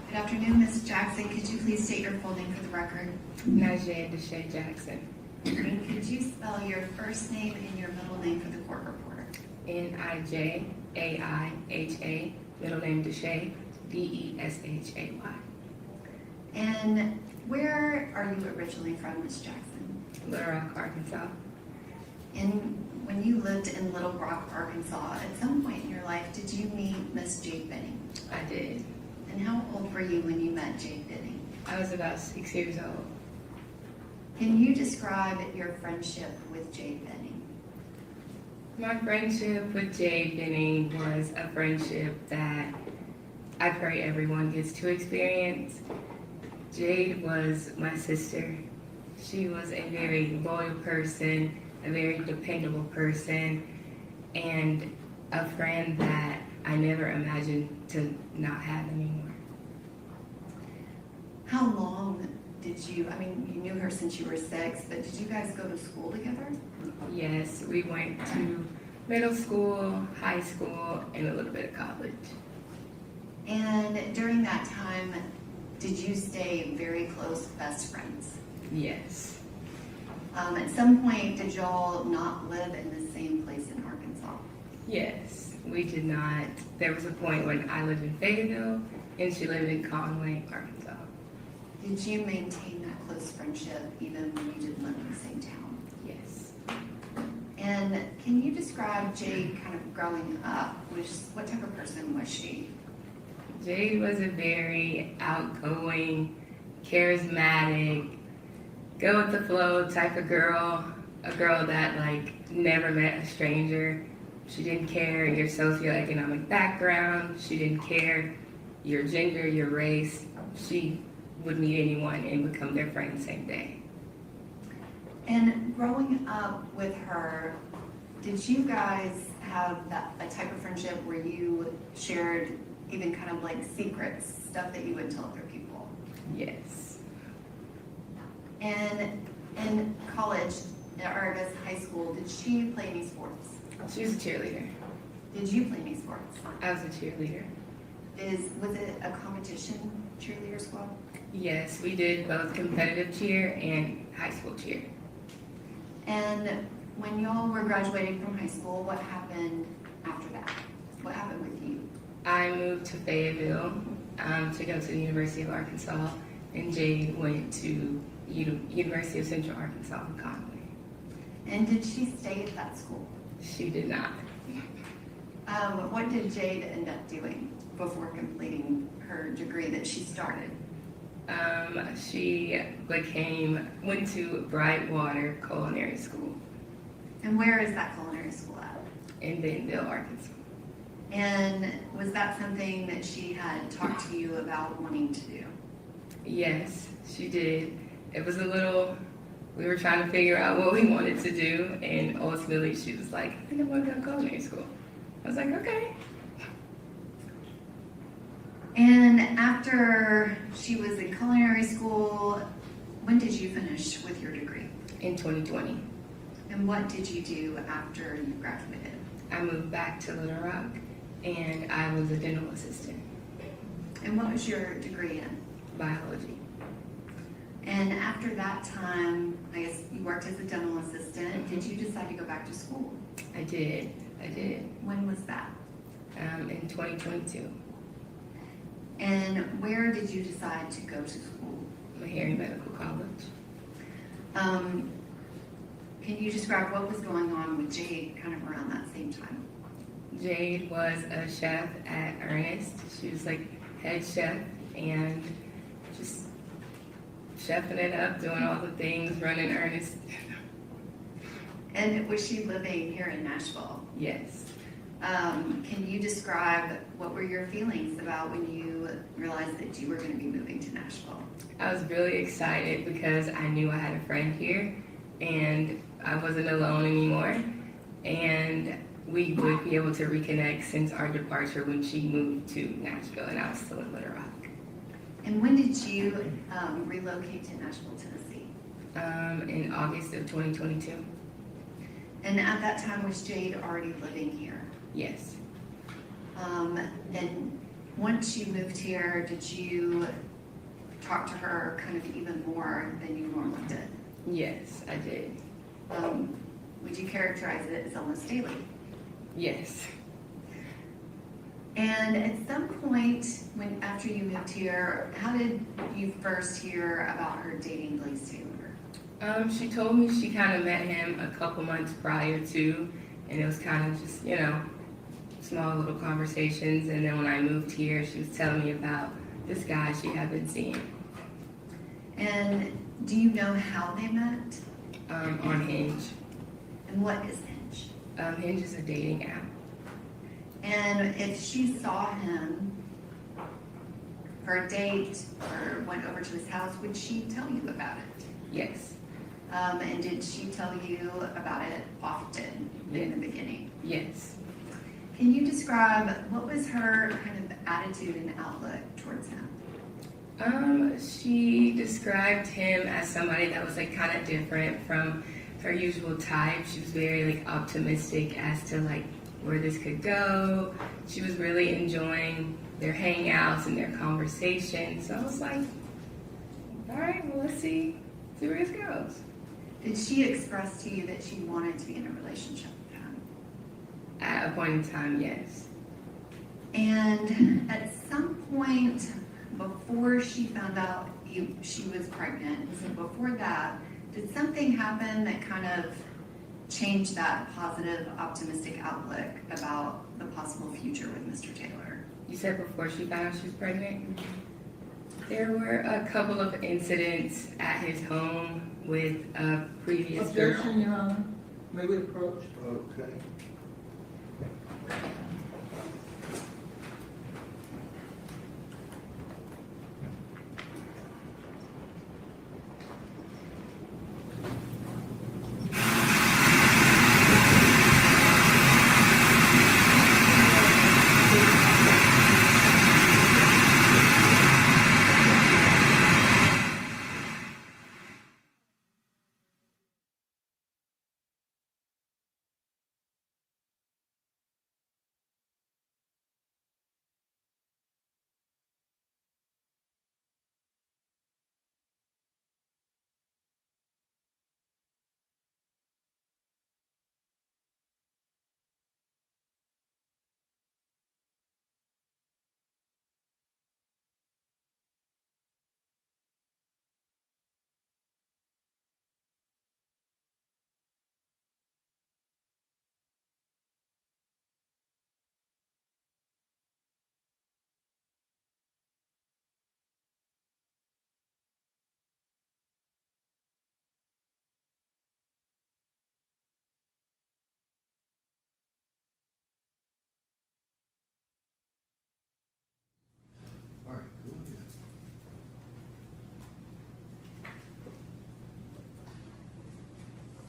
Good afternoon, Ms. Jackson. Could you please state your full name for the record? Jade Jackson. And could you spell your first name and your middle name for the court reporter? Nijaiha, middle name Deshay, Deshay. And where are you originally from, Ms. Jackson? Little Rock, Arkansas. And when you lived in Little Rock, Arkansas, at some point in your life, did you meet Miss Jade Benning? I did. And how old were you when you met Jade Benning? I was about 6 years old. Can you describe your friendship with Jade Benning? My friendship with Jade Benning was a friendship that I pray everyone gets to experience. Jade was my sister. She was a very loyal person, a very dependable person, and a friend that I never imagined to not have anymore. How long did you knew her since you were 6, but did you guys go to school together? Yes, we went to middle school, high school, and a little bit of college. And during that time, did you stay very close best friends? Yes. At some point, did y'all not live in the same place in Arkansas? Yes, we did not. There was a point when I lived in Fayetteville and she lived in Conway, Arkansas. Did you maintain that close friendship even when you didn't live in the same town? Yes. And can you describe Jade kind of growing up? What type of person was she? Jade was a very outgoing, charismatic, go with the flow type of girl. A girl that never met a stranger. She didn't care your socioeconomic background. She didn't care your gender, your race. She would meet anyone and become their friend the same day. And growing up with her, did you guys have a type of friendship where you shared even kind of like secrets, stuff that you wouldn't tell other people? Yes. And in college, or I guess high school, did she play any sports? She was a cheerleader. Did you play any sports? I was a cheerleader. Was it a competition cheerleader squad? Yes, we did both competitive cheer and high school cheer. And when y'all were graduating from high school, what happened after that? What happened with you? I moved to Fayetteville to go to the University of Arkansas, and Jade went to University of Central Arkansas in Conway. And did she stay at that school? She did not. What did Jade end up doing before completing her degree that she started? She went to Brightwater Culinary School And where is that culinary school at? in Bentonville, Arkansas. And was that something that she had talked to you about wanting to do? Yes, she did. It was we were trying to figure out what we wanted to do, and ultimately she was like, I think I want to go to culinary school. I was like, okay. And after she was in culinary school, when did you finish with your degree? In 2020. And what did you do after you graduated? I moved back to Little Rock, and I was a dental assistant, And what was your degree in? biology. And after that time, I guess you worked as a dental assistant. Did you decide to go back to school? I did. When was that? In 2022. And where did you decide to go to school? Meharry Medical College. Can you describe what was going on with Jade kind of around that same time? Jade was a chef at Ernest. She was head chef and just chefing it up, doing all the things, running Ernest. And was she living here in Nashville? Yes. Can you describe what were your feelings about when you realized that you were going to be moving to Nashville? I was really excited because I knew I had a friend here and I wasn't alone anymore. And we would be able to reconnect since our departure when she moved to Nashville and I was still in Little Rock. And when did you relocate to Nashville, Tennessee? In August of 2022. And at that time, was Jade already living here? Yes. And once you moved here, did you talk to her kind of even more than you normally did? Yes, I did. Would you characterize it as almost daily? Yes. And at some point, after you moved here, how did you first hear about her dating Blaise Taylor? She told me she kind of met him a couple months prior to, and it was kind of just, small little conversations. And then when I moved here, she was telling me about this guy she had been seeing. And do you know how they met? On Hinge. And what is Hinge? Hinge is a dating app. And if she saw him for a date or went over to his house, would she tell you about it? Yes. And did she tell you about it often in the beginning? Yes. Can you describe what was her kind of attitude and outlook towards him? She described him as somebody that was like kind of different from her usual type. She was very like optimistic as to like where this could go. She was really enjoying their hangouts and their conversations. So I was like, all right, well, let's see where this goes. Did she express to you that she wanted to be in a relationship with him? At a point in time, yes. And at some point before she found out she was pregnant, so before that, did something happen that kind of changed that positive, optimistic outlook about the possible future with Mr. Taylor? You said before she found out she was pregnant? There were a couple of incidents at his home with a previous girl. Objection, Your Honor. May we approach? Okay. All right, go ahead.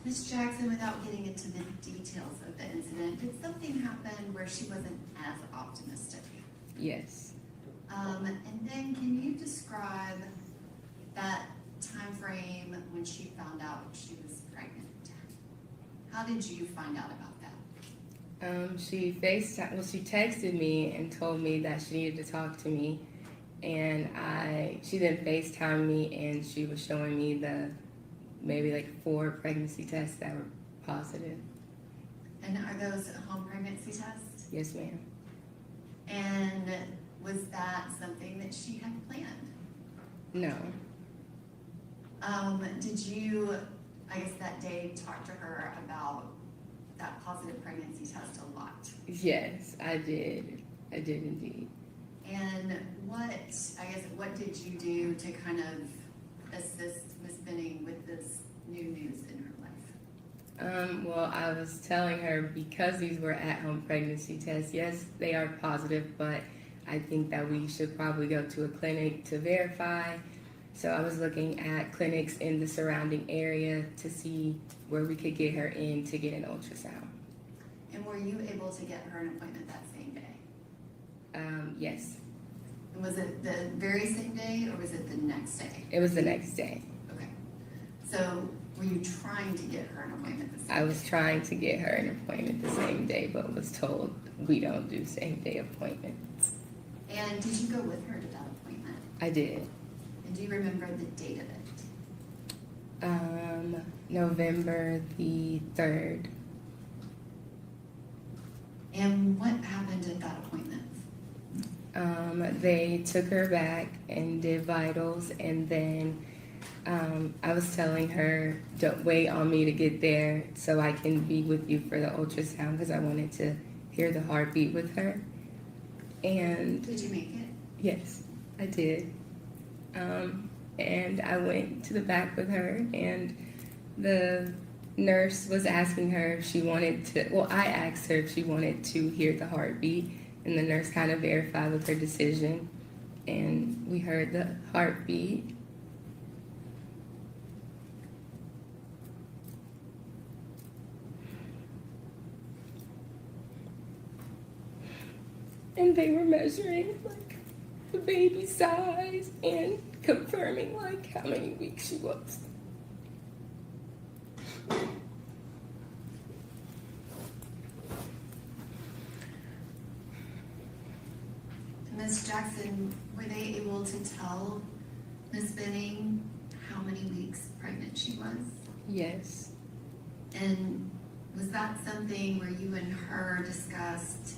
Ms. Jackson, without getting into the details of the incident, did something happen where she wasn't as optimistic? Yes. And then can you describe that time frame when she found out she was pregnant? How did you find out about that? She texted me and told me that she needed to talk to me, and she then FaceTimed me, and she was showing me the maybe like 4 pregnancy tests that were positive. And are those home pregnancy tests? Yes, ma'am. And was that something that she had planned? No. Did you, I guess that day, talk to her about that positive pregnancy test a lot? Yes, I did. I did indeed. And what did you do to kind of assist Miss Benning with this new news in her life? Well, I was telling her because these were at-home pregnancy tests, yes, they are positive, but I think that we should probably go to a clinic to verify. So I was looking at clinics in the surrounding area to see where we could get her in to get an ultrasound. And were you able to get her an appointment that same day? Yes. And was it the very same day or was it the next day? It was the next day. Okay. So were you trying to get her an appointment the same day? I was trying to get her an appointment the same day, but was told we don't do same day appointments. And did you go with her to that appointment? I did. And do you remember the date of it? November the 3rd. And what happened at that appointment? They took her back and did vitals, and then I was telling her, don't wait on me to get there so I can be with you for the ultrasound because I wanted to hear the heartbeat with her. And Did you make it? yes, I did. And I went to the back with her, and the nurse was asking her if she wanted to, well, I asked her if she wanted to hear the heartbeat, and the nurse kind of verified with her decision, and we heard the heartbeat. And they were measuring like the baby size and confirming like how many weeks she was. Ms. Jackson, were they able to tell Ms. Benning how many weeks pregnant she was? Yes. And was that something where you and her discussed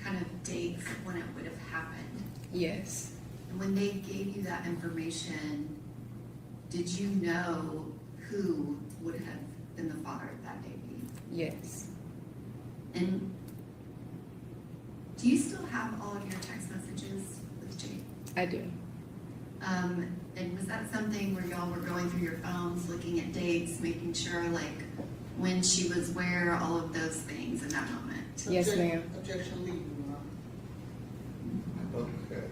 kind of dates of when it would have happened? Yes. And when they gave you that information, did you know who would have been the father of that baby? Yes. And do you still have all of your text messages with Jade? I do. And was that something where y'all were going through your phones, looking at dates, making sure like when she was where, all of those things in that moment? Yes, ma'am. Objection legal, Your Honor. Okay,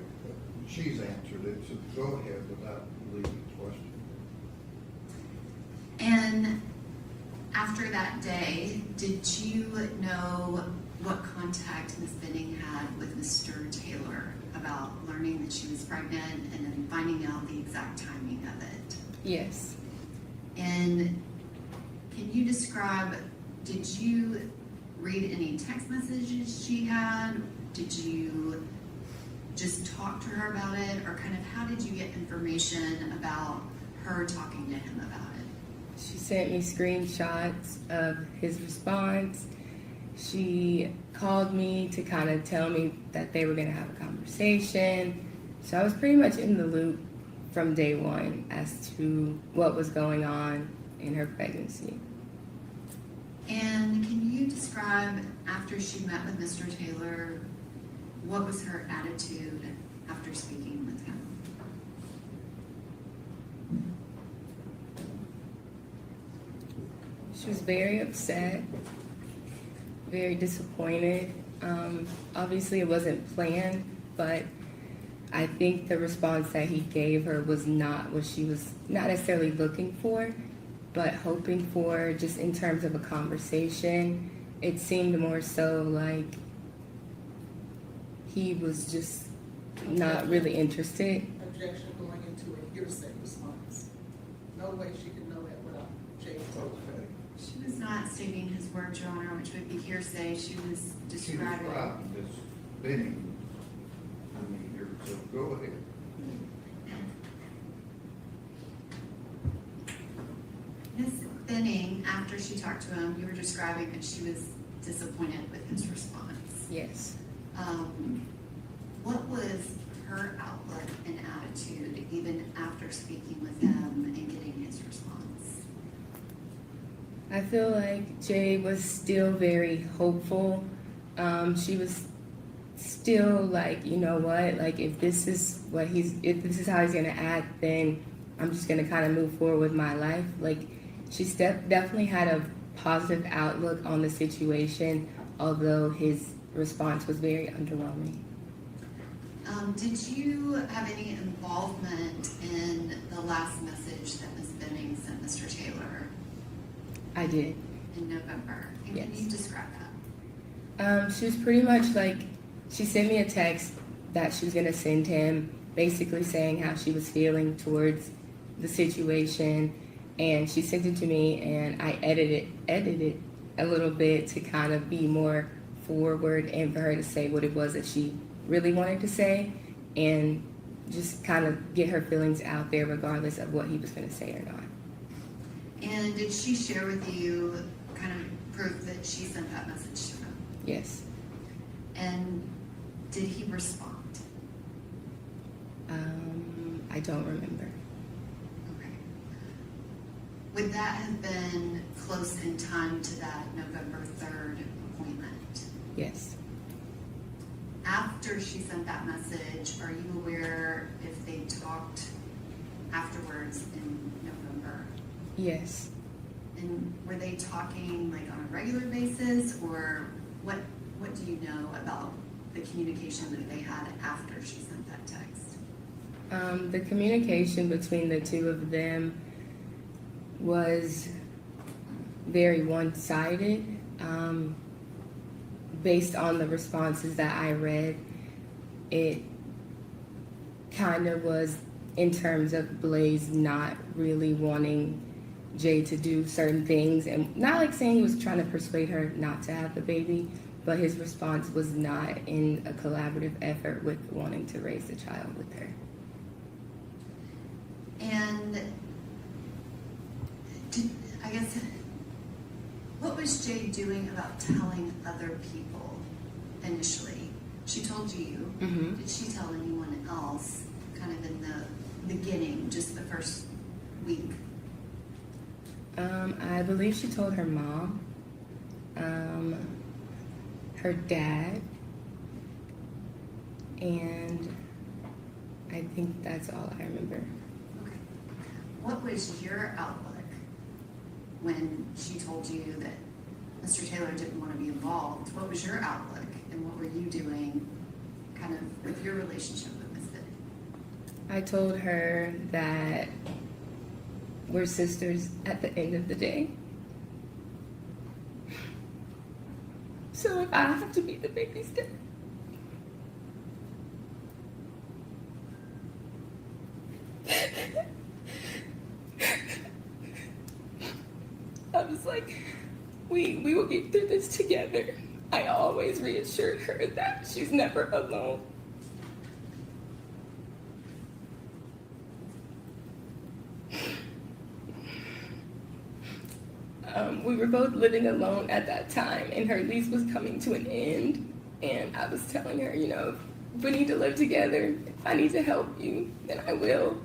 she's answered it, so go ahead without leading the question. And after that day, did you know what contact Ms. Benning had with Mr. Taylor about learning that she was pregnant and then finding out the exact timing of it? Yes. And can you describe, did you read any text messages she had? Did you just talk to her about it? Or kind of how did you get information about her talking to him about it? She sent me screenshots of his response. She called me to kind of tell me that they were going to have a conversation. So I was pretty much in the loop from day one as to what was going on in her pregnancy. And can you describe, after she met with Mr. Taylor, what was her attitude after speaking with him? She was very upset, very disappointed. Obviously, it wasn't planned, but I think the response that he gave her was not what she was not necessarily looking for, but hoping for, just in terms of a conversation. It seemed more so like he was just not really interested. Objection going into a hearsay response. No way she could know that without Jade's Okay. She was not stating his words, Your Honor, which would be hearsay. She was She describing. described Ms. Benning, here, so go ahead. Ms. Benning, after she talked to him, you were describing that she was disappointed with his response. Yes. What was her outlook and attitude even after speaking with him and getting his response? I feel like Jade was still very hopeful. She was still like, you know what, like if this is how he's gonna act, then I'm just gonna kind of move forward with my life. Like she definitely had a positive outlook on the situation, although his response was very underwhelming. Did you have any involvement in the last message that Ms. Benning sent Mr. Taylor I did. in November? And can Yes. you describe that? She was pretty much like, she sent me a text that she was gonna send him, basically saying how she was feeling towards the situation, and she sent it to me, and I edited a little bit to kind of be more forward and for her to say what it was that she really wanted to say, and just kind of get her feelings out there regardless of what he was going to say or not. And did she share with you kind of proof that she sent that message to him? Yes. And did he respond? I don't remember. Okay. Would that have been close in time to that November 3rd appointment? Yes. After she sent that message, are you aware if they talked afterwards in November? Yes. And were they talking like on a regular basis, or what do you know about the communication that they had after she sent that text? The communication between the two of them was very one-sided. Based on the responses that I read, it kind of was in terms of Blaise not really wanting Jade to do certain things, and not like saying he was trying to persuade her not to have the baby, but his response was not in a collaborative effort with wanting to raise the child with her. And I guess, what was Jade doing about telling other people initially? She told you. Mm-hmm. Did she tell anyone else kind of in the beginning, just the first week? I believe she told her mom, her dad, and I think that's all I remember. Okay. What was your outlook when she told you that Mr. Taylor didn't want to be involved? What was your outlook, and what were you doing kind of with your relationship with Miss Biddy? I told her that we're sisters at the end of the day. So if I have to be the baby's dad, I was like, we will get through this together. I always reassured her that she's never alone. We were both living alone at that time, and her lease was coming to an end. And I was telling her, you know, if we need to live together, if I need to help you, then I will.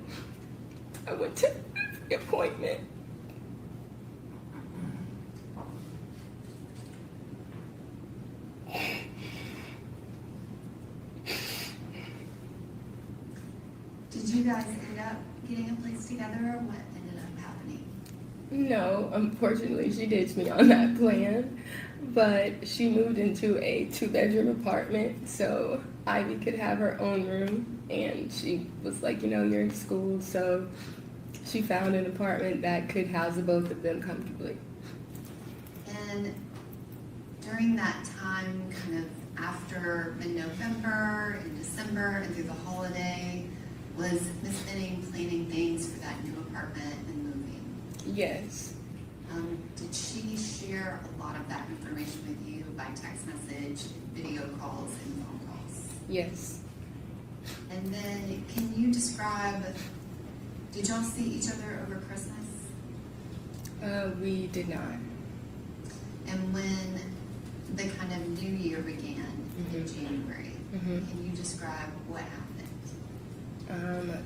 I went to the appointment. Did you guys end up getting a place together, or what ended up happening? No, unfortunately, she ditched me on that plan, but she moved into a 2-bedroom apartment so Ivy could have her own room, and she was like, you know, you're in school, so she found an apartment that could house the both of them comfortably. And during that time, kind of after mid-November and December and through the holiday, was Miss Benning planning things for that new apartment and moving? Yes. Did she share a lot of that information with you by text message, video calls, and phone calls? Yes. And then can you describe, did y'all see each other over Christmas? We did not. And when the kind of new year began in January, can you describe what happened?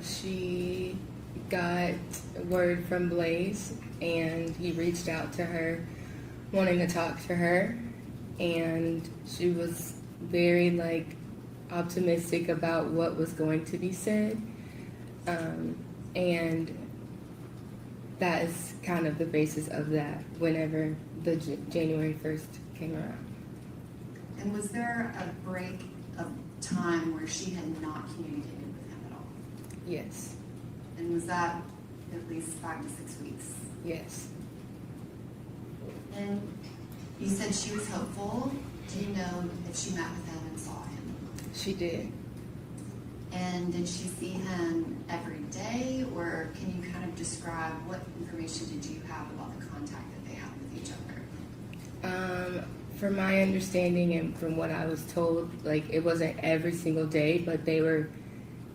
She got word from Blaise, and he reached out to her wanting to talk to her, and she was very optimistic about what was going to be said, and that is kind of the basis of that whenever the January 1st came around. And was there a break of time where she had not communicated with him at all? Yes. And was that at least 5 to 6 weeks? Yes. And you said she was hopeful. Do you know if she met with him and saw him? She did. And did she see him every day, or can you kind of describe what information did you have about the contact that they had with each other? From my understanding and from what I was told, like it wasn't every single day, but they were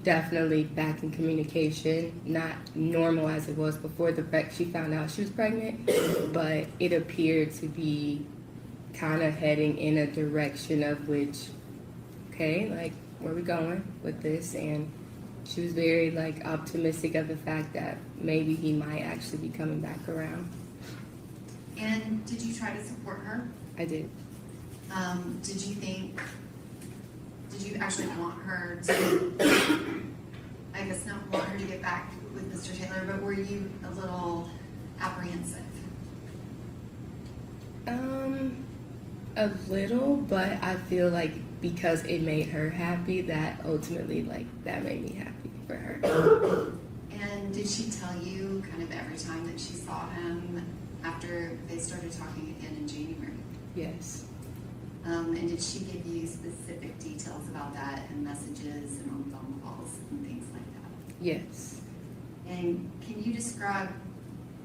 definitely back in communication, not normal as it was before she found out she was pregnant, but it appeared to be kind of heading in a direction of which, okay, like where we going with this? And she was very like optimistic of the fact that maybe he might actually be coming back around. And did you try to support her? I did. Did you actually want her to, I guess not want her to get back with Mr. Taylor, but were you a little apprehensive? A little, but I feel like because it made her happy, that ultimately, like, that made me happy for her. And did she tell you kind of every time that she saw him after they started talking again in January? Yes. And did she give you specific details about that in messages and on phone calls and things like that? Yes. And can you describe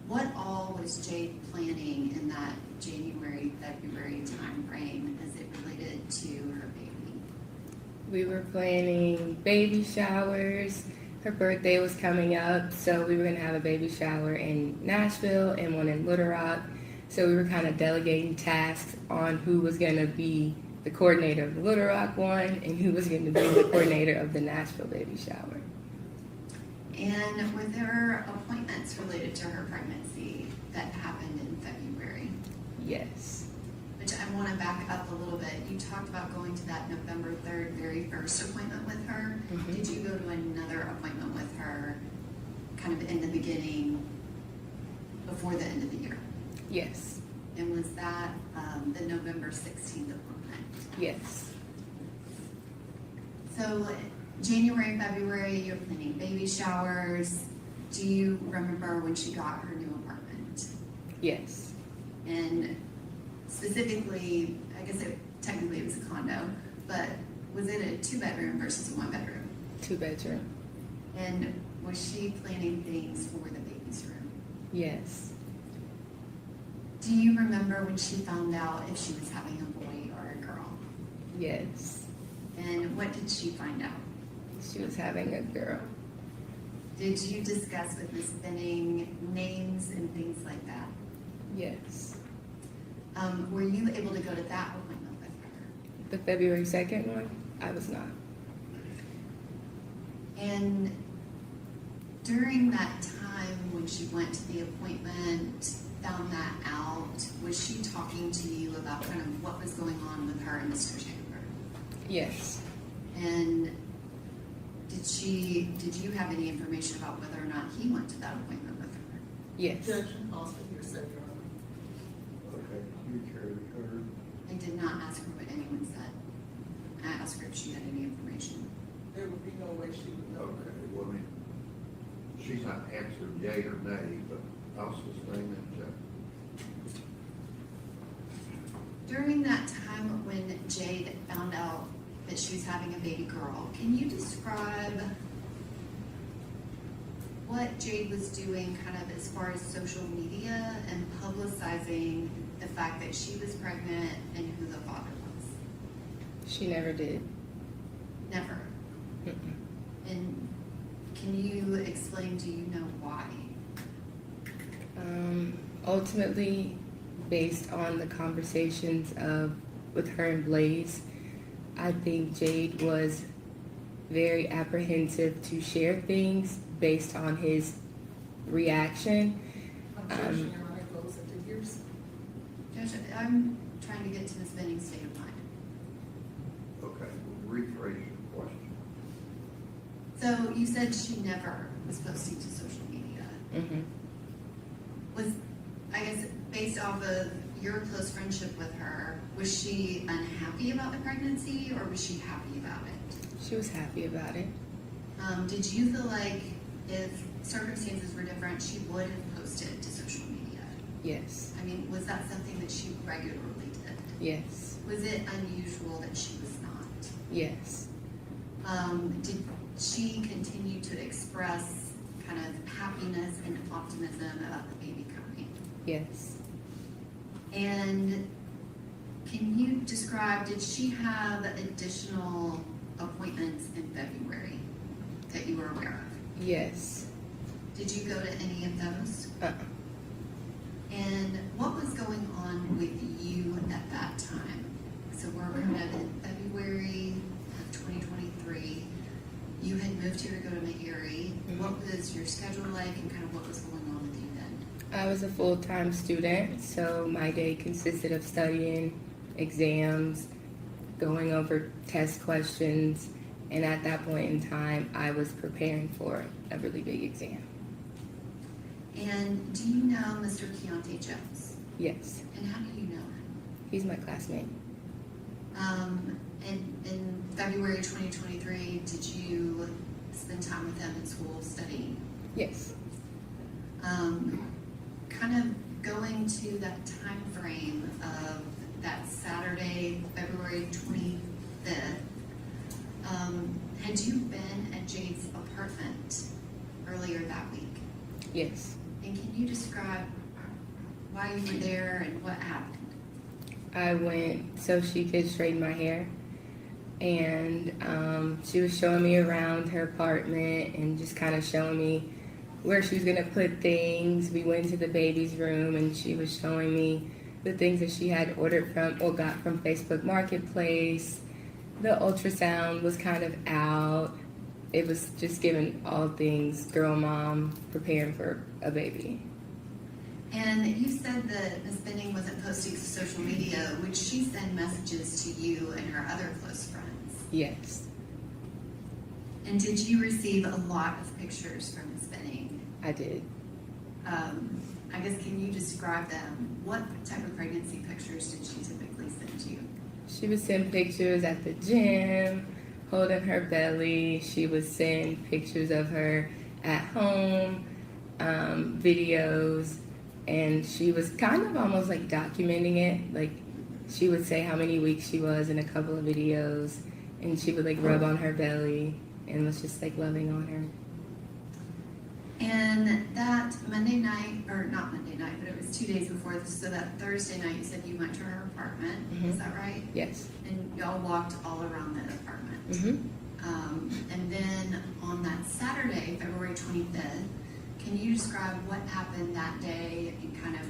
what all was Jade planning in that January, February time frame as it related to her baby? We were planning baby showers. Her birthday was coming up, so we were going to have a baby shower in Nashville and one in Little Rock. So we were kind of delegating tasks on who was going to be the coordinator of the Little Rock one and who was going to be the coordinator of the Nashville baby shower. And were there appointments related to her pregnancy that happened in February? Yes. Which I want to back up a little bit. You talked about going to that November 3rd very first appointment with her. Mhm. Did you go to another appointment with her kind of in the beginning, before the end of the year? Yes. And was that the November 16th appointment? Yes. So January, February, you're planning baby showers. Do you remember when she got her new apartment? Yes. And specifically, I guess technically it was a condo, but was it a 2-bedroom versus a 1-bedroom? 2-bedroom. And was she planning things for the baby's room? Yes. Do you remember when she found out if she was having a boy or a girl? Yes. And what did she find out? She was having a girl. Did you discuss with Ms. Benning names and things like that? Yes. Were you able to go to that appointment with her? The February 2nd one, I was not. And during that time when she went to the appointment, found that out, was she talking to you about kind of what was going on with her and Mr. Taylor? Yes. And did you have any information about whether or not he went to that appointment with her? Yes. Judge, also hearsay, Your Honor. Okay, you carry her. I did not ask her what anyone said. I asked her if she had any information. There would be no way she would know. Okay, well, I mean, she's not answered yea or nay, but also name and, During that time when Jade found out that she was having a baby girl, can you describe what Jade was doing kind of as far as social media and publicizing the fact that she was pregnant and who the father was? She never did. Never. Mm-mm. And can you explain, do you know why? Ultimately, based on the conversations with her and Blaise, I think Jade was very apprehensive to share things based on his reaction. Objection, Your Honor, goes into hearsay. Judge, I'm trying to get to Ms. Benning's state of mind. okay, we'll rephrase your question. So you said she never was posting to social media. Mm-hmm. Was, I guess, based off of your close friendship with her, was she unhappy about the pregnancy or was she happy about it? She was happy about it. Did you feel like if circumstances were different, she would have posted to social media? Yes. I mean, was that something that she regularly did? Yes. Was it unusual that she was not? Yes. Did she continue to express kind of happiness and optimism about the baby coming? Yes. And Can you describe, did she have additional appointments in February that you were aware of? Yes. Did you go to any of those? Uh-uh. And what was going on with you at that time? So we're kind of in February of 2023. You had moved here to go to Meharry. What was your schedule like and kind of what was going on with you then? I was a full-time student, so my day consisted of studying, exams, going over test questions, and at that point in time, I was preparing for a really big exam. And do you know Mr. Keontae Jones? Yes, And how do you know him? he's my classmate. And in February 2023, did you spend time with him in school studying? Yes. Kind of going to that time frame of that Saturday, February 25th, had you been at Jade's apartment earlier that week? Yes. And can you describe why you were there and what happened? I went so she could straighten my hair, and she was showing me around her apartment and just kind of showing me where she was gonna put things. We went to the baby's room and she was showing me the things that she had ordered from or got from Facebook Marketplace. The ultrasound was kind of out. It was just giving all things girl mom preparing for a baby. And you said that Ms. Benning wasn't posting to social media. Would she send messages to you and her other close friends? Yes, And did you receive a lot of pictures from Ms. Benning? I did. I guess, can you describe them? What type of pregnancy pictures did she typically send you? She would send pictures at the gym, holding her belly. She would send pictures of her at home, videos, and she was kind of almost like documenting it. Like, she would say how many weeks she was in a couple of videos, and she would like rub on her belly and was just like loving on her. And that Monday night, or not Monday night, but it was 2 days before, so that Thursday night, you said you went to her apartment, is that right? Yes. And y'all walked all around that apartment. Mm-hmm. And then on that Saturday, February 25th, can you describe what happened that day and kind of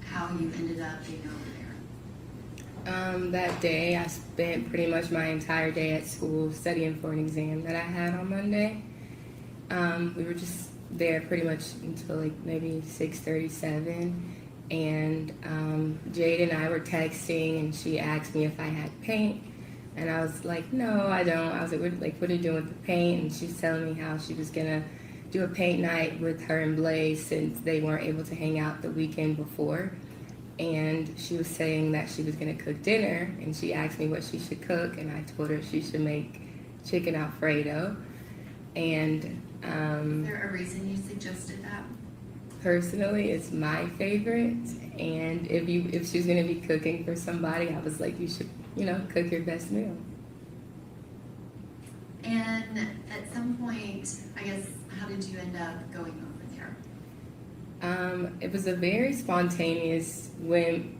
how you ended up being over there? That day, I spent pretty much my entire day at school studying for an exam that I had on Monday. We were just there pretty much until like maybe 6:37, and Jade and I were texting, and she asked me if I had paint, and I was like, no, I don't. I was like, what are you doing with the paint? And she's telling me how she was gonna do a paint night with her and Blaise since they weren't able to hang out the weekend before. And she was saying that she was gonna cook dinner, and she asked me what she should cook, and I told her she should make chicken Alfredo. And Is there a reason you suggested that? personally, it's my favorite. And if she was gonna be cooking for somebody, I was like, you should, cook your best meal. And at some point, I guess, how did you end up going over there? It was a very spontaneous whim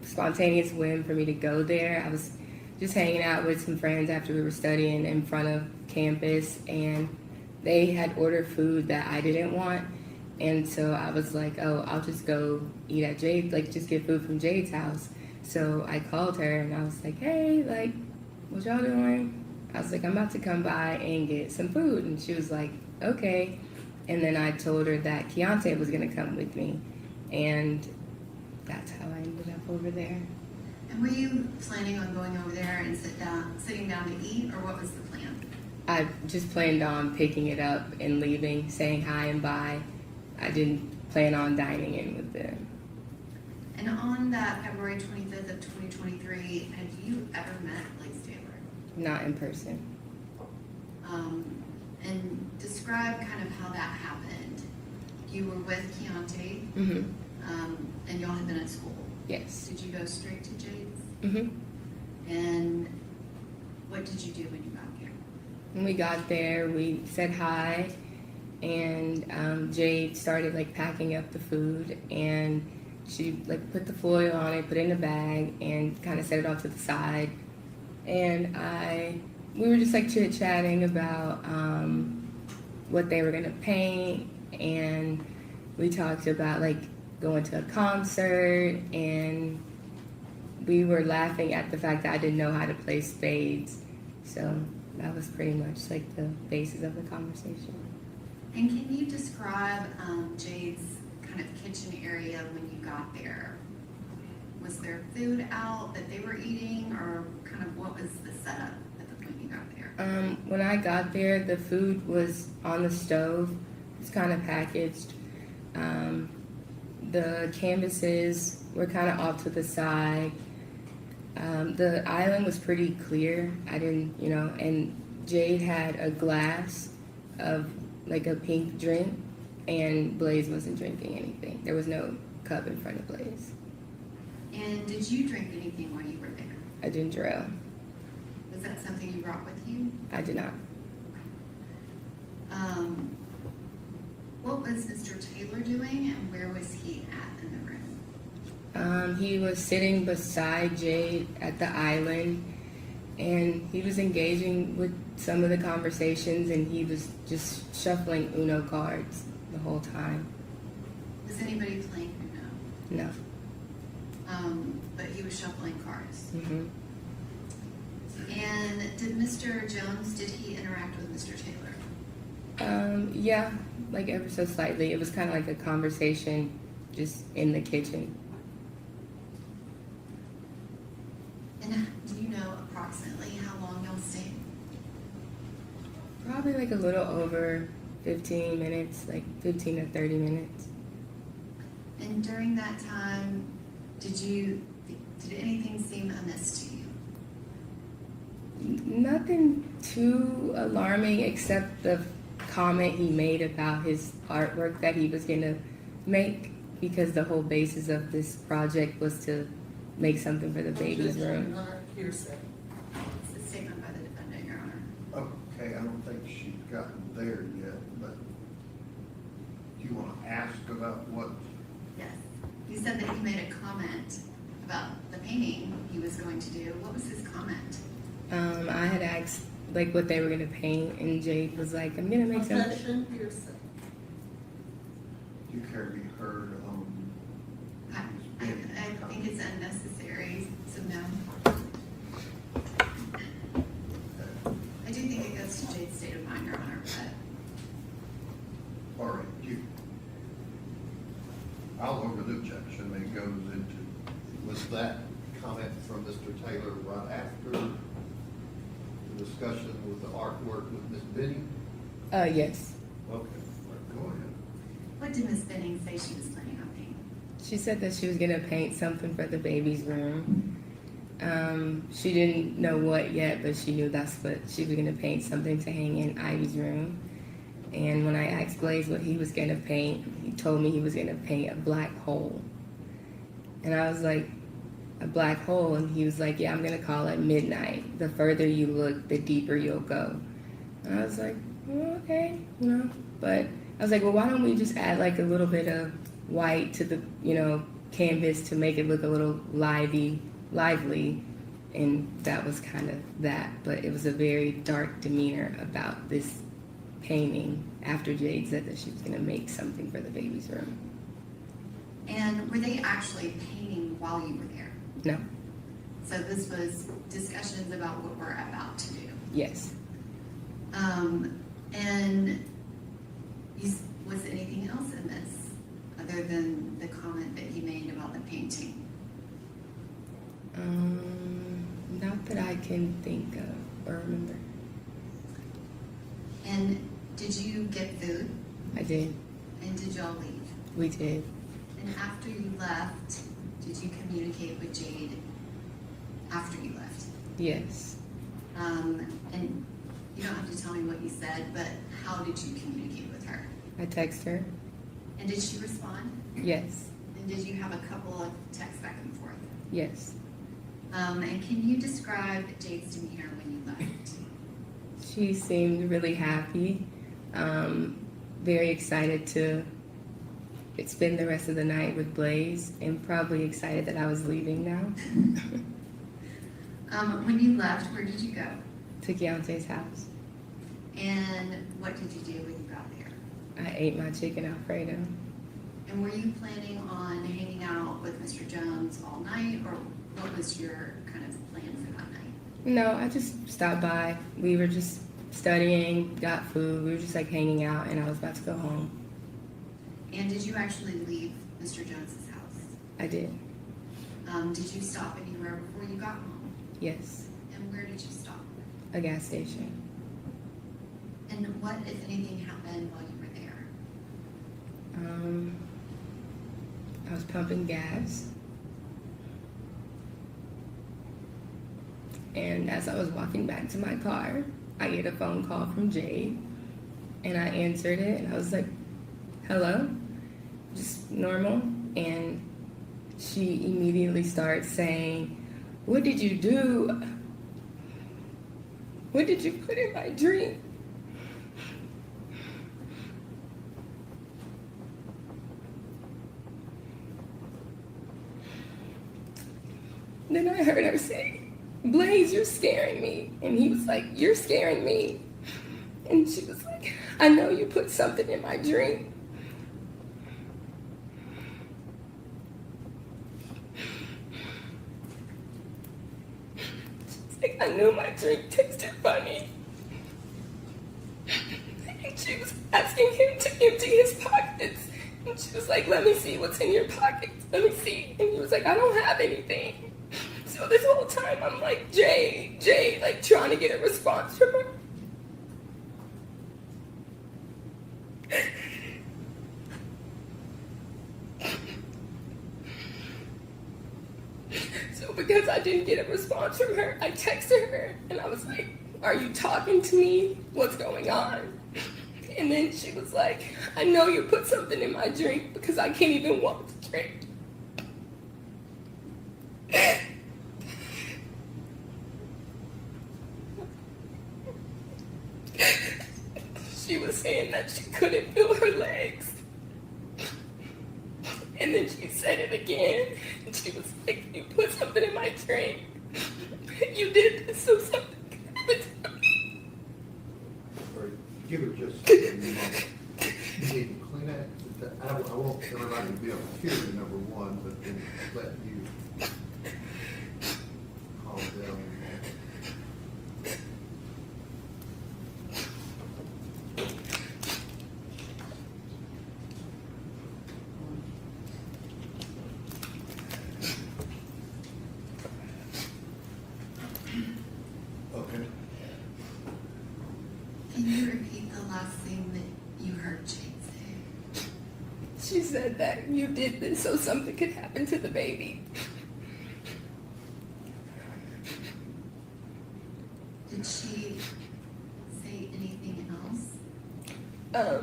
for me to go there. I was just hanging out with some friends after we were studying in front of campus, and they had ordered food that I didn't want. And so I was like, oh, I'll just go eat at Jade, like just get food from Jade's house. So I called her and I was like, hey, like, what y'all doing? I was like, I'm about to come by and get some food. And she was like, okay. And then I told her that Keontae was going to come with me. And that's how I ended up over there. And were you planning on going over there and sitting down to eat, or what was the plan? I just planned on picking it up and leaving, saying hi and bye. I didn't plan on dining in with them. And on that February 25th of 2023, had you ever met Blaise Taylor? Not in person. And describe kind of how that happened. You were with Keontae, Mm-hmm. and y'all had been at school. Yes. Did you go straight to Jade's? Mm-hmm. And what did you do when you got here? When we got there, we said hi, and Jade started like packing up the food, and she like put the foil on it, put it in a bag, and kind of set it off to the side. And we were just like chit chatting about what they were gonna paint, and we talked about like going to a concert, and we were laughing at the fact that I didn't know how to play spades. So that was pretty much like the basis of the conversation. And can you describe Jade's kind of kitchen area when you got there? Was there food out that they were eating, or kind of what was the setup at the point you got there? When I got there, the food was on the stove. It's kind of packaged. The canvases were kind of off to the side. The island was pretty clear. I didn't, and Jade had a glass of like a pink drink, and Blaise wasn't drinking anything. There was no cup in front of Blaise. And did you drink anything while you were there? I didn't drill. Was that something you brought with you? I did not. What was Mr. Taylor doing, and where was he at in the room? He was sitting beside Jade at the island, and he was engaging with some of the conversations, and he was just shuffling Uno cards the whole time. Was anybody playing Uno? No. But he was shuffling cards. Hmm. And did Mr. Jones, did he interact with Mr. Taylor? Yeah, like ever so slightly. It was kind of like a conversation just in the kitchen. And do you know approximately how long y'all stayed? Probably like a little over 15 minutes, like 15 to 30 minutes. And during that time, did anything seem amiss to you? Nothing too alarming except the comment he made about his artwork that he was going to make, because the whole basis of this project was to make something for the baby's room. Hearsay. It's a statement by the defendant, Your Honor. Okay, I don't think she's gotten there yet, but do you want to ask about what? Yes. You said that he made a comment about the painting he was going to do. What was his comment? I had asked like what they were gonna paint, and Jade was like, "I'm gonna make something." Confession, hearsay. Do you care to be heard on? I think it's unnecessary, so no. I do think it goes to Jade's state of mind, Your Honor, but All right, I'll over the objection that goes into, was that comment from Mr. Taylor right after the discussion with the artwork with Ms. Benning? Yes. Okay, go ahead. what did Ms. Benning say she was planning on painting? She said that she was gonna paint something for the baby's room. She didn't know what yet, but she knew that's what she was gonna paint, something to hang in Ivy's room. And when I asked Blaise what he was gonna paint, he told me he was gonna paint a black hole. And I was like, a black hole? And he was like, yeah, I'm gonna call it midnight. The further you look, the deeper you'll go. And I was like, oh, okay, But I was like, well, why don't we just add like a little bit of white to the, canvas to make it look a little lively. And that was kind of that. But it was a very dark demeanor about this painting after Jade said that she was going to make something for the baby's room. And were they actually painting while you were there? No. So this was discussions about what we're about to do. Yes. And was anything else in this other than the comment that he made about the painting? Not that I can think of or remember. And did you get food? I did. And did y'all leave? We did. And after you left, did you communicate with Jade after you left? Yes. And you don't have to tell me what you said, but how did you communicate with her? I texted her. And did she respond? Yes. And did you have a couple of texts back and forth? Yes. And can you describe Jade's demeanor when you left? She seemed really happy, very excited to spend the rest of the night with Blaise and probably excited that I was leaving now. When you left, where did you go? To Keontae's house. And what did you do when you got there? I ate my chicken Alfredo. And were you planning on hanging out with Mr. Jones all night, or what was your kind of plan for that night? No, I just stopped by. We were just studying, got food. We were just like hanging out, and I was about to go home. And did you actually leave Mr. Jones's house? I did. Did you stop anywhere before you got home? Yes. And where did you stop? A gas station. And what, if anything, happened while you were there? I was pumping gas. And as I was walking back to my car, I get a phone call from Jade. And I answered it, and I was like, hello? Just normal. And she immediately starts saying, what did you do? What did you put in my drink? Then I heard her say, Blaise, you're scaring me. And he was like, you're scaring me. And she was like, I know you put something in my drink. She's like, I knew my drink tasted funny. And she was asking him to empty his pockets. And she was like, let me see what's in your pockets. Let me see. And he was like, I don't have anything. So this whole time I'm like, Jade, like trying to get a response from her. So because I didn't get a response from her, I texted her and I was like, are you talking to me? What's going on? And then she was like, I know you put something in my drink because I can't even walk to drink. She was saying that she couldn't feel her legs. And then she said it again. And she was like, you put something in my drink. You did this so something could happen to me. Or give her just a moment. You need to clean that. I want everybody to be able to hear you, number one, but then let you calm down. Okay. Can you repeat the last thing that you heard Jade say? She said that you did this so something could happen to the baby. Did she say anything else?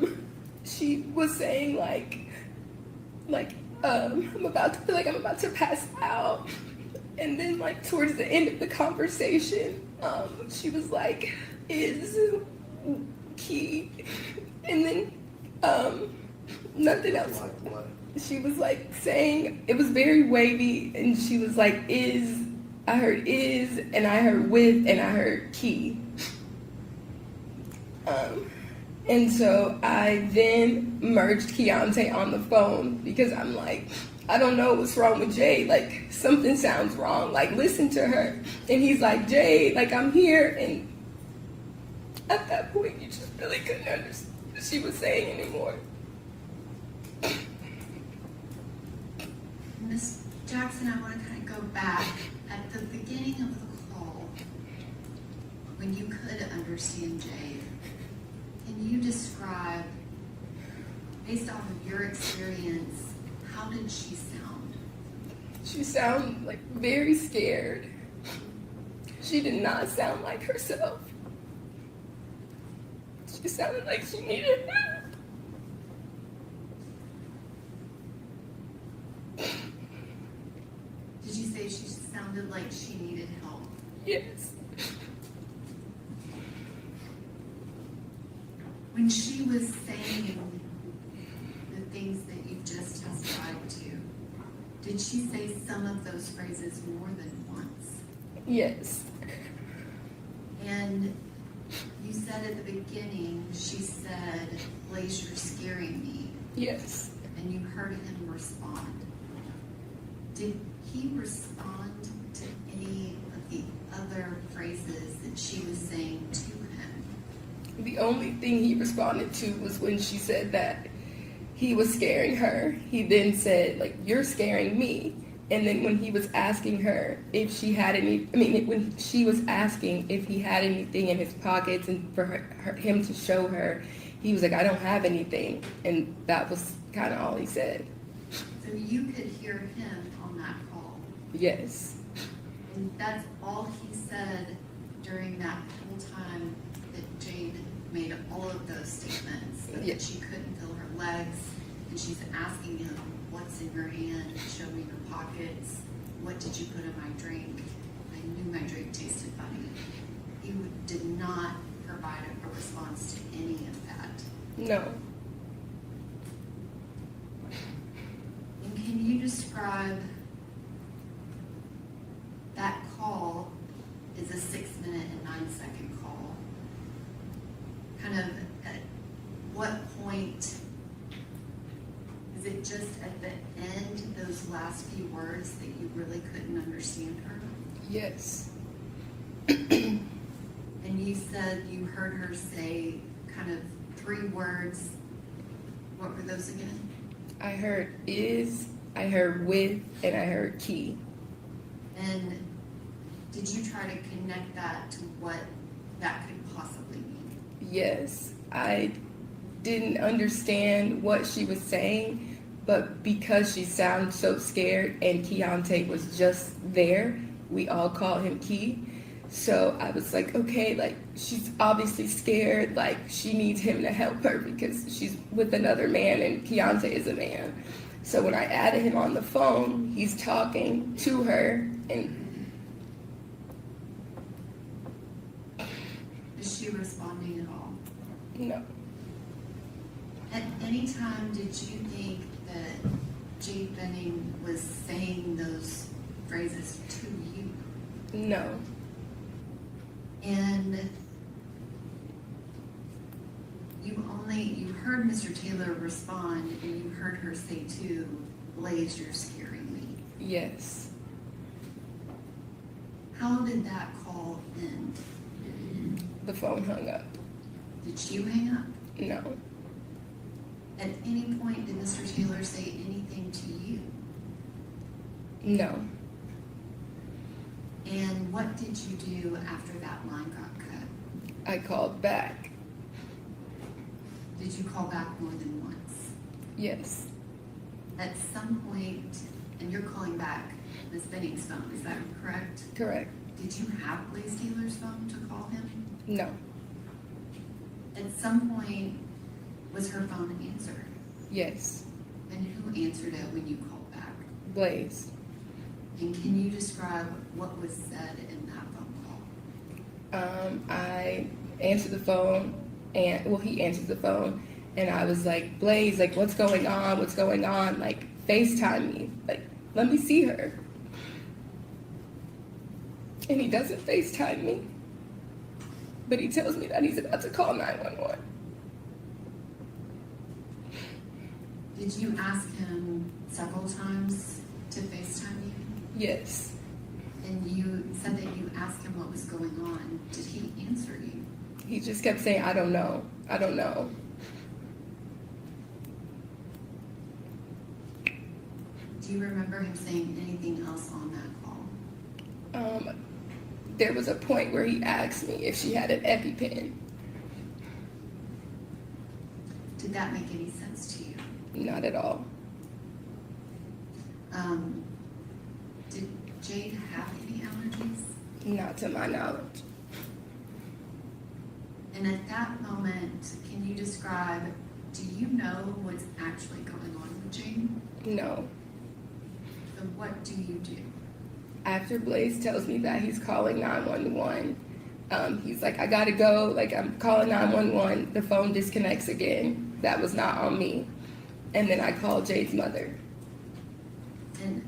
She was saying I'm about to feel like I'm about to pass out. And then like towards the end of the conversation, she was like, is key. And then nothing else. Like what? She was like saying, it was very wavy, and she was like, I heard is, and I heard with, and I heard key. And so I then merged Keontae on the phone because I'm like, I don't know what's wrong with Jade. Like, something sounds wrong. Like, listen to her. And he's like, Jade, like, I'm here. And at that point, you just really couldn't understand what she was saying anymore. Miss Jackson, I want to kind of go back. At the beginning of the call, when you could understand Jade, can you describe, based off of your experience, how did she sound? She sounded like very scared. She did not sound like herself. She sounded like she needed help. Did you say she sounded like she needed help? Yes. When she was saying the things that you just Did she say some of those phrases more than once? Yes. And you said at the beginning, she said, Blaise, you're scaring me. Yes. And you heard him respond. Did he respond to any of the other phrases that she was saying to him? The only thing he responded to was when she said that he was scaring her. He then said, like, you're scaring me. And then when he was asking her if she had when she was asking if he had anything in his pockets and for him to show her, he was like, I don't have anything. And that was kind of all he said. So you could hear him on that call. Yes. And that's all he said during that whole time that Jade made all of those statements, but Yeah. that she couldn't feel her legs, and she's asking him, what's in your hand? Show me your pockets. What did you put in my drink? I knew my drink tasted funny. He did not provide a response to any of that. No. And can you describe that call is a 6-minute and 9-second call? Kind of at what point, is it just at the end, those last few words that you really couldn't understand her? Yes. And you said you heard her say kind of 3 words. What were those again? I heard is, I heard with, and I heard key. And did you try to connect that to what that could possibly mean? Yes. I didn't understand what she was saying, but because she sounded so scared and Keontae was just there, we all call him Key. So I was like, okay, like, she's obviously scared, like, she needs him to help her because she's with another man and Keontae is a man. So when I added him on the phone, he's talking to her, and Is she responding at all? no, At any time, did you think that Jade Benning was saying those phrases to you? no, And you heard Mr. Taylor respond, and you heard her say too, Blaise, you're scaring me. yes, How did that call end? the phone hung up, Did you hang up? no, At any point, did Mr. Taylor say anything to you? no. And what did you do after that line got cut? I called back, Did you call back more than once? yes, At some point, and you're calling back Ms. Benning's phone, is that correct? correct, Did you have Blaise Taylor's phone to call him? no, At some point, was her phone answered? yes, And who answered it when you called back? Blaise. And can you describe what was said in that phone call? I answered the phone, and well, he answered the phone, and I was like, Blaise, like, what's going on? What's going on? Like, FaceTime me. Like, let me see her. And he doesn't FaceTime me, but he tells me that he's about to call 911. Did you ask him several times to FaceTime you? Yes, And you said that you asked him what was going on. Did he answer you? he just kept saying, I don't know, I don't know. Do you remember him saying anything else on that call? There was a point where he asked me if she had an EpiPen. Did that make any sense to you? Not at all. Did Jade have any allergies? Not to my knowledge. And at that moment, can you describe, do you know what's actually going on with Jade? No. So what do you do? After Blaise tells me that he's calling 911, he's like, I gotta go, like, I'm calling 911, the phone disconnects again. That was not on me. And then I called Jade's mother. And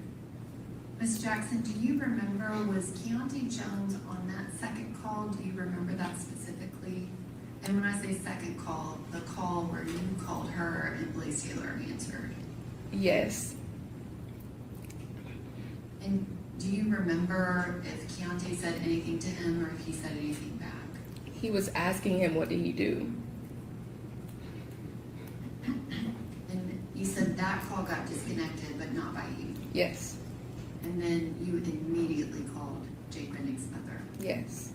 Ms. Jackson, do you remember, was Keontae Jones on that second call? Do you remember that specifically? And when I say second call, the call where you called her and Blaise Taylor answered. Yes. And do you remember if Keontae said anything to him or if he said anything back? He was asking him, what did he do? And you said that call got disconnected, but not by you. Yes. And then you immediately called Jade Benning's mother. Yes.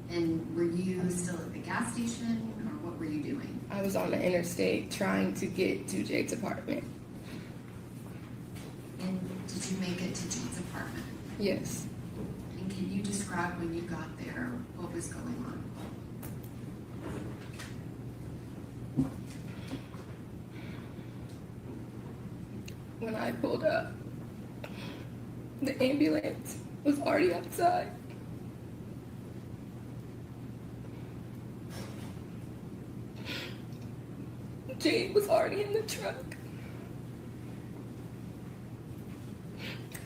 And were you still at the gas station or what were you doing? I was on the interstate trying to get to Jade's apartment. And did you make it to Jade's apartment? Yes. And can you describe when you got there, what was going on? When I pulled up, the ambulance was already outside. Jade was already in the truck.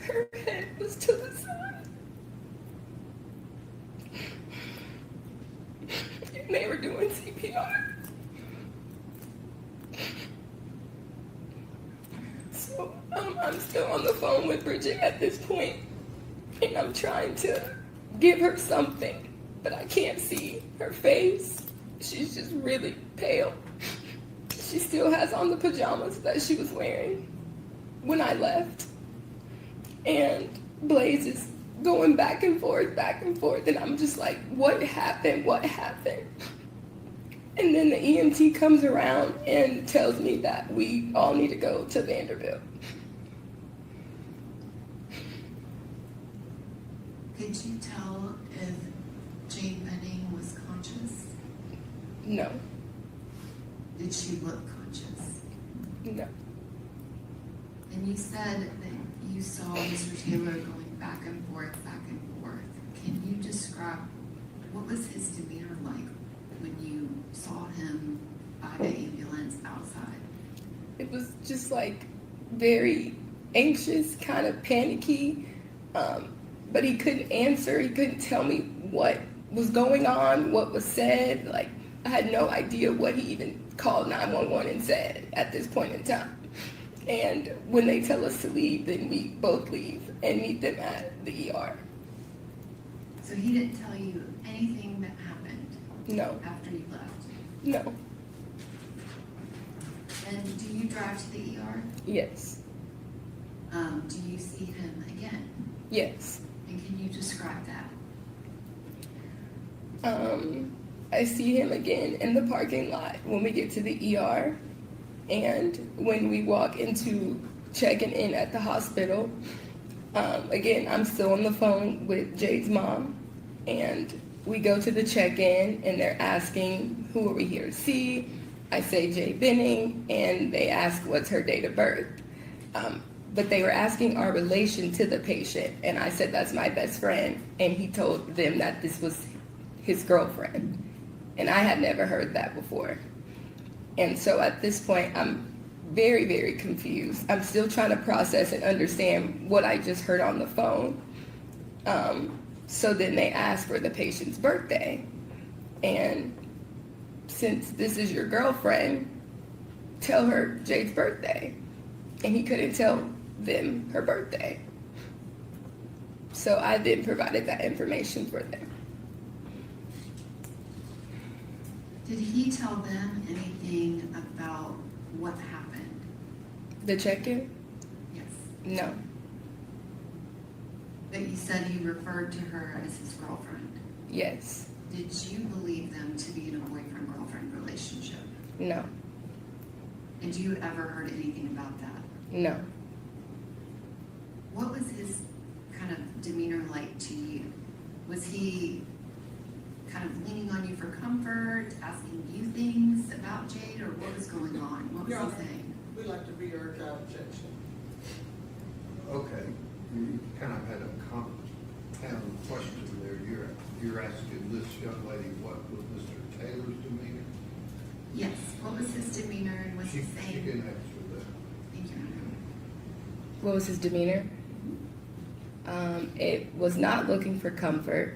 Her head was to the side. And they were doing CPR. So I'm still on the phone with Bridget at this point, and I'm trying to give her something, but I can't see her face. She's just really pale. She still has on the pajamas that she was wearing when I left. And Blaise is going back and forth, and I'm just like, what happened? What happened? And then the EMT comes around and tells me that we all need to go to Vanderbilt. Could you tell if Jade Benning was conscious? No, Did she look conscious? no. And you said that you saw Mr. Taylor going back and forth, back and forth. Can you describe what was his demeanor like when you saw him by the ambulance outside? It was just like very anxious, kind of panicky, but he couldn't answer. He couldn't tell me what was going on, what was said. Like, I had no idea what he even called 911 and said at this point in time. And when they tell us to leave, then we both leave and meet them at the ER. So he didn't tell you anything that happened No, after you left? no, And do you drive to the ER? yes, Do you see him again? yes. And can you describe that? I see him again in the parking lot when we get to the ER, and when we walk into checking in at the hospital. Again, I'm still on the phone with Jade's mom, and we go to the check-in, and they're asking, who are we here to see? I say Jade Benning, and they ask what's her date of birth. But they were asking our relation to the patient, and I said that's my best friend, and he told them that this was his girlfriend, and I had never heard that before. And so at this point, I'm very, very confused. I'm still trying to process and understand what I just heard on the phone. So then they asked for the patient's birthday, and since this is your girlfriend, tell her Jade's birthday. And he couldn't tell them her birthday. So I then provided that information for them. Did he tell them anything about what happened? The check-in? Yes. No. But you said he referred to her as his girlfriend. Yes. Did you believe them to be in a boyfriend-girlfriend relationship? No. Had you ever heard anything about that? No. What was his kind of demeanor like to you? Was he kind of leaning on you for comfort, asking you things about Jade, or what was going on? What was Your Honor, he saying? we like to reurge our objection. Okay, you kind of had a compound question there. You're asking this young lady what was Mr. Taylor's demeanor? Yes, what was his demeanor and was She he can saying? answer that. Thank you. What was his demeanor? It was not looking for comfort.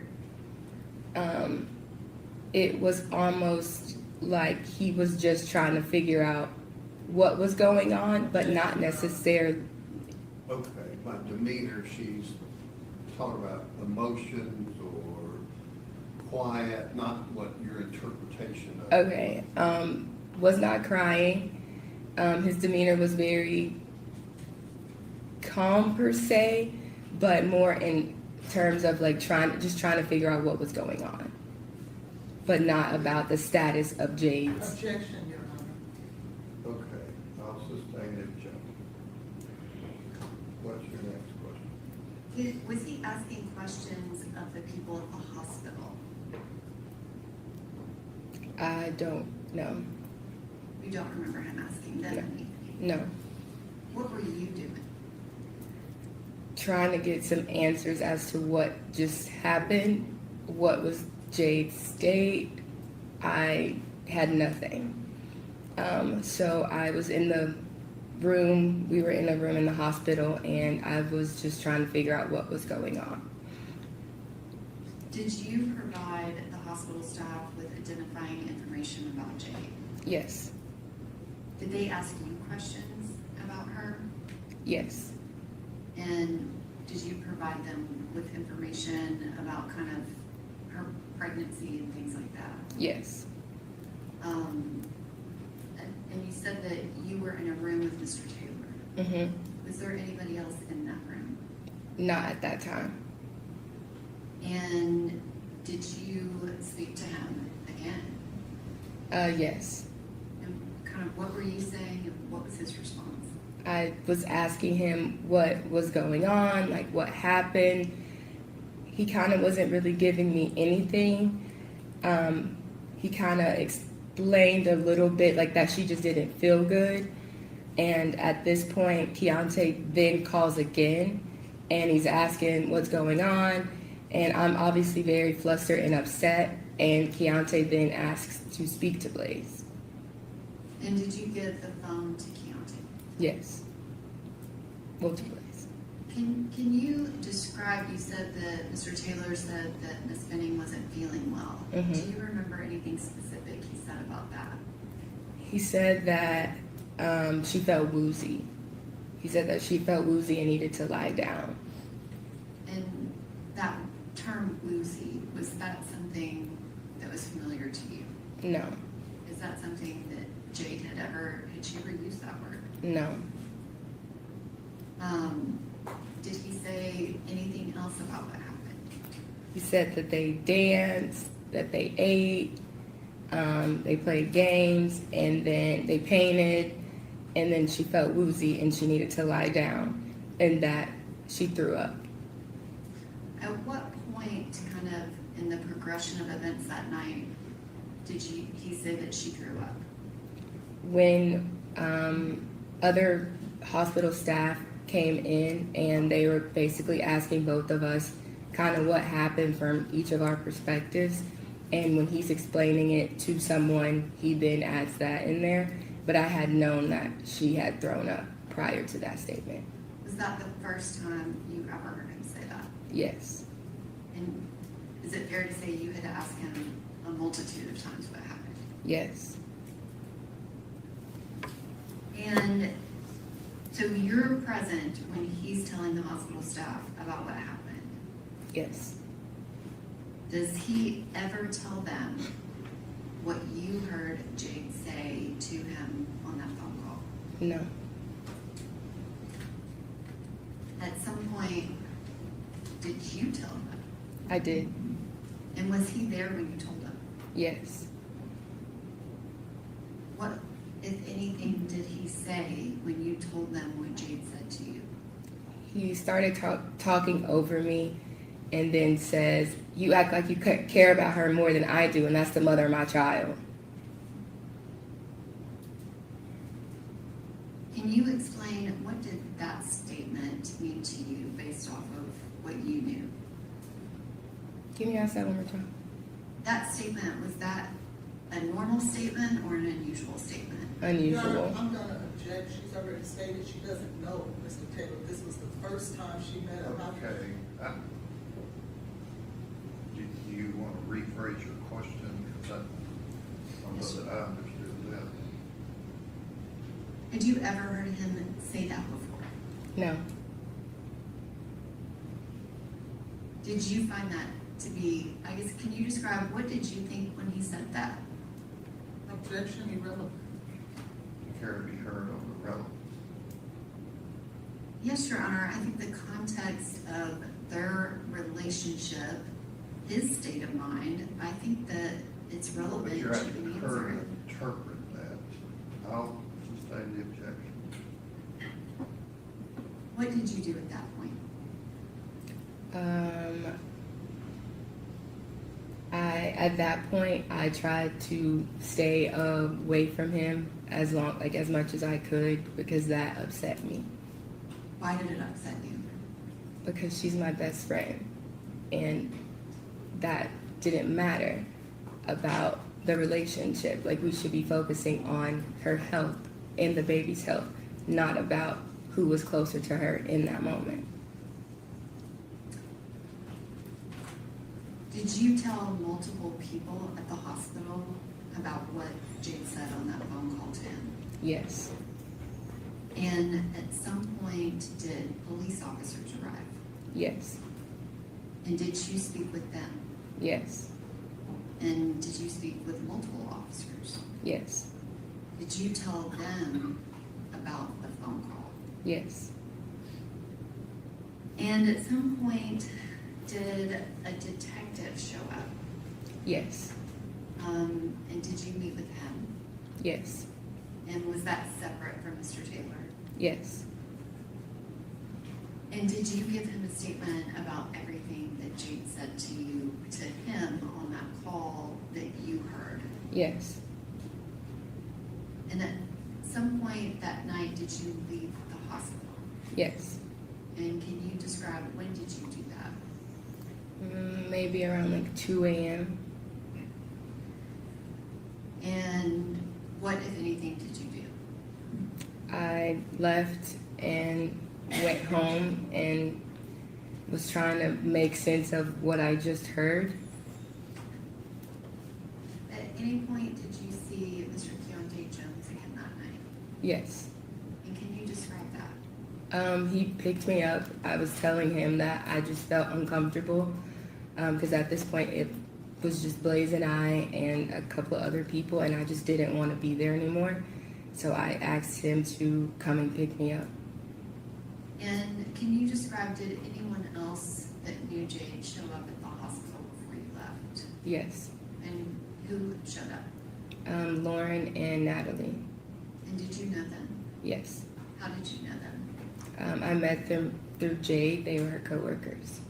It was almost like he was just trying to figure out what was going on, but not necessarily. Okay, by demeanor, she's talking about emotions or quiet, not what your interpretation of. Okay, was not crying. His demeanor was very calm per se, but more in terms of like trying to figure out what was going on, but not about the status of Jade's. Objection, Your Honor. Okay, I'll sustain it, Joe. What's your next question? Was he asking questions of the people at the hospital? I don't know. You don't remember him asking them anything? No. What were you doing? Trying to get some answers as to what just happened, what was Jade's state. I had nothing. So I was in the room, we were in a room in the hospital, and I was just trying to figure out what was going on. Did you provide the hospital staff with identifying information about Jade? Yes, Did they ask you questions about her? yes, And did you provide them with information about kind of her pregnancy and things like that? yes, And you said that you were in a room with Mr. Taylor. Was there anybody else in that room? not at that time. And did you speak to him again? Yes, And kind of what were you saying and what was his response? I was asking him what was going on, like what happened. He kind of wasn't really giving me anything. He kind of explained a little bit like that she just didn't feel good. And at this point, Keontae then calls again and he's asking what's going on. And I'm obviously very flustered and upset. And Keontae then asks to speak to Blaise. And did you give the phone to Keontae? Yes. Well, to Blaise. Can you describe, you said that Mr. Taylor said that Miss Benning wasn't feeling well. Mhm. Do you remember anything specific he said about that? He said that she felt woozy. He said that she felt woozy and needed to lie down. And that term woozy, was that something that was familiar to you? No, Is that something that Jade had she ever used that word? no, Did he say anything else about what happened? he said that they danced, that they ate, they played games, and then they painted, and then she felt woozy and she needed to lie down, and that she threw up. At what point, kind of in the progression of events that night, did he say that she threw up? When other hospital staff came in and they were basically asking both of us kind of what happened from each of our perspectives, and when he's explaining it to someone, he then adds that in there. But I had known that she had thrown up prior to that statement. Was that the first time you ever heard him say that? Yes, And is it fair to say you had asked him a multitude of times what happened? yes, And so you're present when he's telling the hospital staff about what happened. yes, Does he ever tell them what you heard Jade say to him on that phone call? no, At some point, did you tell him? I did, And was he there when you told him? yes. What, if anything, did he say when you told them what Jade said to you? He started talking over me and then says, "You act like you care about her more than I do, and that's the mother of my child." Can you explain, what did that statement mean to you based off of what you knew? Can you ask that one more time? That statement, was that a normal statement or an unusual statement? Your Unusual. Honor, I'm gonna object. She's already stated she doesn't know Mr. Taylor. This was the first time she met him. Okay. Do you want to rephrase your question? Because I don't know that I understood that. Had you ever heard him say that before? No. Did you find that to be, I guess, can you describe, what did you think when he said that? Objection irrelevant. Care to be heard on the relevance? Yes, Your Honor, I think the context of their relationship, his state of mind, I think that it's relevant But to you're asking an her answer. to interpret that. I'll sustain the objection. What did you do at that point? At that point, I tried to stay away from him as much as I could because that upset me. Why did it upset you? Because she's my best friend, and that didn't matter about the relationship. Like, we should be focusing on her health and the baby's health, not about who was closer to her in that moment. Did you tell multiple people at the hospital about what Jade said on that phone call to him? Yes. And at some point, did police officers arrive? Yes. And did you speak with them? Yes. And did you speak with multiple officers? Yes. Did you tell them about the phone call? Yes. And at some point, did a detective show up? Yes. And did you meet with him? Yes. And was that separate from Mr. Taylor? Yes. And did you give him a statement about everything that Jade said to you, to him on that call that you heard? Yes. And at some point that night, did you leave the hospital? Yes. And can you describe, when did you do that? Maybe around like 2 a.m. And what, if anything, did you do? I left and went home and was trying to make sense of what I just heard. At any point, did you see Mr. Keontae Jones again that night? Yes. And can you describe that? He picked me up. I was telling him that I just felt uncomfortable because at this point it was just Blaise and I and a couple of other people, and I just didn't want to be there anymore. So I asked him to come and pick me up. And can you describe, did anyone else that knew Jade show up at the hospital before you left? Yes. And who showed up? Lauren and Natalie. And did you know them? Yes. How did you know them? I met them through Jade. They were her coworkers.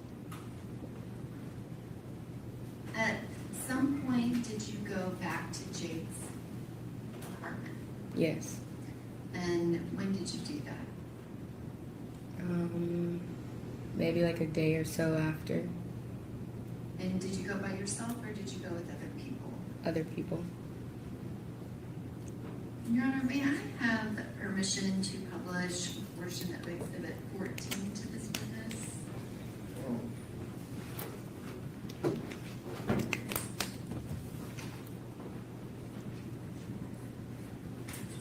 At some point, did you go back to Jade's apartment? Yes. And when did you do that? Maybe like a day or so after. And did you go by yourself or did you go with other people? Other people. Your Honor, may I have permission to publish a portion of Exhibit 14 to this witness?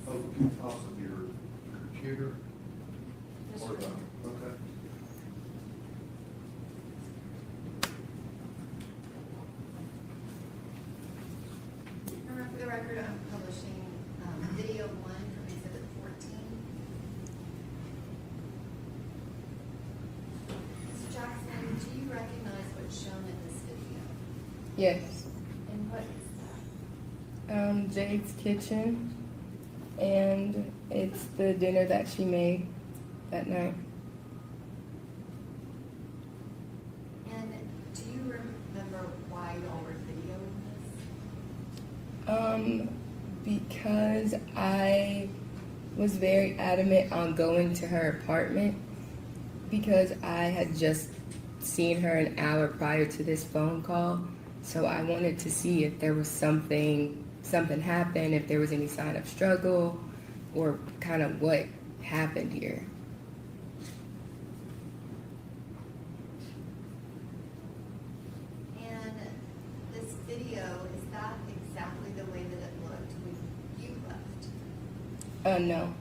Oh, because of your computer? Yes, Or sir. the- Okay. For the record, I'm publishing video 1 from Exhibit 14. Mr. Jackson, do you recognize what's shown in this video? Yes. And what is that? Jade's kitchen, and it's the dinner that she made that night. And do you remember why y'all were videoing this? Because I was very adamant on going to her apartment because I had just seen her an hour prior to this phone call. So I wanted to see if there was something happened, if there was any sign of struggle, or kind of what happened here. And this video, is that exactly the way that it looked when you left? No.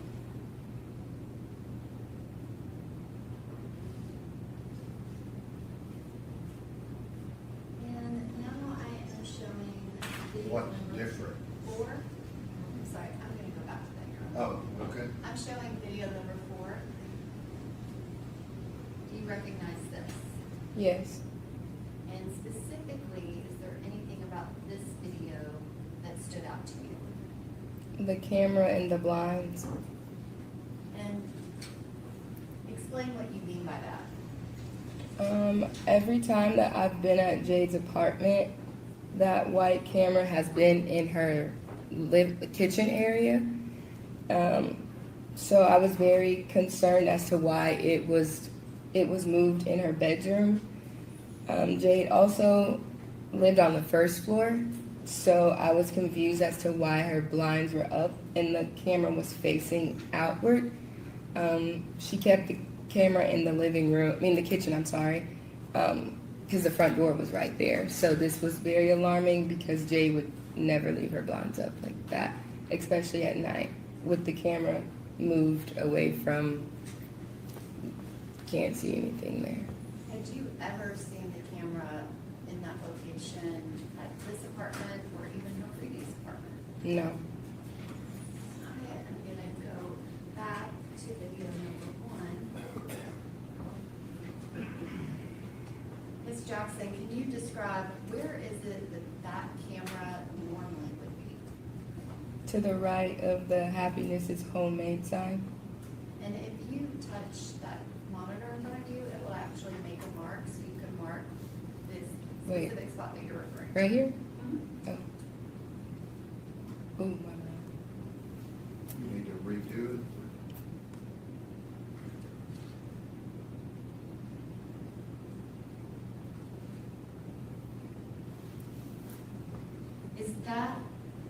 And now I am showing video What's number different? 4. I'm sorry, I'm gonna go back to that. You're on. Oh, okay. I'm showing video number 4. Do you recognize this? Yes. And specifically, is there anything about this video that stood out to you? The camera and the blinds. And explain what you mean by that. Every time that I've been at Jade's apartment, that white camera has been in her kitchen area. So I was very concerned as to why it was moved in her bedroom. Jade also lived on the first floor, so I was confused as to why her blinds were up and the camera was facing outward. She kept the camera in the the kitchen, I'm sorry, because the front door was right there. So this was very alarming because Jade would never leave her blinds up like that, especially at night with the camera moved away from, can't see anything there. Had you ever seen the camera in that location at this apartment or even her previous apartment? No. I am gonna go back to video number 1. Ms. Jackson, can you describe where is it that camera normally would be? To the right of the Happiness is Homemade sign. And if you touch that monitor in front of you, it will actually make a mark, so you can mark this Wait. specific spot that you're referring to. Right here? Mhm. Oh, my bad. You need to redo it. Is that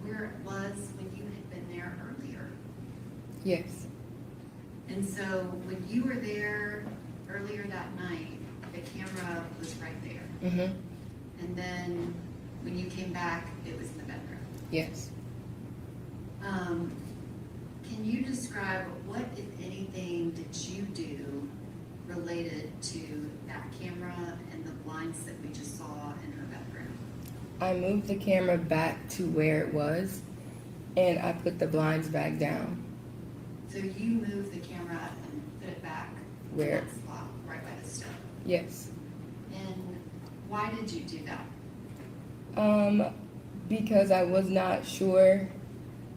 where it was when you had been there earlier? Yes. And so when you were there earlier that night, the camera was right there. Mm-hmm. And then when you came back, it was in the bedroom. Yes. Can you describe what, if anything, did you do related to that camera and the blinds that we just saw in her bedroom? I moved the camera back to where it was, and I put the blinds back down. So you moved the camera up and put it back Where? in that spot, right by the stove. Yes. And why did you do that? Because I was not sure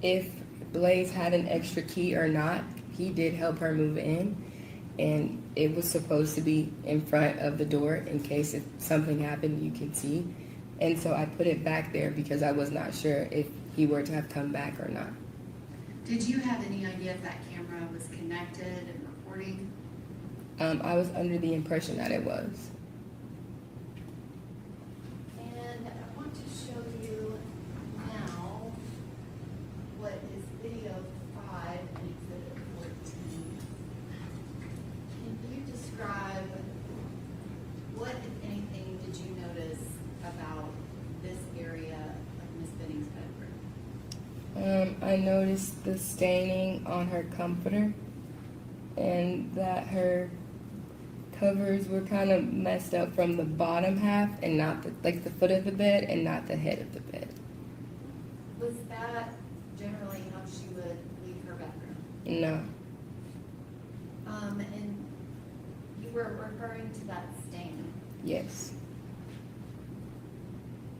if Blaise had an extra key or not. He did help her move in, and it was supposed to be in front of the door in case if something happened, you could see. And so I put it back there because I was not sure if he were to have come back or not. Did you have any idea if that camera was connected and recording? I was under the impression that it was. And I want to show you now what is video 5 and exhibit 14. Can you describe what, if anything, did you notice about this area of Miss Benning's bedroom? I noticed the staining on her comforter and that her covers were kind of messed up from the bottom half and not the foot of the bed and not the head of the bed. Was that generally how she would leave her bedroom? No. And you were referring to that stain, Yes.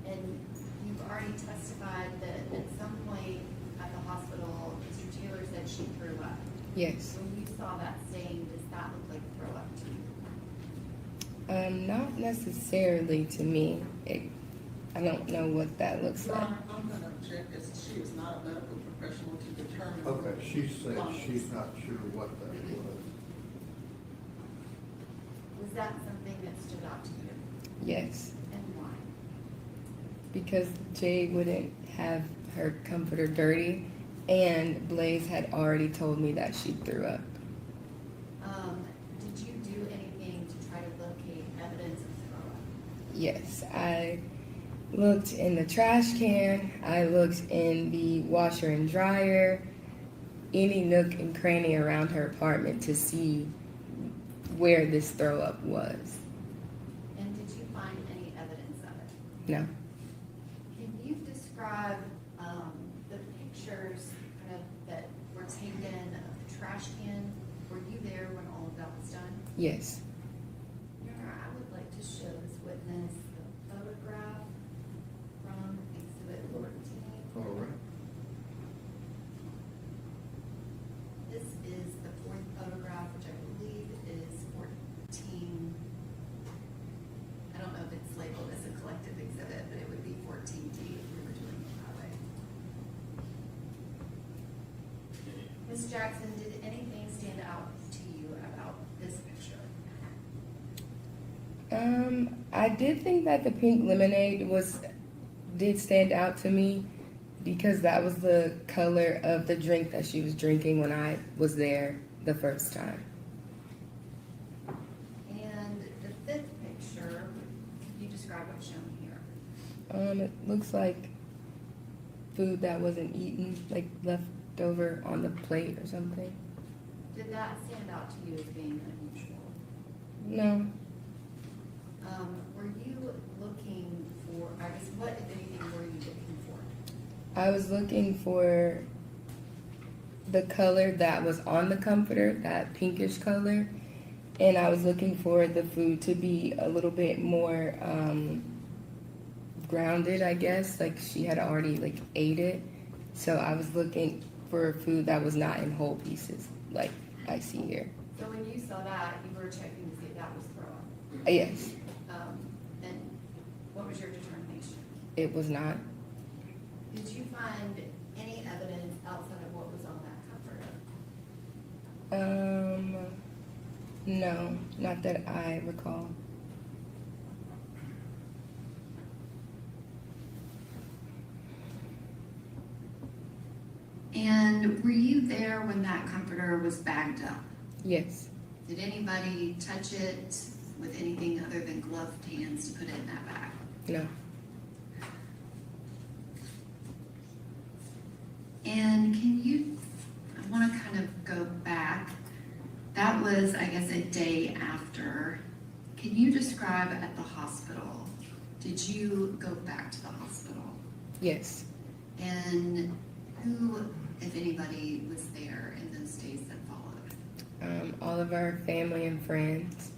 and you've already testified that at some point at the hospital, Mr. Taylor said she threw up. Yes. When you saw that stain, does that look like throw up to you? Not necessarily to me. I don't know what that looks Your like. Honor, I'm gonna object as she is not a medical professional to determine. Okay, she said she's not sure what that was. Was that something that stood out to you, Yes. and why? Because Jade wouldn't have her comforter dirty, and Blaise had already told me that she threw up. Did you do anything to try to locate evidence of throw up? Yes, I looked in the trash can, I looked in the washer and dryer, any nook and cranny around her apartment to see where this throw up was. And did you find any evidence of it? No. Can you describe the pictures kind of that were taken of the trash can? Were you there when all of that was done? Yes. Your Honor, I would like to show this witness the photograph from Exhibit 14. All right. This is the fourth photograph, which I believe is 14. I don't know if it's labeled as a collective exhibit, but it would be 14D if we were doing it that way. Ms. Jackson, did anything stand out to you about this picture? I did think that the pink lemonade did stand out to me because that was the color of the drink that she was drinking when I was there the first time. And the fifth picture, can you describe what's shown here? It looks like food that wasn't eaten, like left over on the plate or something. Did that stand out to you as being unusual? No. Were you looking for, I guess, what, if anything, were you looking for? I was looking for the color that was on the comforter, that pinkish color, and I was looking for the food to be a little bit more grounded, I guess, like she had already ate it. So I was looking for food that was not in whole pieces, like I see here. So when you saw that, you were checking to see if that was throw up? Yes, And what was your determination? it was not. Did you find any evidence outside of what was on that comforter? No, not that I recall. And were you there when that comforter was bagged up? Yes, Did anybody touch it with anything other than gloved hands to put it in that bag? no. And can you, I want to kind of go back. That was, I guess, a day after. Can you describe at the hospital? Did you go back to the hospital? Yes. And who, if anybody, was there in those days that followed? All of our family and friends.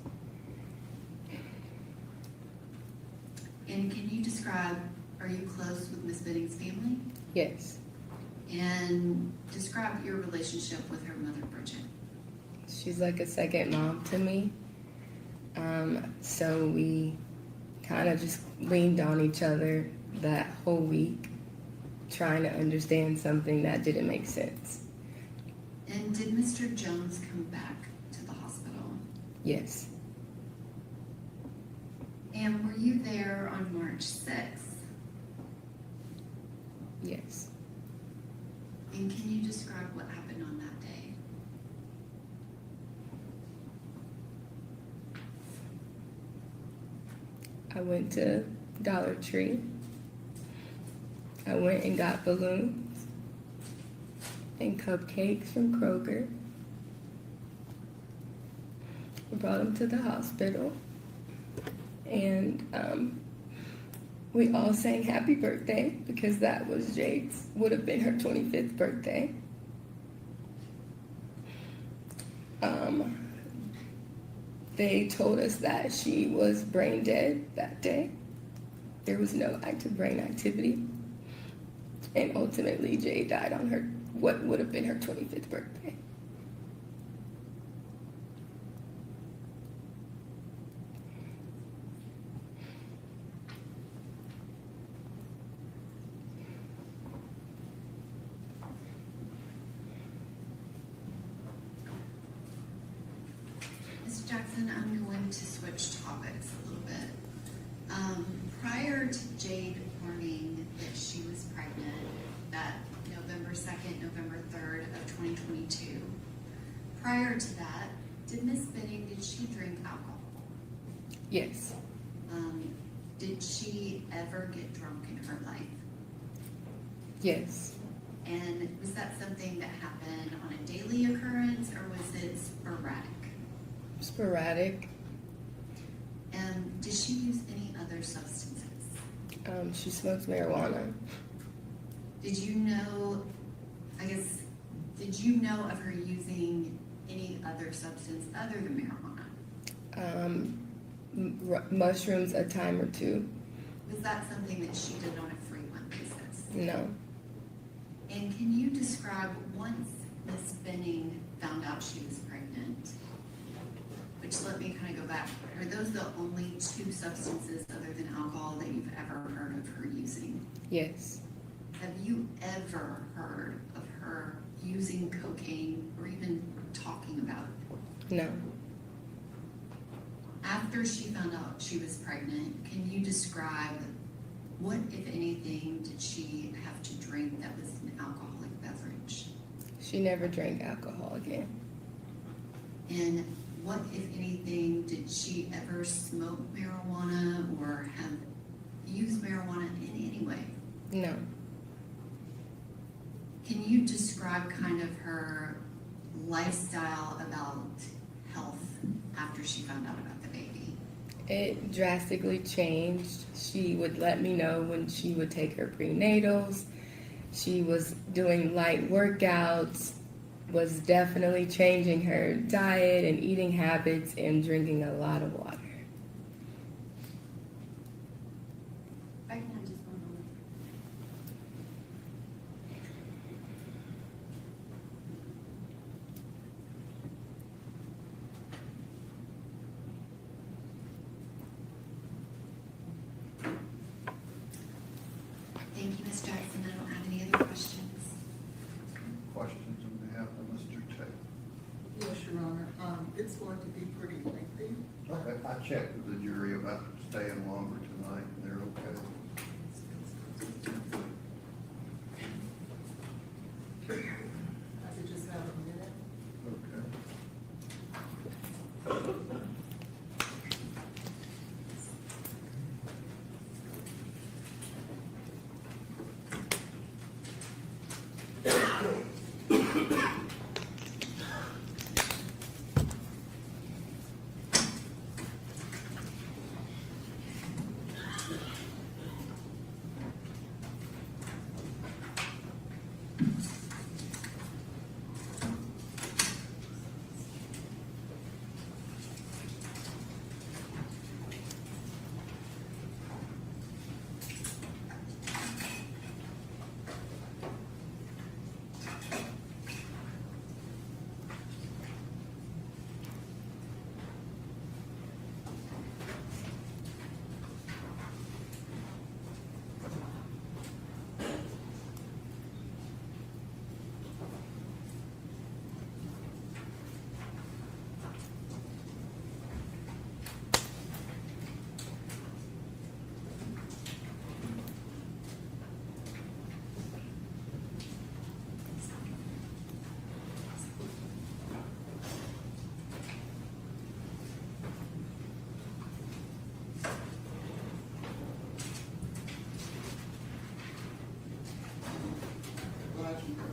And can you describe, are you close with Miss Bidding's family? Yes. And describe your relationship with her mother, Bridget. She's like a second mom to me. So we kind of just leaned on each other that whole week, trying to understand something that didn't make sense. And did Mr. Jones come back to the hospital? Yes. And were you there on March 6th? Yes. And can you describe what happened on that day? I went to Dollar Tree. I went and got balloons and cupcakes from Kroger. We brought them to the hospital. And we all sang happy birthday because that was Jade's, would have been her 25th birthday. They told us that she was brain dead that day. There was no active brain activity. And ultimately, Jade died on her, what would have been her 25th birthday. Mr. Jackson, I'm going to switch topics a little bit. Prior to Jade learning that she was pregnant, that November 2nd, November 3rd of 2022, prior to that, Did Miss Benning, did she drink alcohol? Yes. Did she ever get drunk in her life? Yes. And was that something that happened on a daily occurrence or was it sporadic? Sporadic. And did she use any other substances? She smokes marijuana. Did you know, I guess, did you know of her using any other substance other than marijuana? Mushrooms a time or two. Was that something that she did on a frequent basis? No. And can you describe once Miss Benning found out she was pregnant, which let me kind of go back, are those the only two substances other than alcohol that you've ever heard of her using? Yes. Have you ever heard of her using cocaine or even talking about it? No. After she found out she was pregnant, can you describe what, if anything, did she have to drink that was an alcoholic beverage? She never drank alcohol again. And what, if anything, did she ever smoke marijuana or have used marijuana in any way? No. Can you describe kind of her lifestyle about health after she found out about the baby? It drastically changed. She would let me know when she would take her prenatals. She was doing light workouts, was definitely changing her diet and eating habits and drinking a lot of water. Right now, just one moment. Thank you, Ms. Jackson. I don't have any other questions. Questions on behalf of Mr. Taylor? Yes, Your Honor, it's going to be pretty lengthy. Okay, I checked with the jury about staying longer tonight, and they're okay. I could just have a minute. Okay.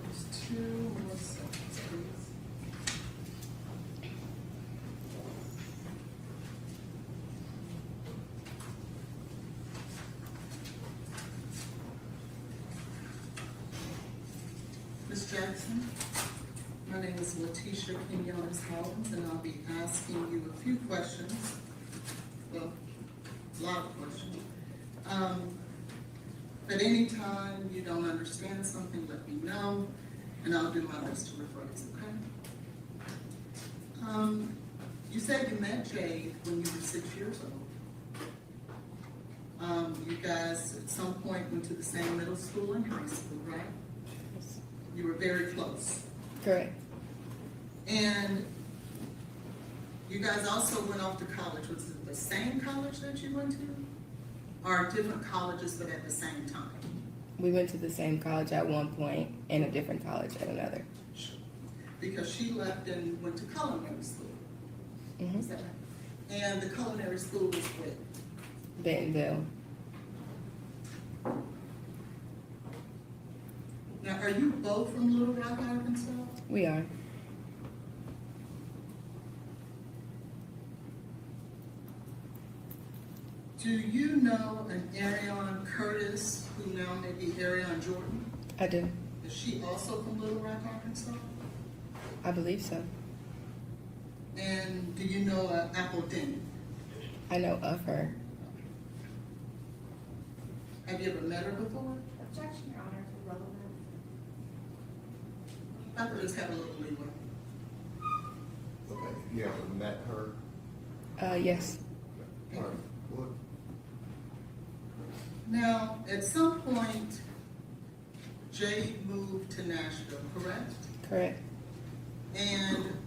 There's 2 more seconds, please. Ms. Jackson, my name is Letitia Quinones-Hollins, and I'll be asking you a few questions. Well, a lot of questions. At any time you don't understand something, let me know, and I'll do my best to rephrase, okay? You said you met Jade when you were 6 years old. You guys at some point went to the same middle school and high school, right? You were very close. Correct. And you guys also went off to college. Was it the same college that you went to? Or different colleges but at the same time? We went to the same college at one point and a different college at another. Because she left and went to culinary school. Is that right? And the culinary school is with? Bentonville. Now, are you both from Little Rock, Arkansas? We are. Do you know an Arion Curtis, who now may be Arion Jordan? I do. Is she also from Little Rock, Arkansas? I believe so. And do you know Apple Denny? I know of her. Have you ever met her before? Objection, Your Honor, to relevance. I could just have a little leeway. Okay, you ever met her? Yes. All right, what, Now, at some point, Jade moved to Nashville, correct? Correct. And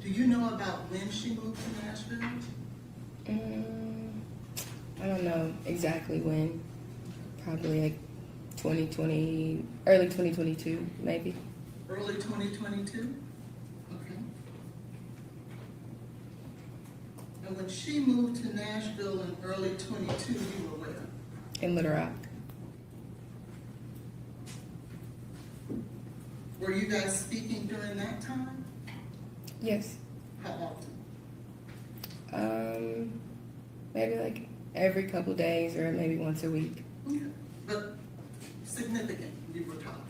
do you know about when she moved to Nashville? I don't know exactly when. Probably like 2020, early 2022, maybe. Early 2022? Okay. And when she moved to Nashville in early 22, you were where? In Little Rock. Were you guys speaking during that time? Yes. How often? Maybe like every couple days or maybe once a week. Okay. But significant, you were talking.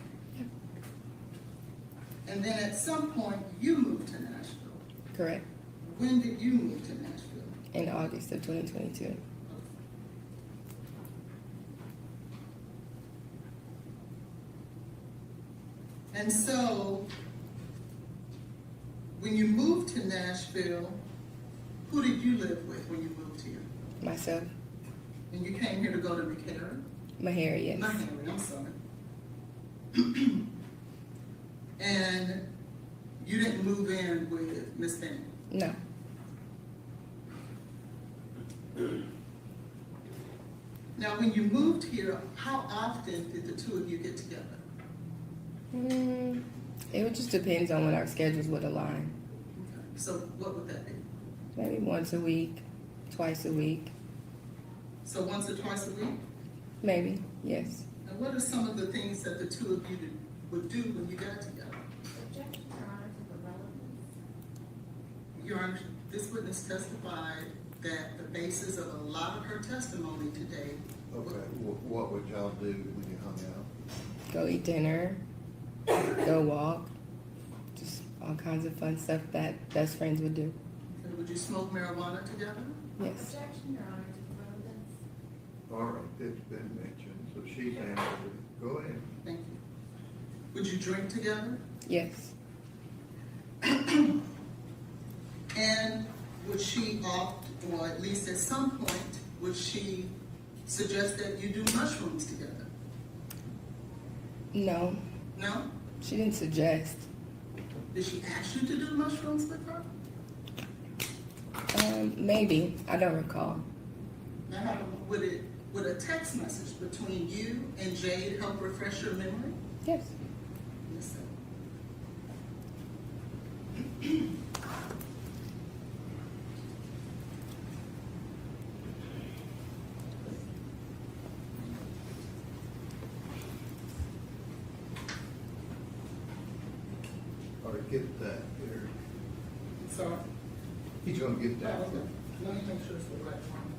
And then at some point, you moved to Nashville. Correct. When did you move to Nashville? In August of 2022. And so, when you moved to Nashville, who did you live with when you moved here? Myself. And you came here to go to McCarran? Mahara, yes. Not Henry, I'm sorry. And you didn't move in with Miss Fanny? No. Now, when you moved here, how often did the two of you get together? It would just depends on when our schedules would align. Okay. So what would that be? Maybe once a week, twice a week, So once or twice a week? maybe, yes. And what are some of the things that the two of you would do when you got together? Objection, Your Honor, to the relevance. Your Honor, this witness testified that the basis of a lot of her testimony today. okay, what would y'all do when you hung out? Go eat dinner, go walk, just all kinds of fun stuff that best friends would do. Would you smoke marijuana together? Yes. Objection, Your Honor, to the relevance. All right, it's been mentioned, so she's answered it. Go ahead. Thank you. Would you drink together? Yes. And would she opt, or at least at some point, would she suggest that you do mushrooms together? No, No? she didn't suggest. Did she ask you to do mushrooms with her? Maybe. I don't recall. Now, would a text message between you and Jade help refresh your memory? Yes. Yes, sir. All right, get that here. Sorry. He's gonna get that. Okay. Let me make sure it's the right one.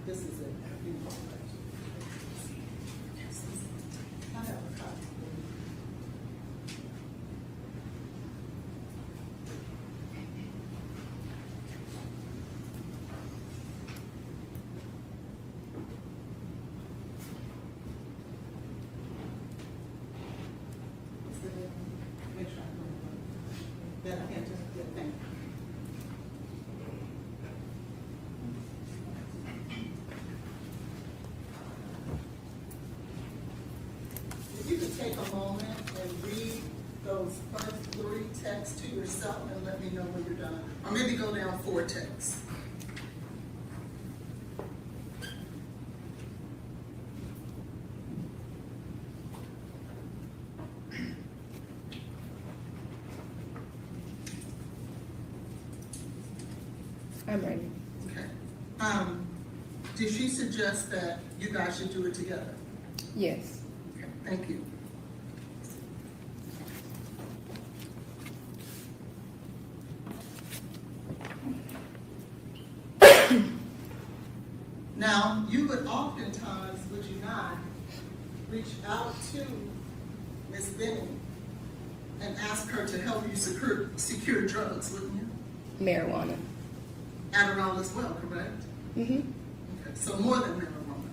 This is it. I have a copy. Make sure I don't. That I can't just get, thank you. If you could take a moment and read those first 3 texts to yourself and let me know when you're done. Or maybe go down 4 texts. I'm ready. Okay. Did she suggest that you guys should do it together? Yes. Okay, thank you. Now, you would oftentimes, would you not, reach out to Ms. Benning and ask her to help you secure drugs, wouldn't you? Marijuana. Adderall as well, correct? Mm-hmm. Okay, so more than marijuana.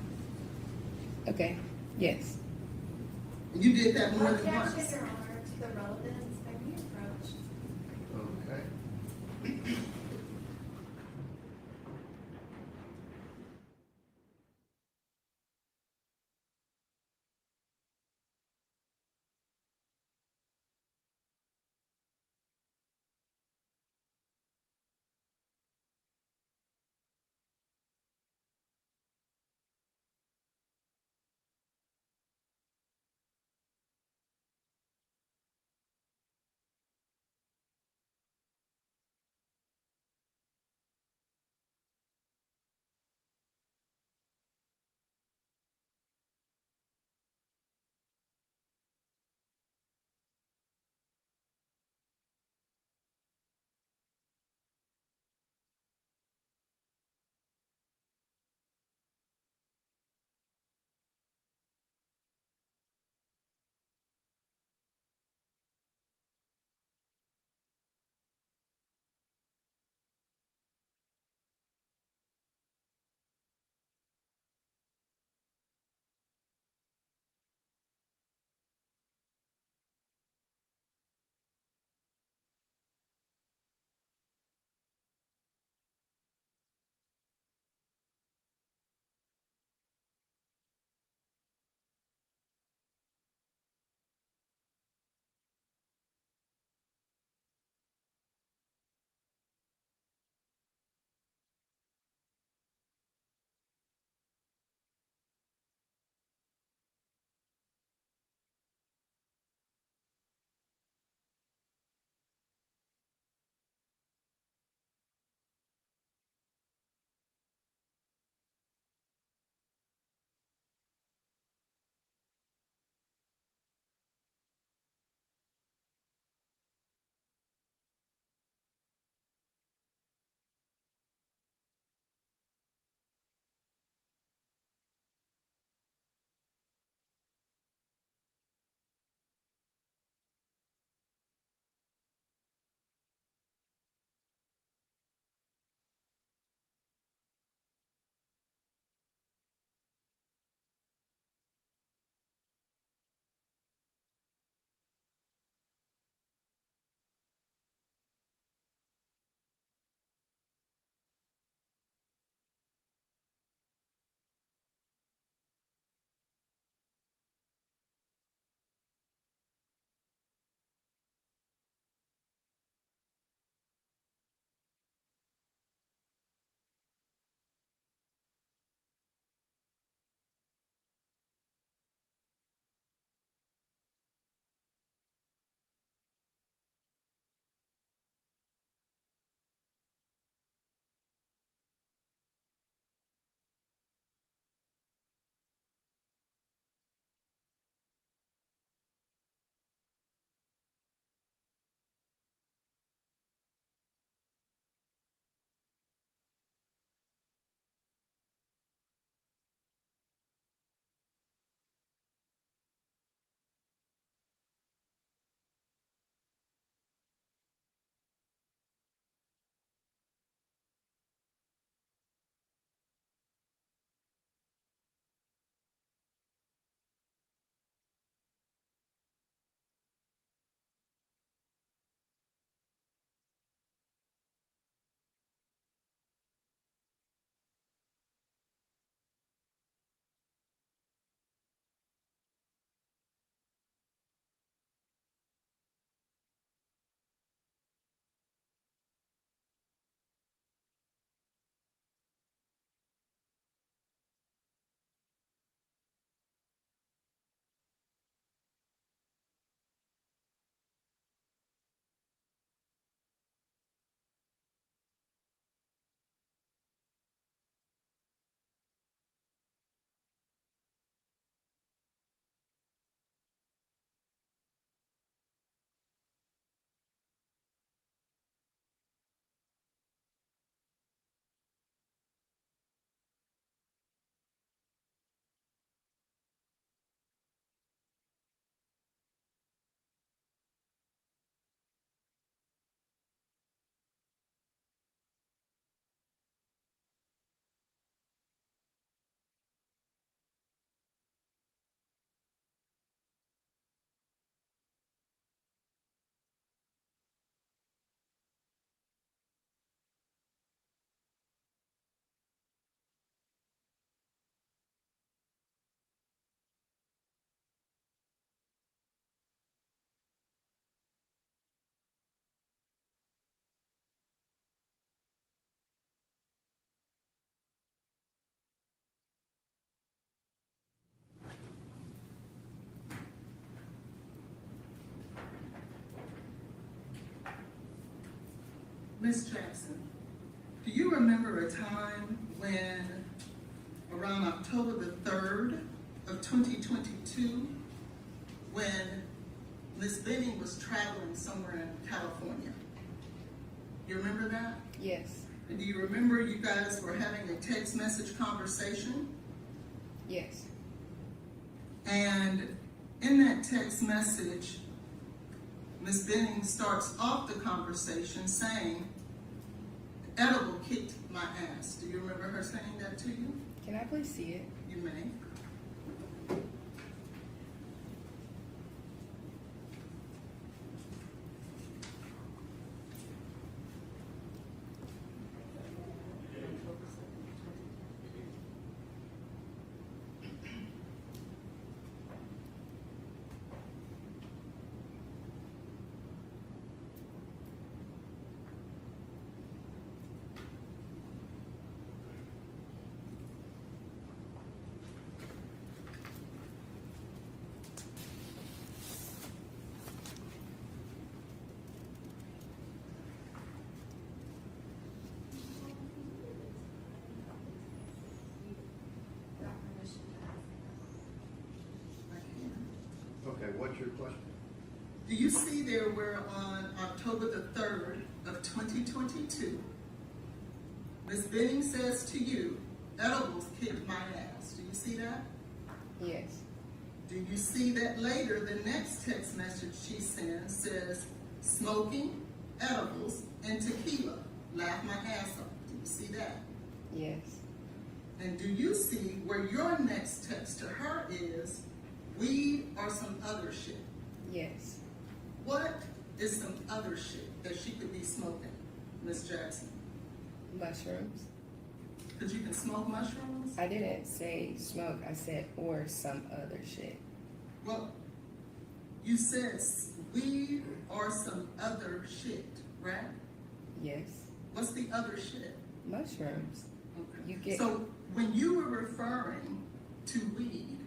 Okay. Yes. And you did that more than Objection, once. Your Honor, to the relevance of the approach. Okay. Ms. Jackson, do you remember a time when, around October the 3rd of 2022, when Ms. Benning was traveling somewhere in California? You remember that? Yes. And do you remember you guys were having a text message conversation? Yes. And in that text message, Ms. Benning starts off the conversation saying, "Edible kicked my ass." Do you remember her saying that to you? Can I please see it? You may. Got permission to ask. I can. Okay, what's your question? Do you see there where on October the 3rd of 2022, Ms. Benning says to you, "Edibles kicked my ass." Do you see that? Yes. Do you see that later, the next text message she sends says, "Smoking, edibles, and tequila. Laugh my ass off." Do you see that? Yes. And do you see where your next text to her is, "Weed or some other shit"? Yes. What is some other shit that she could be smoking, Miss Jackson? Mushrooms. Because you can smoke mushrooms? I didn't say smoke. I said or some other shit. Well, you said weed or some other shit, right? Yes. What's the other shit? Mushrooms. Okay. You get- So when you were referring to weed,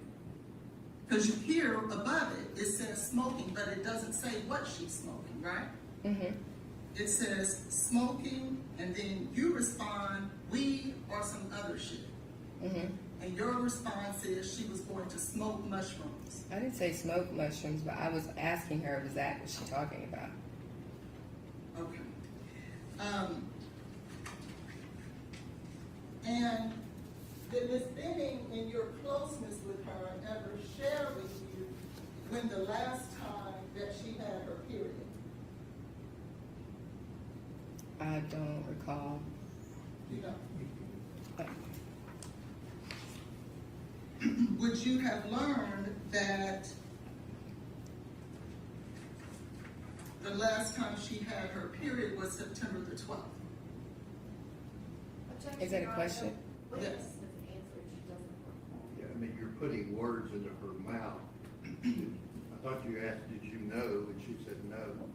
because you hear above it, it says smoking, but it doesn't say what she's smoking, right? Mm-hmm. It says smoking, and then you respond, weed or some other shit. Mm-hmm. And your response is she was going to smoke mushrooms. I didn't say smoke mushrooms, but I was asking her, was that what she talking about? Okay. And did Ms. Benning, in your closeness with her, ever share with you when the last time that she had her period? I don't recall. You know, Uh, would you have learned that the last time she had her period was September the 12th? Objection, Is that a Your Honor. question? The witness Yes. has answered, she doesn't recall. Yeah, I mean, you're putting words into her mouth. I thought you asked, did you know, and she said no.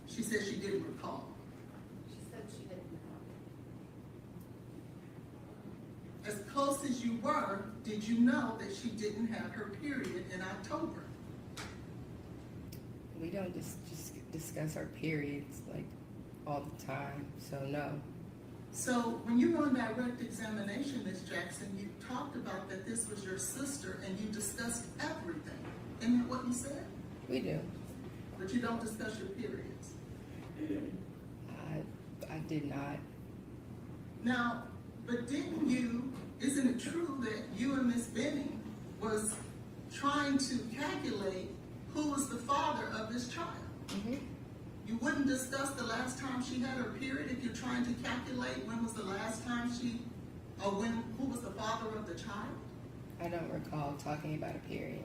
She said she didn't recall. She said she didn't know. As close as you were, did you know that she didn't have her period in October? We don't just discuss our periods like all the time, so no. So when you were on direct examination, Ms. Jackson, you talked about that this was your sister and you discussed everything. Isn't that what you said? We do. But you don't discuss your periods. I did not. Now, but didn't you, isn't it true that you and Ms. Benning was trying to calculate who was the father of this child? Mm-hmm. You wouldn't discuss the last time she had her period if you're trying to calculate when was the last time who was the father of the child? I don't recall talking about a period.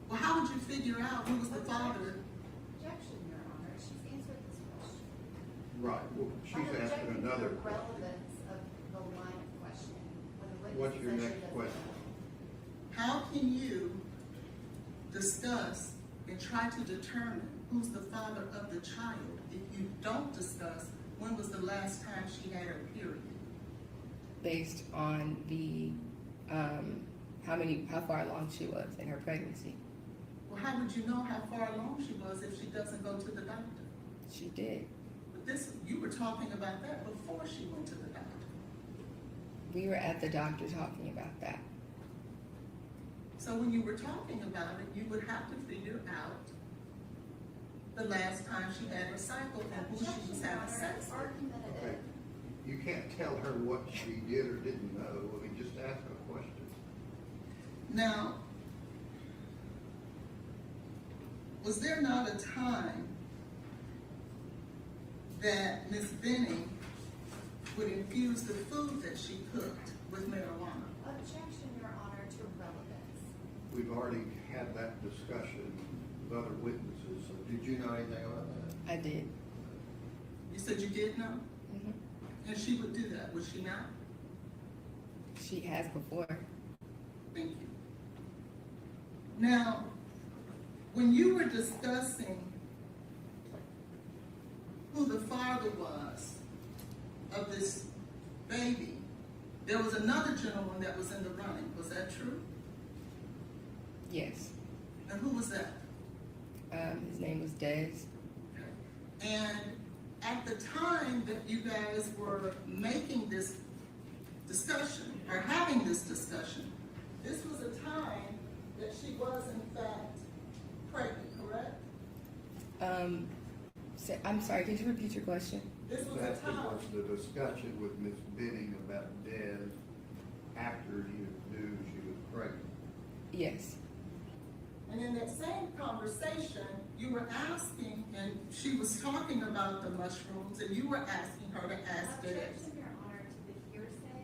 Well, how would you figure out who was the father? Objection, Your Honor, she's answered this question. Right, well, she's I'm asking objecting to another the question. relevance of the line of questioning. When the witness What's your says she next doesn't question? know. How can you discuss and try to determine who's the father of the child if you don't discuss when was the last time she had her period? Based on the how far along she was in her pregnancy. Well, how would you know how far along she was if she doesn't go to the doctor? She did. But you were talking about that before she went to the doctor. We were at the doctor talking about that. So when you were talking about it, you would have to figure out the last time she had her cycle and who she was having sex with. Argumentative. You can't tell her what she did or didn't know, I mean, just ask her a question. Now, was there not a time that Miss Benning would infuse the food that she cooked with marijuana? Objection, Your Honor, to relevance. We've already had that discussion with other witnesses, so did you know anything about that? I did. You said you did know? Mhm. And she would do that, would she not? She has before. Thank you. Now, when you were discussing who the father was of this baby, there was another gentleman that was in the running. Was that true? Yes. And who was that? His name was Des. And at the time that you guys were making this discussion, or having this discussion, this was a time that she was in fact pregnant, correct? I'm sorry, could you repeat your question? This was a That time. was the discussion with Miss Benning about Des after you knew she was pregnant. Yes. And in that same conversation, you were asking, and she was talking about the mushrooms, and you were asking her to ask Des. Objection, Your Honor, to the hearsay.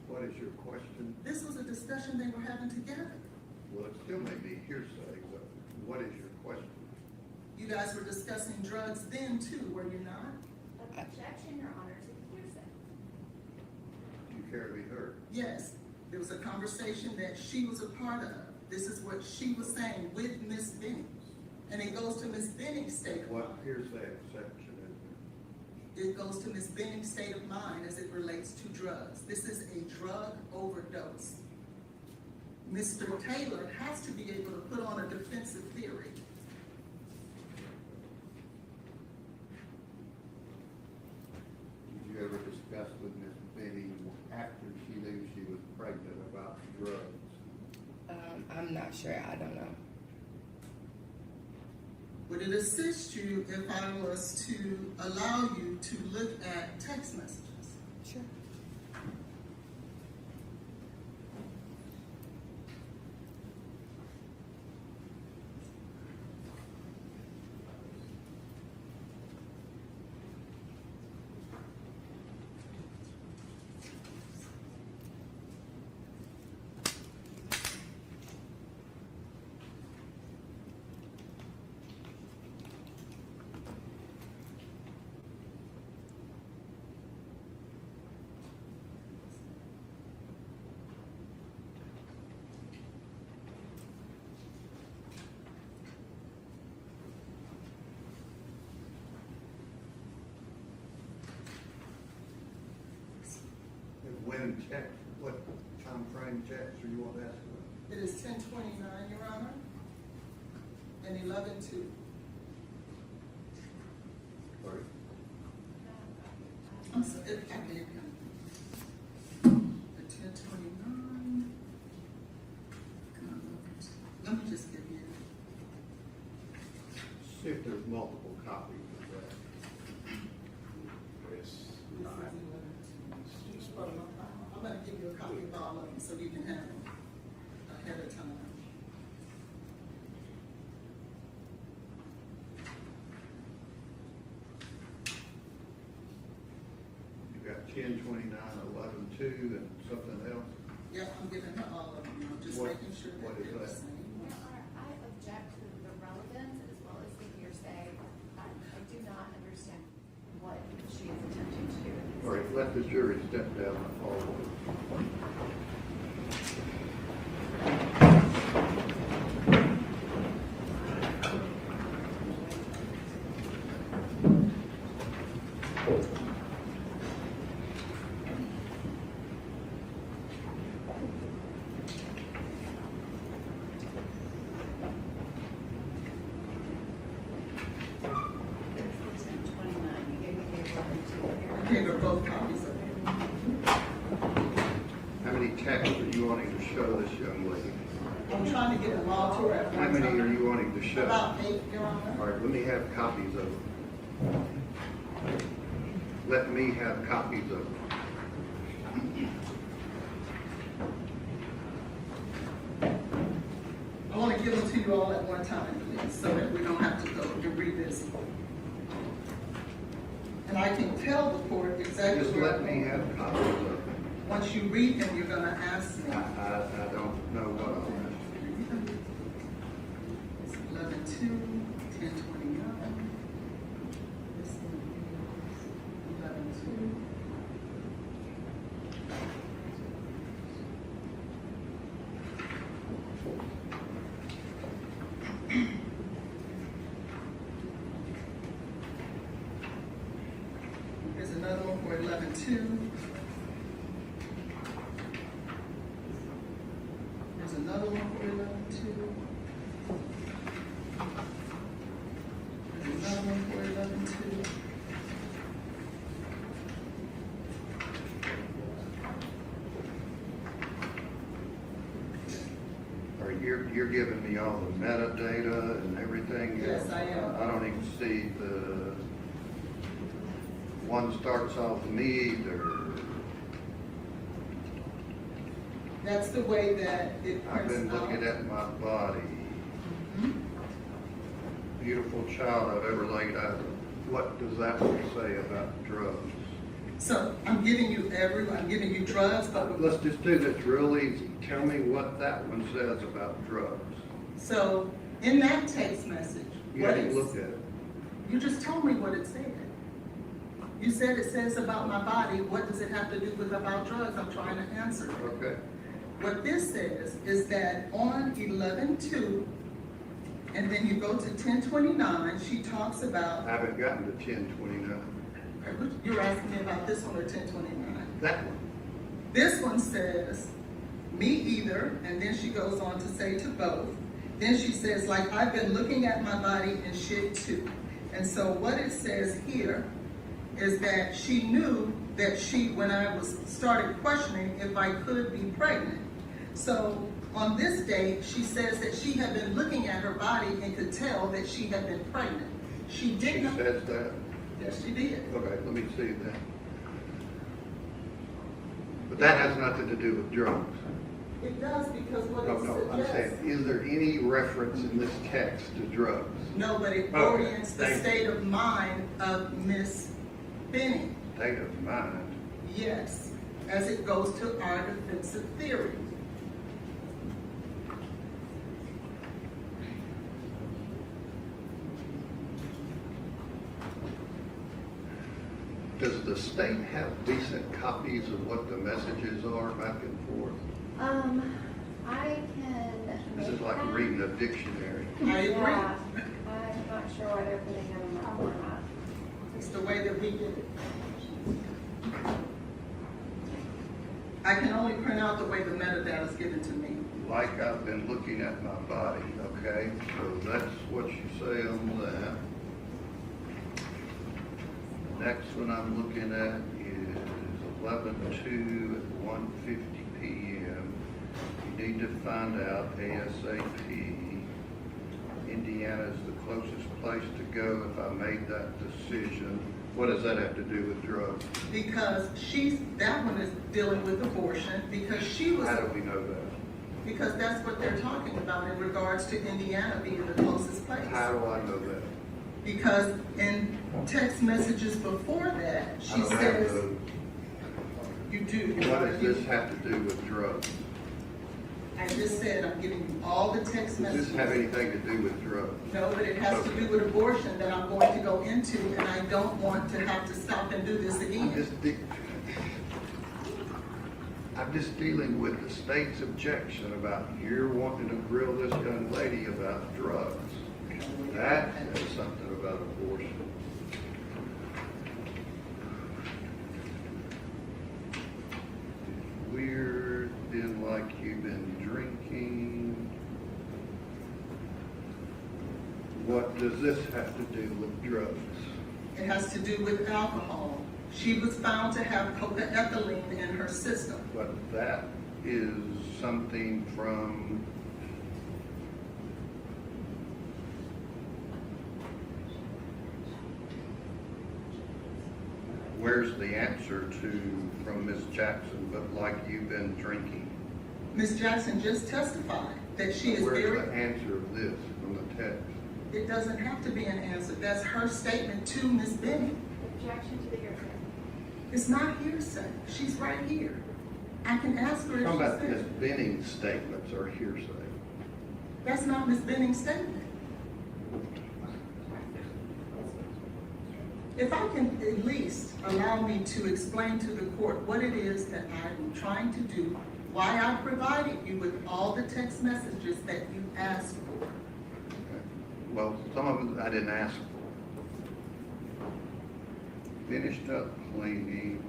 What is your question? This was a discussion they were having together. Well, it still may be hearsay, but what is your question? You guys were discussing drugs then too, were you not? Objection, Your Honor, to the hearsay. Do you care to be heard? Yes, there was a conversation that she was a part of. This is what she was saying with Miss Benning. And it goes to Miss Benning's state of What mind. hearsay exception is It goes to Miss Benning's state of mind as it relates to drugs. This is a drug overdose. Mr. Taylor has to be able to put on a defensive theory. Did you ever discuss with Miss Benning after she knew she was pregnant about drugs? I'm not sure. I don't know. Would it assist you if I was to allow you to look at text messages? Sure. And when checks, what time frame checks are you want to ask about? It is 10:29, Your Honor, and 11:02. Sorry. I'm sorry, I gave him. The 10:29. Let me just give you. See if there's multiple copies of that. This is 11:02. I'm gonna give you a copy of all of them so you can have them ahead of time. You got 10:29, 11:02, and something else? Yeah, I'm giving her all of them, I'm just What- making sure what that is they're the that? same. Your Honor, I object to the relevance as well as the hearsay. I do not understand what she is attempting to do. All right, let the jury step down and follow. text are you wanting to show this young lady? I'm trying to get them all to her at How one many are time. you wanting to show? About 8, Your All Honor. right, let me have copies of them. Let me have copies of them. I want to give them to you all at one time, please, so that we don't have to go and revisit. And I can tell the court exactly Just where. let me have copies of them. Once you read them, you're gonna ask me. I don't know what I'll ask. It's 11:2, 10:29. This one is 11:2. There's another one for 11:2. There's another one for 11:2. There's another one for 11:2. Or you're giving me all the metadata and everything? Yes, I am. I don't even see the, one starts off me, or, That's the way that it I've prints been out. looking at my body. Mhm. Beautiful child I've ever laid eyes on. What does that one say about drugs? So I'm giving you drugs, but, Let's just do this real easy. Tell me what that one says about drugs. so in that text message, You what haven't it's, looked at it. you just told me what it said. You said it says about my body, what does it have to do with about drugs? I'm trying to answer it. Okay. What this says is that on 11:2, and then you go to 10:29, she talks I about, haven't gotten to 1029. you're asking me about this one or 10:29? That one. This one says, me either, and then she goes on to say to both. Then she says, like, I've been looking at my body and shit too. And so what it says here is that she knew that when I started questioning if I could be pregnant. So on this date, she says that she had been looking at her body and could tell that she had been pregnant. She She didn't. says that? Yes, she did. Okay, let me see that. But that has nothing to do with drugs. It does because what No, it no, I'm suggests. saying, is there any reference in this text to drugs? No, but it Okay, orients the thank you. state of mind of Miss Benning. State of mind. Yes, as it goes to our defensive theory. Does the state have decent copies of what the messages are back and forth? I can. This is make like that. reading a dictionary. I agree. Yeah, I'm not sure why they're putting them in that format. It's the way that we did it. I can only print out the way the metadata is given to me. Like I've been looking at my body, okay? So that's what you say on that. The next one I'm looking at is 11/2 at 1:50 p.m. You need to find out ASAP. Indiana's the closest place to go if I made that decision. What does that have to do with drugs? Because that one is dealing with abortion, because she was, How do we know that? because that's what they're talking about in regards to Indiana being the closest place. How do I know that? Because in text messages before that, I she don't have says, those. you do. What does this have to do with drugs? I just said, I'm giving you all the text Does messages. this have anything to do with drugs? No, but it has to do with abortion that I'm going to go into, and I don't want to have to stop and do this I'm again. just dealing with the state's objection about you're wanting to grill this young lady about drugs. That says something about abortion. It's weird, been like you've been drinking. What does this have to do with drugs? It has to do with alcohol. She was found to have cocaethylene in her system. But that is something from, where's the answer to, from Ms. Jackson, but like you've been drinking? Ms. Jackson just testified that she is Where's very, the answer of this from the text? it doesn't have to be an answer. That's her statement to Ms. Benning. Objection to the hearsay. It's not hearsay. She's right here. I can ask her if Talking she about Ms. said. Benning's statements are hearsay. That's not Ms. Benning's statement. If I can at least allow me to explain to the court what it is that I'm trying to do, why I provided you with all the text messages that you asked for. Okay. Well, some of them I didn't ask for. Finished up cleaning,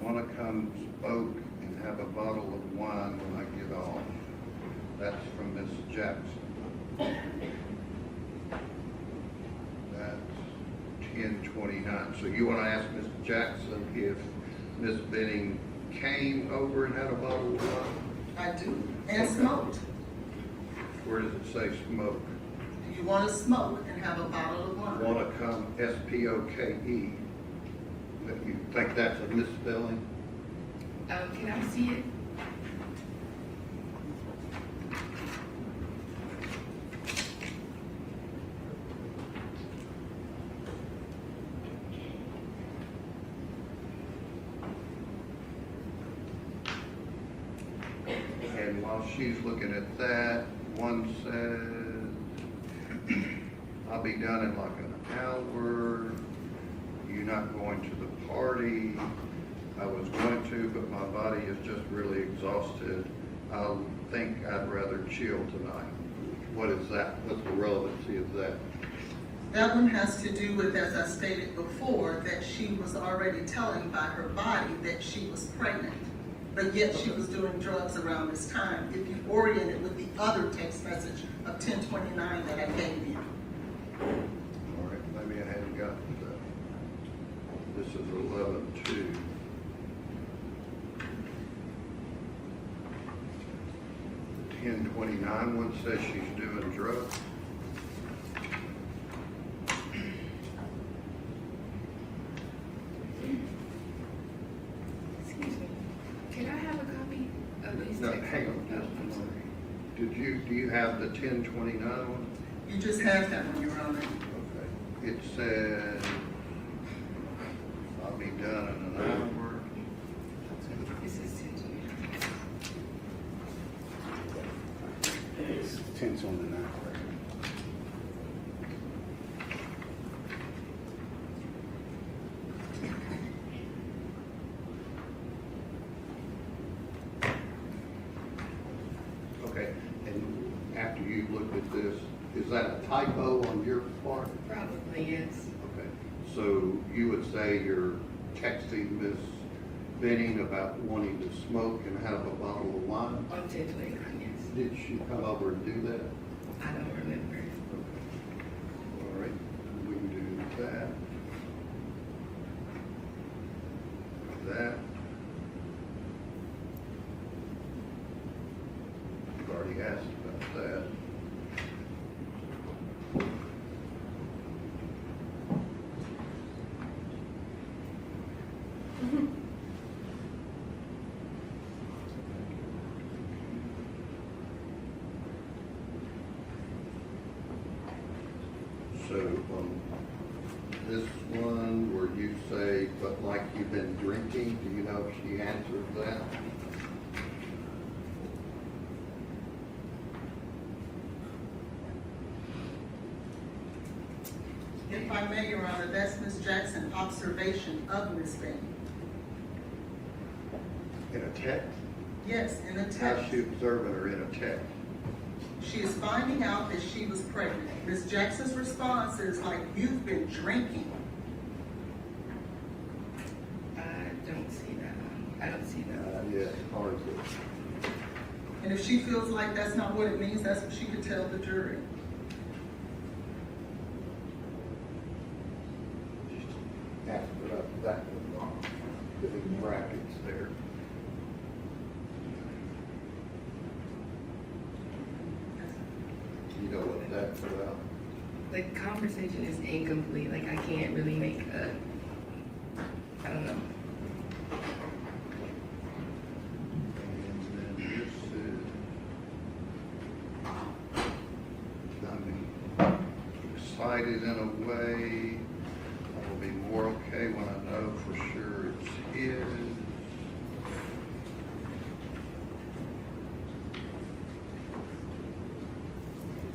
wanna come smoke and have a bottle of wine when I get off. That's from Ms. Jackson. That's 10:29. So you wanna ask Ms. Jackson if Ms. Benning came over and had a bottle of wine? I do, and smoked. Where does it say smoke? Do you want to smoke and have a bottle of wine? Wanna come, SPOKE. That you think that's a misspelling? Can I see it? And while she's looking at that, one says, I'll be done in like an hour. You're not going to the party. I was going to, but my body is just really exhausted. I think I'd rather chill tonight. What is that? What's the relevancy of that? That one has to do with, as I stated before, that she was already telling by her body that she was pregnant. But yet she was doing drugs around this time, if you orient it with the other text message of 10:29 that I gave you. All right, maybe I hadn't gotten to that. This is 11:2. The 10:29 one says she's doing drugs. Excuse me. Can I have a copy of these No, texts? hang on Oh, just a I'm sorry. moment. Do you have the 10:29 one? You just have that one, Your Honor. Okay. It says, I'll be done in an hour. This is 10. It's 10:29. Okay, and after you looked at this, is that a typo on your part? Probably, yes. Okay, so you would say you're texting Miss Benning about wanting to smoke and have a bottle of wine? On 10:29, yes. Did she come over and do that? I don't remember. Okay. All right, we can do that. That. You've already asked about that. So on this one where you say, but like you've been drinking, do you know if she answered that? If I may, Your Honor, that's Ms. Jackson's observation of Ms. Benning. In a text? Yes, in the How's text. she observing her in a text? She is finding out that she was pregnant. Ms. Jackson's response is like, you've been drinking. I don't see that. I don't see that. Yeah, it's hard to. And if she feels like that's not what it means, that's what she could tell the jury. Ask her about that one. that's about. The conversation is incomplete, like I can't really make I don't know. And then this is, excited in a way. I will be more okay when I know for sure it's his.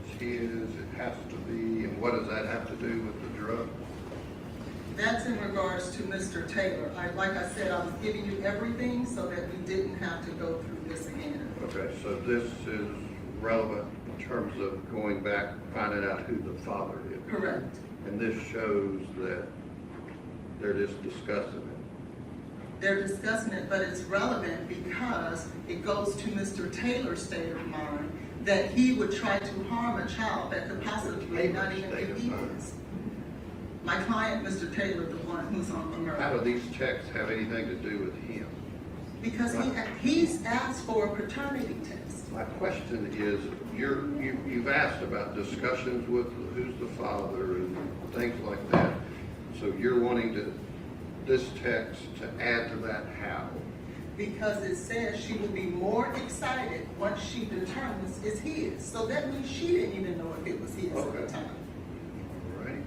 It's his, it has to be, and what does that have to do with the drug? That's in regards to Mr. Taylor. Like I said, I was giving you everything so that we didn't have to go through this again. Okay, so this is relevant in terms of going back, finding out who the father is. Correct. And this shows that they're just discussing it. They're discussing it, but it's relevant because it goes to Mr. Taylor's state of mind that he would try to harm a child that could possibly not even be his. My client, Mr. Taylor, the one who's on the How murder. do these checks have anything to do with him? Because he's asked for a paternity test. My question is, you've asked about discussions with who's the father and things like that. So you're wanting this text to add to that how? Because it says she will be more excited once she determines it's his. So that means she didn't even know if it was his at Okay. the time. All right.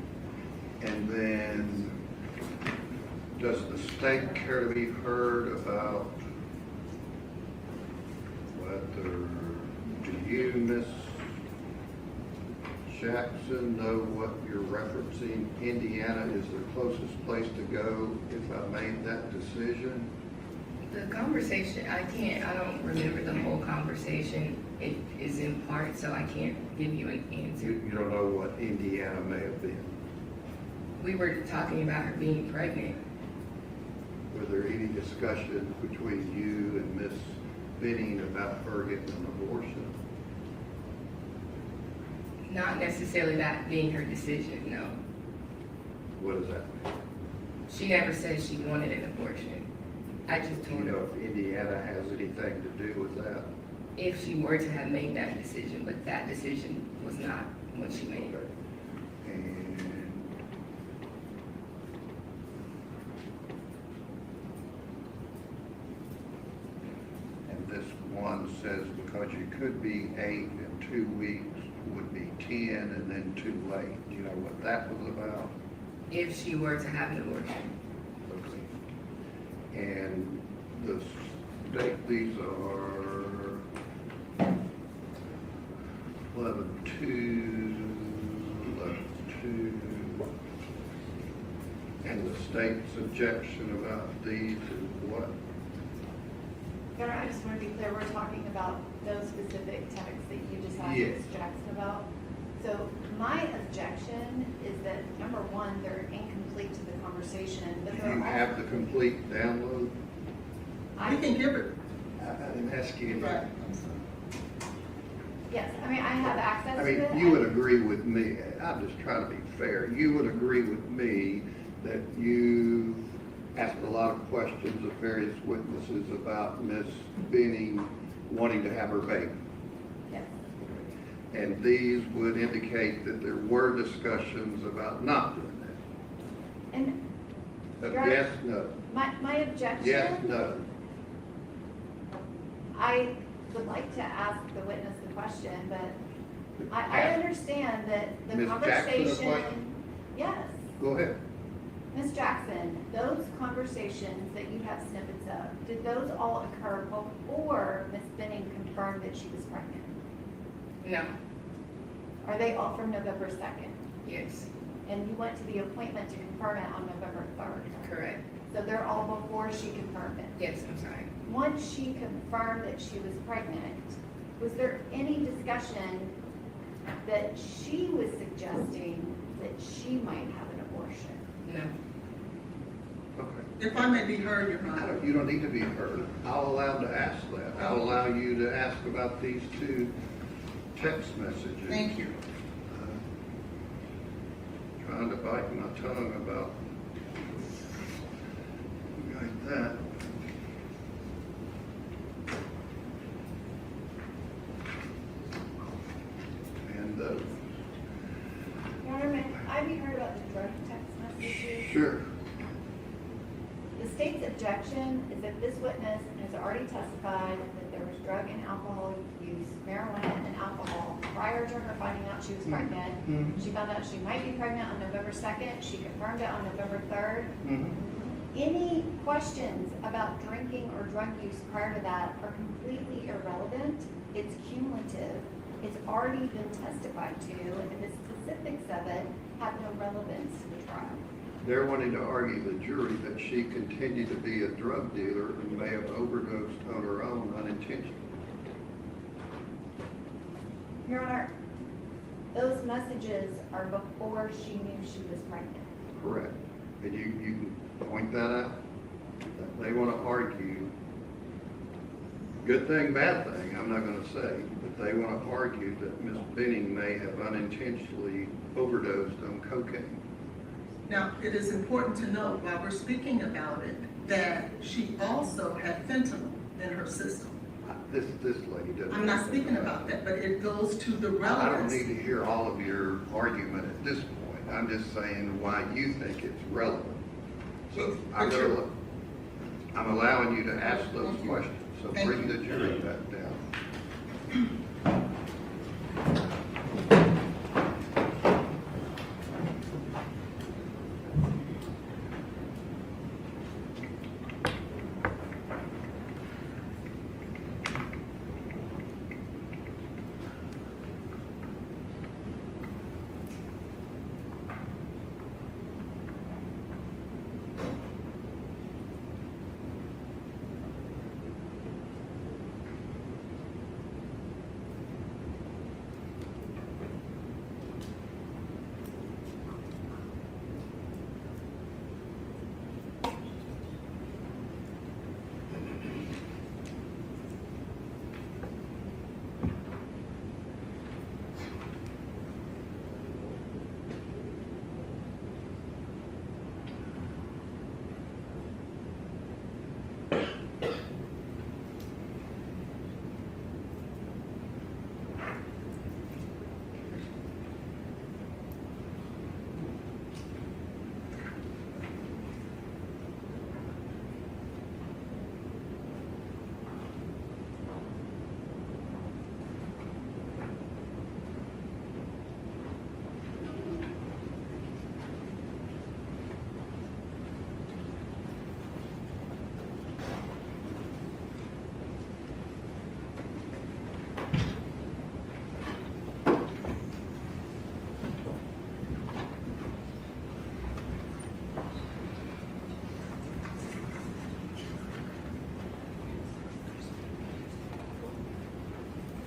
And then, does the state care to be heard about whether, do you, Miss Jackson, know what you're referencing? Indiana is the closest place to go if I made that decision? The conversation, I don't remember the whole conversation. It is in part, so I can't give you an answer. You don't know what Indiana may have been. We were talking about her being pregnant. Were there any discussions between you and Miss Benning about her getting an abortion? Not necessarily that being her decision, no. What does that mean? She never said she wanted an abortion. I just Do you told know her if Indiana has anything to do with that? if she were to have made that decision, but that decision was not what she made. Okay. And this one says because you could be 8 and 2 weeks would be 10 and then too late. Do you know what that was about? If she were to have an abortion. Okay. And the state, these are 11-2, 11-2. And the state's objection about these is what? Governor, I just want to be clear, we're talking about those specific texts that you just asked Yes. Ms. Jackson about. So my objection is that, number one, they're incomplete to the conversation, but Do they're you have the complete download? We can give it. I didn't ask you. Right. Yes, I mean, I have access I to it. mean, you would agree with me, I'm just trying to be fair, you would agree with me that you asked a lot of questions of various witnesses about Miss Benning wanting to have her baby. Yes. And these would indicate that there were discussions about not doing that. And Yes, no, my objection. yes, no. I would like to ask the witness the question, but I Ask understand that the Ms. Jackson a conversation. question? Yes, Go ahead. Ms. Jackson, those conversations that you have snippets of, did those all occur before Ms. Benning confirmed that she was pregnant? No, Are they all from November 2nd? yes, And you went to the appointment to confirm it on November 3rd? correct. So they're all before she confirmed it? Yes, I'm sorry. Once she confirmed that she was pregnant, was there any discussion that she was suggesting that she might have an abortion? No. Okay. If I may be heard, Your Honor. You don't need to be heard. I'll allow to ask that. I'll allow you to ask about these two text messages. Thank you. Trying to bite my tongue about like that. And question is that this witness has already testified that there was drug and alcohol use, marijuana and alcohol, prior to her finding out she was pregnant. She found out she might be pregnant on November 2nd. She confirmed it on November 3rd. Any questions about drinking or drug use prior to that are completely irrelevant. It's cumulative. It's already been testified to, and the specifics of it have no relevance to the trial. They're wanting to argue the jury that she continued to be a drug dealer and may have overdosed on her own unintentionally. Your Honor, those messages are before she knew she was pregnant. Correct. And you can point that out. They want to argue, good thing, bad thing, I'm not going to say, but they want to argue that Ms. Benning may have unintentionally overdosed on cocaine. Now, it is important to note while we're speaking about it, that she also had fentanyl in her system. This lady doesn't. I'm not speaking about that, but it goes to the I don't relevance. need to hear all of your argument at this point. I'm just saying why you think it's relevant. So I'm allowing you to ask those questions, so Thank bring you. the jury back down.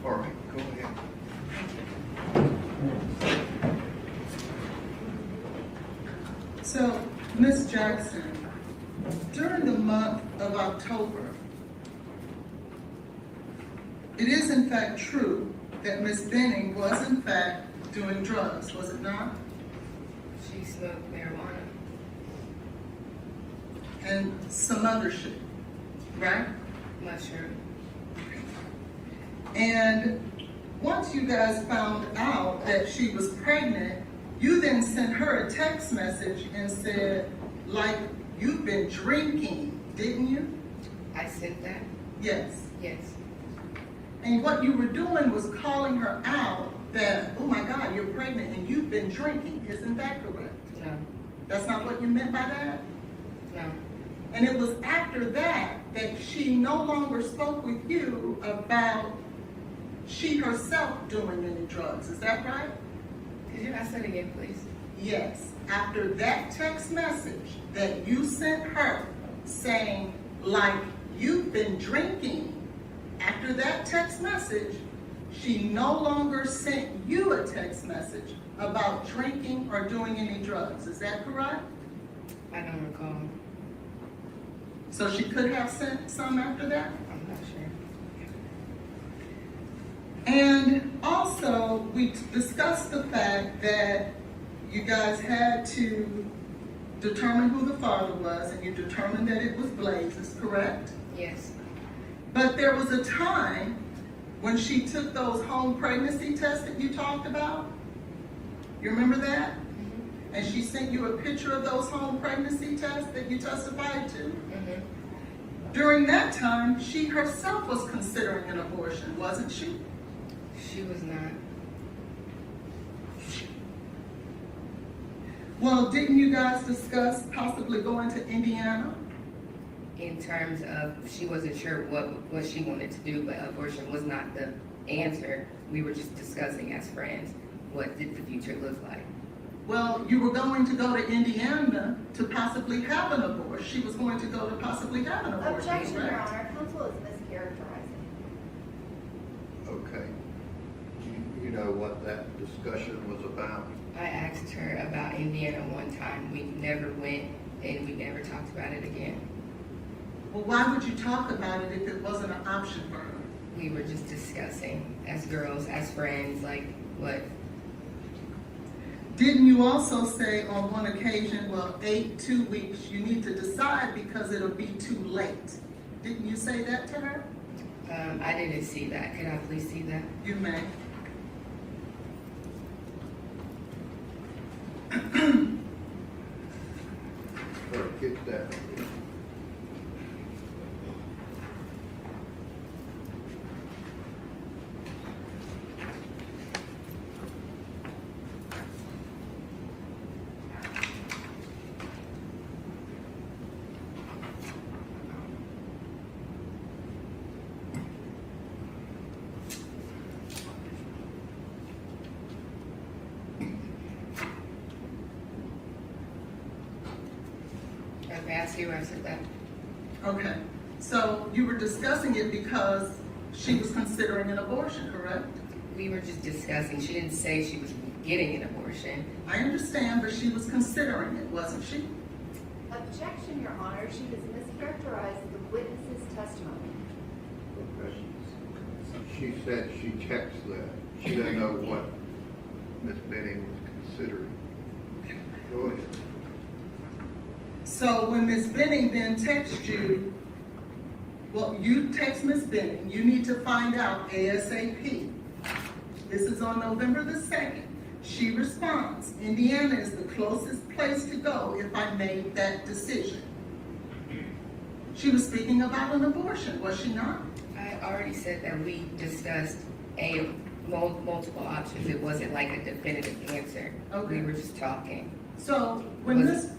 All right, go ahead. So, Ms. Jackson, during the month of October, it is in fact true that Ms. Benning was in fact doing drugs, was it not? She smoked marijuana. And some other shit, right? Mushroom. And once you guys found out that she was pregnant, you then sent her a text message and said, like, you've been drinking, didn't you? I sent that? Yes. Yes. And what you were doing was calling her out that, oh my God, you're pregnant and you've been drinking. Isn't that correct? No. That's not what you meant by that? No. And it was after that that she no longer spoke with you about she herself doing any drugs. Is that right? Could you ask that again, please? Yes. After that text message that you sent her saying, like, you've been drinking, after that text message, she no longer sent you a text message about drinking or doing any drugs. Is that correct? I don't recall. So she could have sent some after that? I'm not sure. And also, we discussed the fact that you guys had to determine who the father was, and you determined that it was Blaise, is correct? Yes. But there was a time when she took those home pregnancy tests that you talked about. You remember that? And she sent you a picture of those home pregnancy tests that you testified to. during that time, she herself was considering an abortion, wasn't she? She was not. Well, didn't you guys discuss possibly going to Indiana? In terms of, she wasn't sure what she wanted to do, but abortion was not the answer. We were just discussing as friends, what did the future look like? Well, you were going to go to Indiana to possibly have an abortion. She was going to go to possibly have an abortion, Objection, Your correct? Honor, counsel is mischaracterizing. Okay. You know what that discussion was about? I asked her about Indiana one time. We never went and we never talked about it again. Well, why would you talk about it if it wasn't an option for her? We were just discussing as girls, as friends, like what. Didn't you also say on one occasion, well, 2 weeks, you need to decide because it'll be too late? Didn't you say that to her? I didn't see that. Could I please see that? You may. Or get that. Okay, I see where I said that. Okay, so you were discussing it because she was considering an abortion, correct? We were just discussing. She didn't say she was getting an abortion. I understand, but she was considering it, wasn't she? Objection, Your Honor, she has mischaracterized the witness's testimony. She said she checks that. She doesn't know what Miss Benning was considering. Go ahead. So when Miss Benning then texts you, well, you text Miss Benning, you need to find out ASAP. This is on November the 2nd. She responds, Indiana is the closest place to go if I made that decision. She was speaking about an abortion, was she not? I already said that we discussed multiple options. It wasn't like a definitive answer. Okay. We were just talking. So when Was this,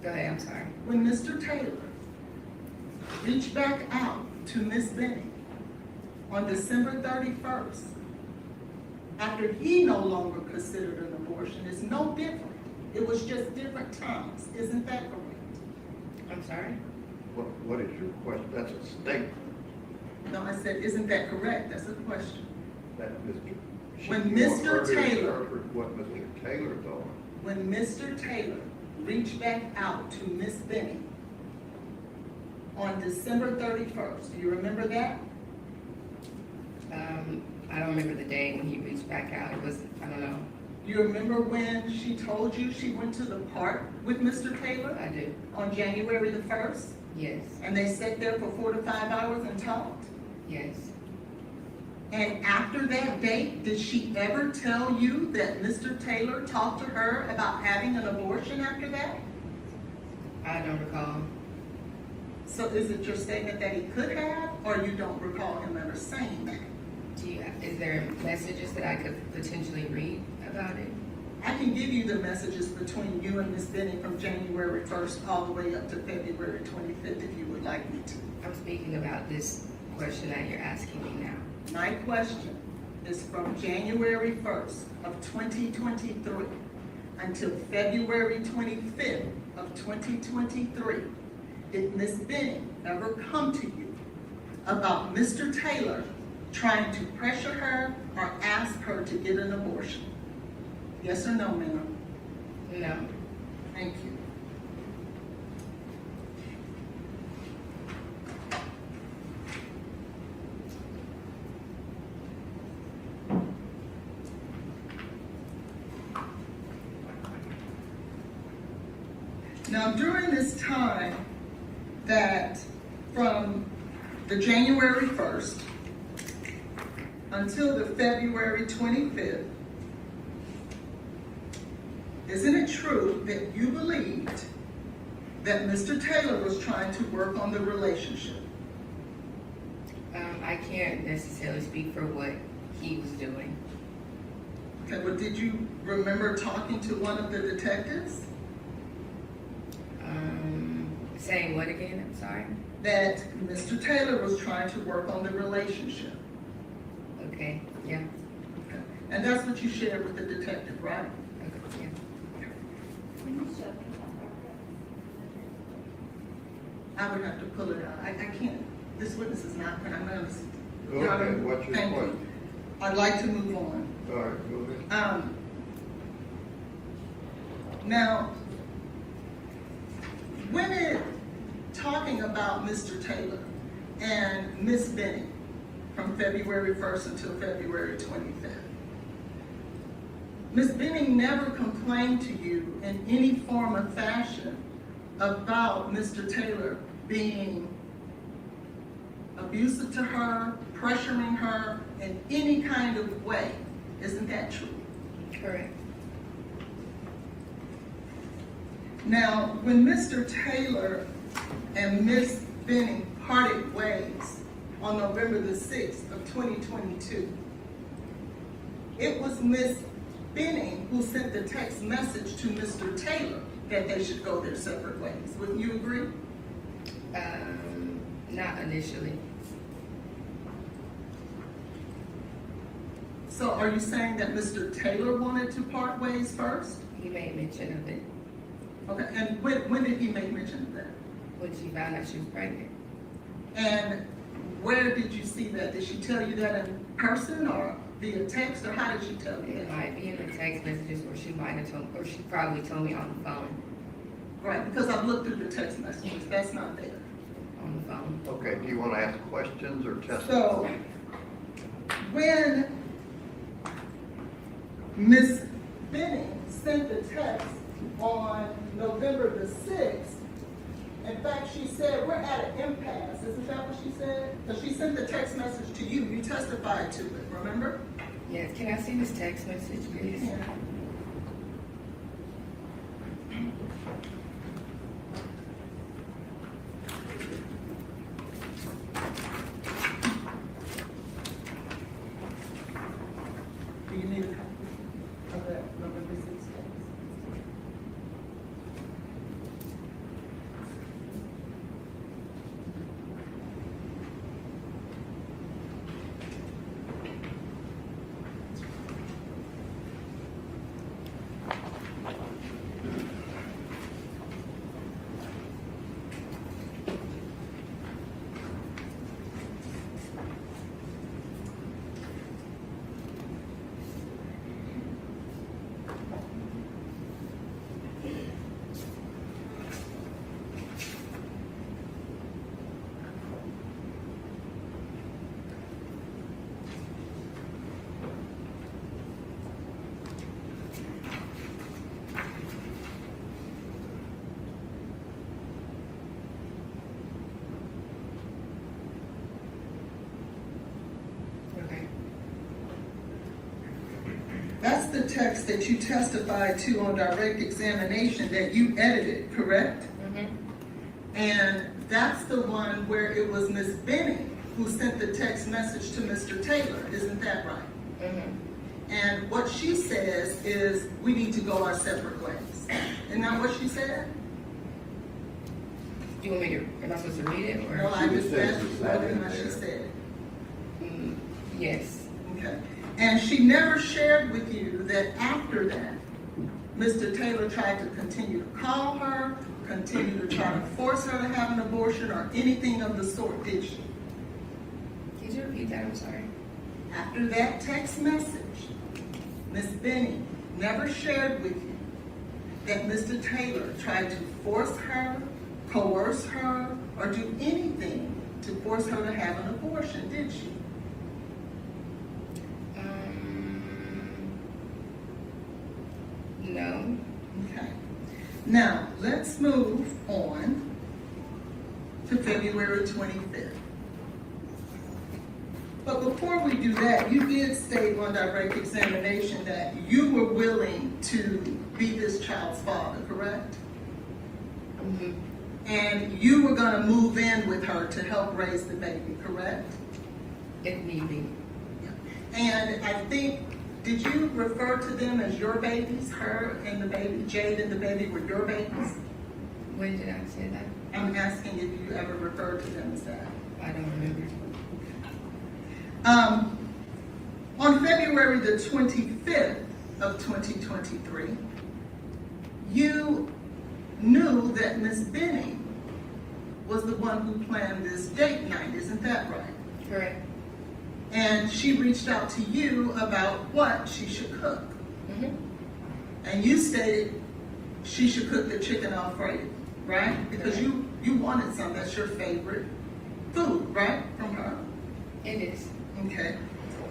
Go ahead, I'm sorry. when Mr. Taylor reached back out to Miss Benning on December 31st, after he no longer considered an abortion, it's no different. It was just different times. Isn't that correct? I'm sorry? What is your question? That's a statement. No, I said, isn't that correct? That's a question. That Mr. When you want Mr. her to Taylor- interpret what Mr. Taylor thought. When Mr. Taylor reached back out to Miss Benning on December 31st, do you remember that? I don't remember the day when he reached back out. It was, I don't know. Do you remember when she told you she went to the park with Mr. Taylor I do. on January the 1st? Yes. And they sat there for 4 to 5 hours and talked? Yes. And after that date, did she ever tell you that Mr. Taylor talked to her about having an abortion after that? I don't recall. So is it your statement that he could have, or you don't recall him ever saying that? Is there messages that I could potentially read about it? I can give you the messages between you and Ms. Benning from January 1st all the way up to February 25th if you would like me to. I'm speaking about this question that you're asking me now. My question is from January 1st of 2023 until February 25th of 2023. Did Ms. Benning ever come to you about Mr. Taylor trying to pressure her or ask her to get an abortion? Yes or no, ma'am? No. Thank you. Now, during this time that from the January 1st until the February 25th, isn't it true that you believed that Mr. Taylor was trying to work on the relationship? I can't necessarily speak for what he was doing. Okay, well, did you remember talking to one of the detectives? Saying what again? I'm sorry. That Mr. Taylor was trying to work on the relationship. Okay, yeah. Okay. And that's what you shared with the detective, right? Okay, yeah. I would have to pull it out. I can't, this witness is not, I'm not. Okay, what's your Thank you. question? I'd like to move on. All right, go ahead. Now, when talking about Mr. Taylor and Miss Benny from February 1st until February 25th, Miss Benny never complained to you in any form or fashion about Mr. Taylor being abusive to her, pressuring her in any kind of way. Isn't that true? Correct. Now, when Mr. Taylor and Miss Benning parted ways on November the 6th of 2022, it was Miss Benning who sent the text message to Mr. Taylor that they should go their separate ways. Wouldn't you agree? Not initially. So are you saying that Mr. Taylor wanted to part ways first? He made mention of it Okay, and when did he make mention of that? when she found out she was pregnant. And where did you see that? Did she tell you that in person or via text, or how did she tell you It that? might be in the text messages, or she might have told, or she probably told me on the phone. Right, because I've looked through the text messages, that's not there. On the phone. Okay, do you want to ask questions or testify? So, when Miss Benning sent the text on November the 6th, in fact, she said, we're at an impasse, isn't that what she said? Because she sent the text message to you, you testified to it, remember? Yes, can I see this text message, please? Yeah. Do you need a copy of that November 6th text? Okay. That's the text that you testified to on direct examination that you edited, correct? Mm-hmm. And that's the one where it was Miss Benning who sent the text message to Mr. Taylor, isn't that right? Mm-hmm. And what she says is, we need to go our separate ways. Isn't that what she said? Do you want me to, am I supposed to read it, or? No, I just says asked it's you not whether or in not she there. said. Yes. Okay. And she never shared with you that after that, Mr. Taylor tried to continue to call her, continue to try to force her to have an abortion or anything of the sort, did she? Could you repeat that? I'm sorry. After that text message, Miss Benny never shared with you that Mr. Taylor tried to force her, coerce her, or do anything to force her to have an abortion, did she? No. Okay. Now, let's move on to February 25th. But before we do that, you did state on direct examination that you were willing to be this child's father, correct? Mm-hmm. And you were gonna move in with her to help raise the baby, correct? if need be. And I think, did you refer to them as your babies, her and the baby, Jade and the baby were your babies? When did I say that? I'm asking if you ever referred to them as that. I don't remember. On February the 25th of 2023, you knew that Miss Benny was the one who planned this date night, isn't that right? Correct. And she reached out to you about what she should cook. Mm-hmm. And you stated she should cook the chicken Alfredo, right? Because you wanted some, that's your favorite food, right, from her? It is. Okay.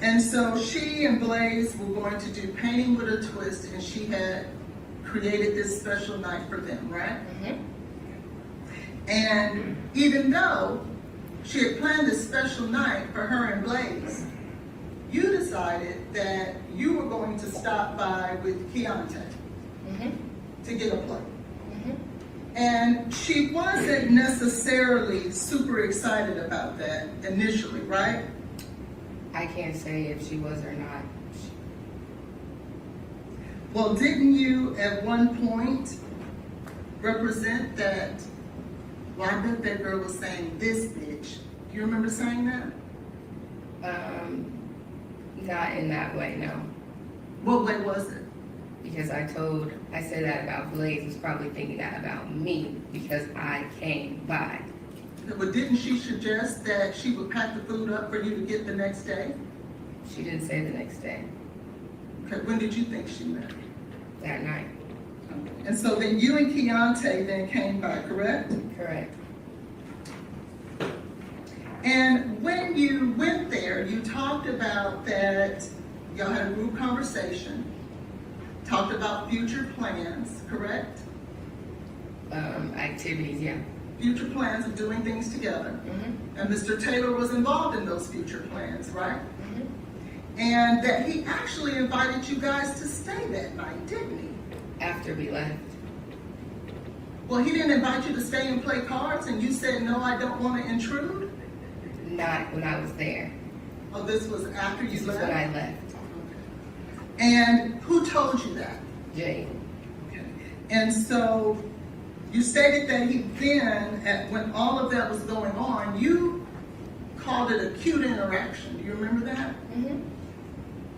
And so she and Blaise were going to do painting with a twist, and she had created this special night for them, right? Mm-hmm. And even though she had planned this special night for her and Blaise, you decided that you were going to stop by with Keontae Mm-hmm. to get a plate. Mm-hmm. And she wasn't necessarily super excited about that initially, right? I can't say if she was or not. Well, didn't you at one point represent that? Well, I bet that girl was saying this bitch. You remember saying that? Not in that way, no. What way was it? Because I said that about Blaise was probably thinking that about me because I came by. But didn't she suggest that she would pack the food up for you to get the next day? She didn't say the next day, Okay, when did you think she meant? that night. And so then you and Keontae then came by, correct? Correct. And when you went there, you talked about that, y'all had a group conversation, talked about future plans, correct? Activities, yeah. Future plans of doing things together. Mm-hmm. And Mr. Taylor was involved in those future plans, right? Mm-hmm. And that he actually invited you guys to stay that night, didn't he? After we left. Well, he didn't invite you to stay and play cards, and you said, no, I don't want to intrude? Not when I was there. Oh, this was after you This was left? when I left. And who told you that? Jade. And so you stated that he then, when all of that was going on, you called it a cute interaction. Do you remember that? Mm-hmm.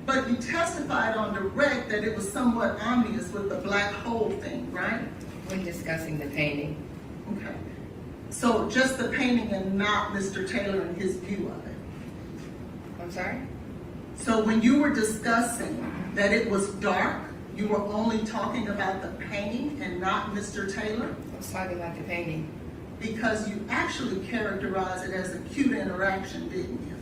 But you testified on direct that it was somewhat ominous with the black hole thing, right? When discussing the painting. Okay. So just the painting and not Mr. Taylor and his view of it. I'm sorry? So when you were discussing that it was dark, you were only talking about the painting and not Mr. Taylor? I was talking about the painting. Because you actually characterized it as a cute interaction, didn't you?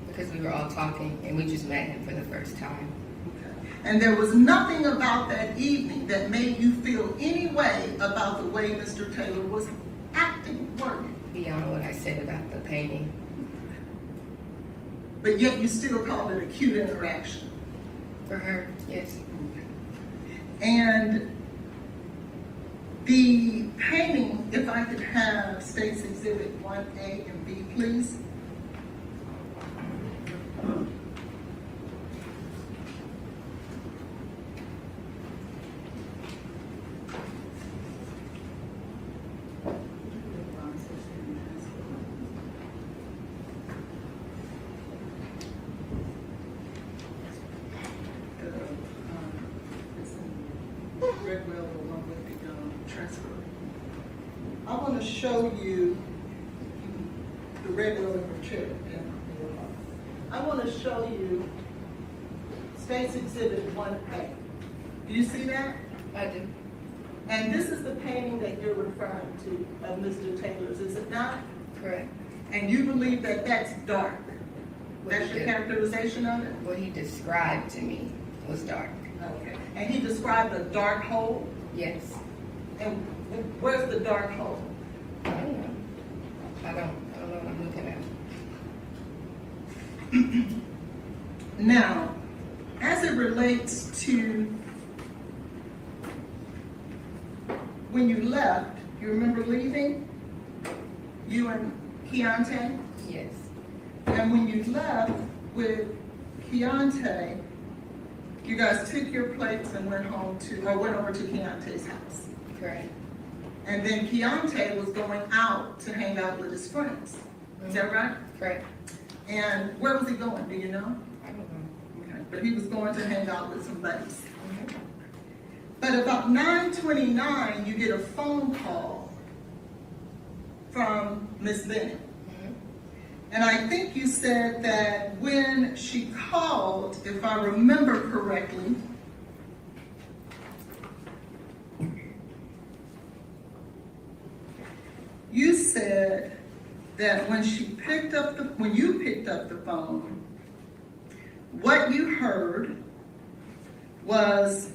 Because we were all talking and we just met him for the first time. Okay. And there was nothing about that evening that made you feel any way about the way Mr. Taylor was acting, were you? Beyond what I said about the painting. But yet you still called it a cute interaction. For her, yes. And the painting, if I could have States Exhibit 1A and B, please. Redwell, the one with the transfer. I want to show you the Redwell in your chair. I want to show you State's Exhibit 1A. Do you see that? I do. And this is the painting that you're referring to of Mr. Taylor's, is it not? Correct. And you believe that that's dark? That's your Yeah. characterization of it? What he described to me was dark. Okay. And he described a dark hole? Yes. And where's the dark hole? I don't know. I don't know what I'm looking at. Now, as it relates to when you left, you remember leaving? You and Keontae? Yes. And when you left with Keontae, you guys took your plates and went over to Keontae's house. Correct. And then Keontae was going out to hang out with his friends. Is that right? Correct. And where was he going? Do you know? I don't know. Okay. But he was going to hang out with some buddies. Mhm. But about 9:29, you get a phone call from Miss Bennett. Mhm. And I think you said that when she called, if I remember correctly, you said that when you picked up the phone, what you heard was,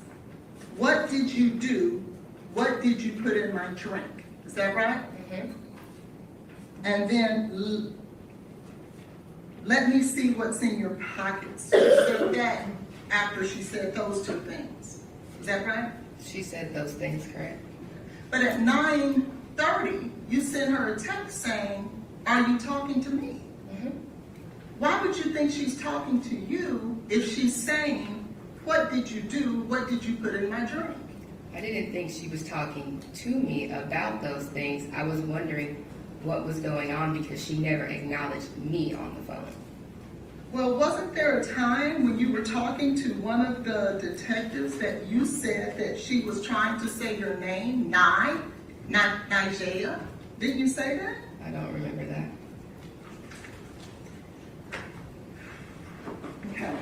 "What did you do? What did you put in my drink?" Is that right? Mhm. And then let me see what's in your pockets. She said that after she said those two things. Is that right? She said those things, correct? But at 9:30, you sent her a text saying, "Are you talking to me?" Mhm. Why would you think she's talking to you if she's saying, "What did you do? What did you put in my drink?" I didn't think she was talking to me about those things. I was wondering what was going on because she never acknowledged me on the phone. Well, wasn't there a time when you were talking to one of the detectives that you said that she was trying to say your name, Nigella? Didn't you say that? I don't remember that. Okay.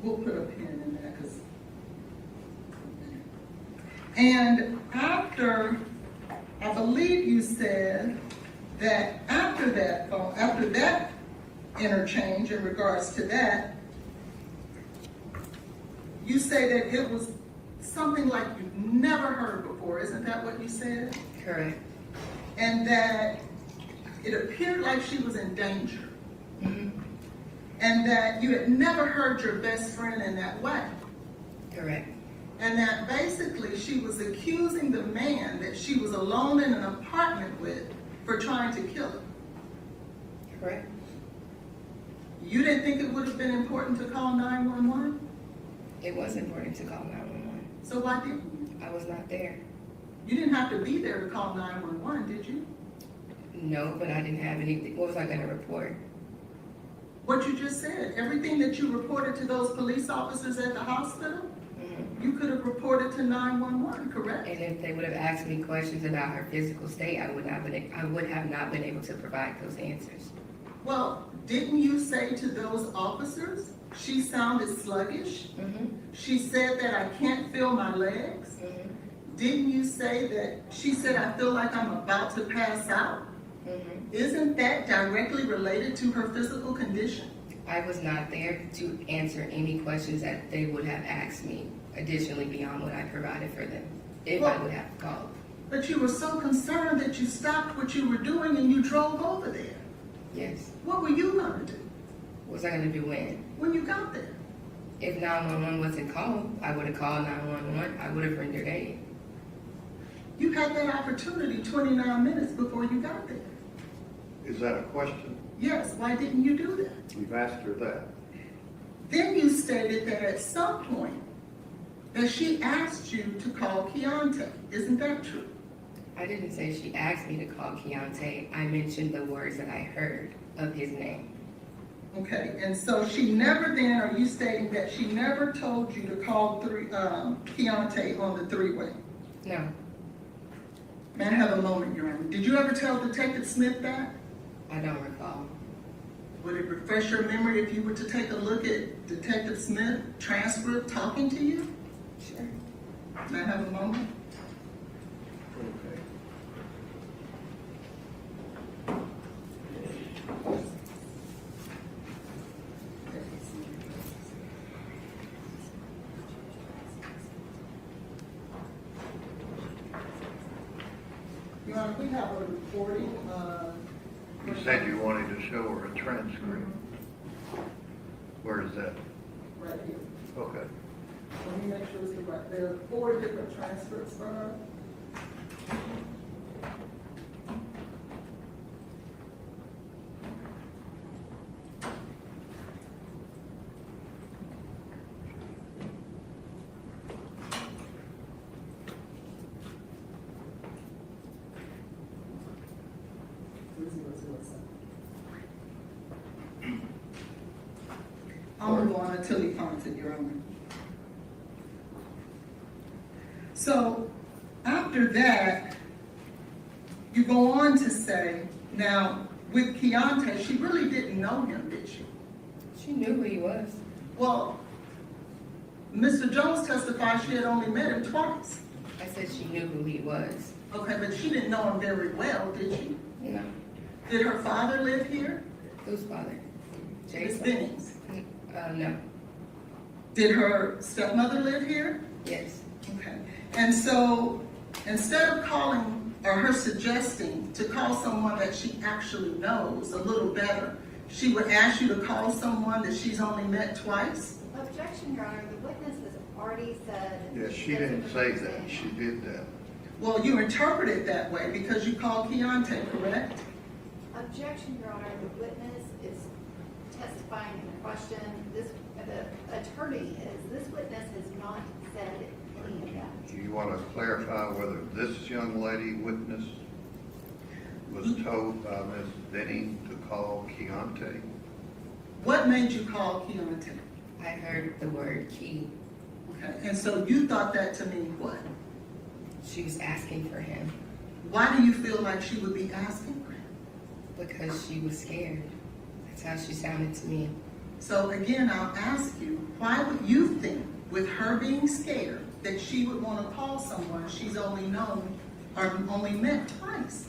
We'll put a pin in that, and after, I believe you said that after that interchange in regards to that, you say that it was something like you've never heard before. Isn't that what you said? Correct. And that it appeared like she was in danger. Mhm. And that you had never heard your best friend in that way. Correct. And that basically she was accusing the man that she was alone in an apartment with for trying to kill her. Correct. You didn't think it would have been important to call 911? It was important to call 911. So why didn't you? I was not there. You didn't have to be there to call 911, did you? No, but I didn't have anything. What was I going to report? What you just said, everything that you reported to those police officers at the hospital, Mhm. you could have reported to 911, correct? And if they would have asked me questions about her physical state, I would have not been able to provide those answers. Well, didn't you say to those officers, she sounded sluggish? Mhm. She said that I can't feel my legs? Mhm. Didn't you say that she said, I feel like I'm about to pass out? Mhm. Isn't that directly related to her physical condition? I was not there to answer any questions that they would have asked me, additionally beyond what I provided for them, if I would have called. But you were so concerned that you stopped what you were doing and you drove over there. Yes. What were you gonna do What was I going to do when you got there? If 911 wasn't called, I would have called 911. I would have rendered aid. You had that opportunity 29 minutes before you got there. Is that a question? Yes, why didn't you do that? We've asked her that. Then you stated that at some point that she asked you to call Keontae. Isn't that true? I didn't say she asked me to call Keontae. I mentioned the words that I heard of his name. Okay, and so she never then, are you stating that she never told you to call Keontae on the three-way? No, May I have a moment, Your Honor? Did you ever tell Detective Smith that? I don't recall. Would it refresh your memory if you were to take a look at Detective Smith transcript talking to you? Sure. May I have a moment? Okay. Your Honor, we have a recording. You said you wanted to show her a transcript. Where is that? Right here. Okay. Let me make sure it's the right. There are 4 different transcripts for her. go on until he finds it, Your Honor. So after that, you go on to say, now with Keontae, she really didn't know him, did she? She knew who he was. Well, Mr. Jones testified she had only met him twice. I said she knew who he was. Okay, but she didn't know him very well, did she? No. Did her father live here? Whose father? Miss Jade's Bennings. no. Did her stepmother live here? Yes. Okay. And so instead of calling or her suggesting to call someone that she actually knows a little better, she would ask you to call someone that she's only met twice? Objection, Your Honor, the witness has already said. Yeah, she didn't say that, she did that. Well, you interpret it that way because you called Keontae, correct? Objection, Your Honor, the witness is testifying in a question. The attorney this witness has not said any of that. Do you want to clarify whether this young lady witness was told by Ms. Benning to call Keontae? What made you call Keontae? I heard the word key. Okay, and so you thought that to mean what? She was asking for him Why do you feel like she would be asking for him? because she was scared. That's how she sounded to me. So again, I'll ask you, why would you think, with her being scared, that she would want to call someone she's only known or only met twice?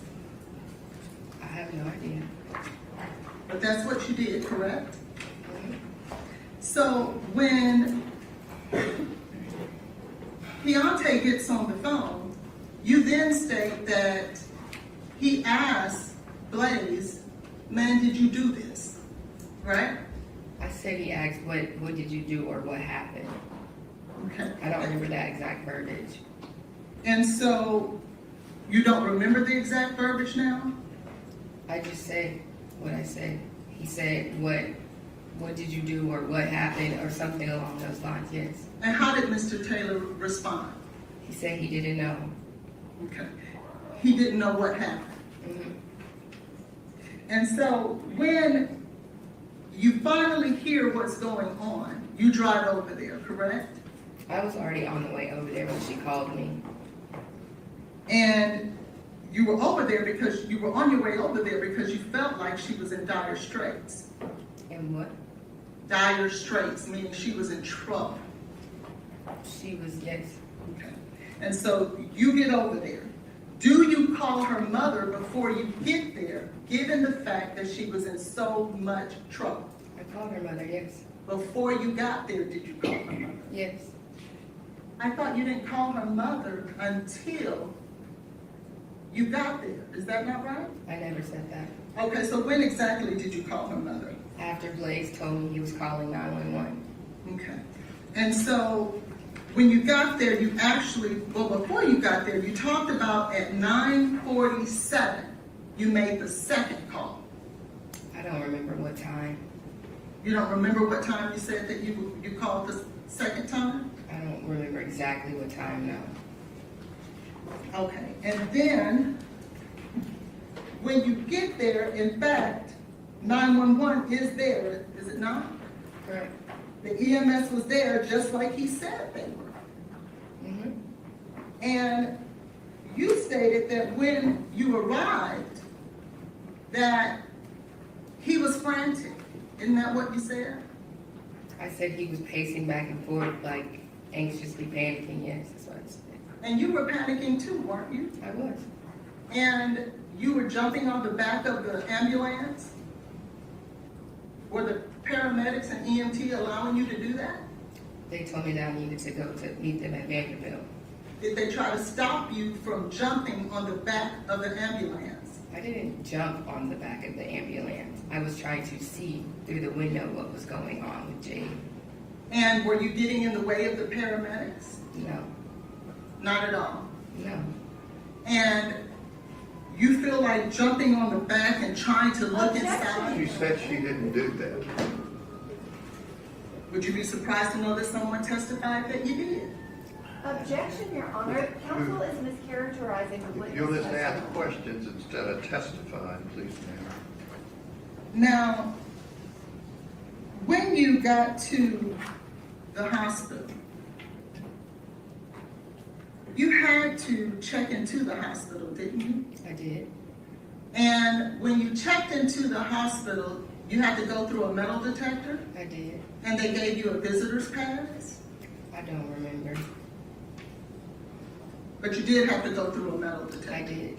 I have no idea. But that's what you did, correct? Mhm. So when Keontae gets on the phone, you then state that he asked Blaise, man, did you do this? Right? I said he asked, what did you do or what happened? Okay. I don't remember that exact verbiage. And so you don't remember the exact verbiage now? I just said what I said. He said, what did you do or what happened or something along those lines, yes. And how did Mr. Taylor respond? He said he didn't know. Okay. He didn't know what happened. Mhm. And so when you finally hear what's going on, you drive over there, correct? I was already on the way over there when she called me. And you were over there because you were on your way over there because you felt like she was in dire straits. And what? Dire straits, meaning she was in trouble. She was, yes. Okay. And so you get over there. Do you call her mother before you get there, given the fact that she was in so much trouble? I called her mother, yes. Before you got there, did you call her mother? Yes. I thought you didn't call her mother until you got there. Is that not right? I never said that. Okay, so when exactly did you call her mother? After Blaise told me he was calling 911. Okay. And so when you got there, you actually, well, before you got there, you talked about at 9:47, you made the second call. I don't remember what time. You don't remember what time you said that you called the second time? I don't remember exactly what time, no. Okay, and then when you get there, in fact, 911 is there, is it not? Correct. The EMS was there just like he said they were. Mm-hmm. And you stated that when you arrived, that he was frantic. Isn't that what you said? I said he was pacing back and forth, like anxiously panicking, yes, that's what I said. And you were panicking too, weren't you? I was. And you were jumping on the back of the ambulance? Were the paramedics and EMT allowing you to do that? They told me that I needed to go to meet them at Vanderbilt. Did they try to stop you from jumping on the back of the ambulance? I didn't jump on the back of the ambulance. I was trying to see through the window what was going on with Jade. And were you getting in the way of the paramedics? No, Not at all. no. And you feel like jumping on the back and trying to look She inside? said she didn't do that. Would you be surprised to know that someone testified that you did? Objection, Your Honor. Counsel is mischaracterizing the If witness you'll just ask testimony. questions instead of testifying, please, ma'am. Now, when you got to the hospital, you had to check into the hospital, didn't you? I did. And when you checked into the hospital, you had to go through a metal detector, I did. and they gave you a visitor's pass, I don't remember. but you did have to go through a metal I detector. did.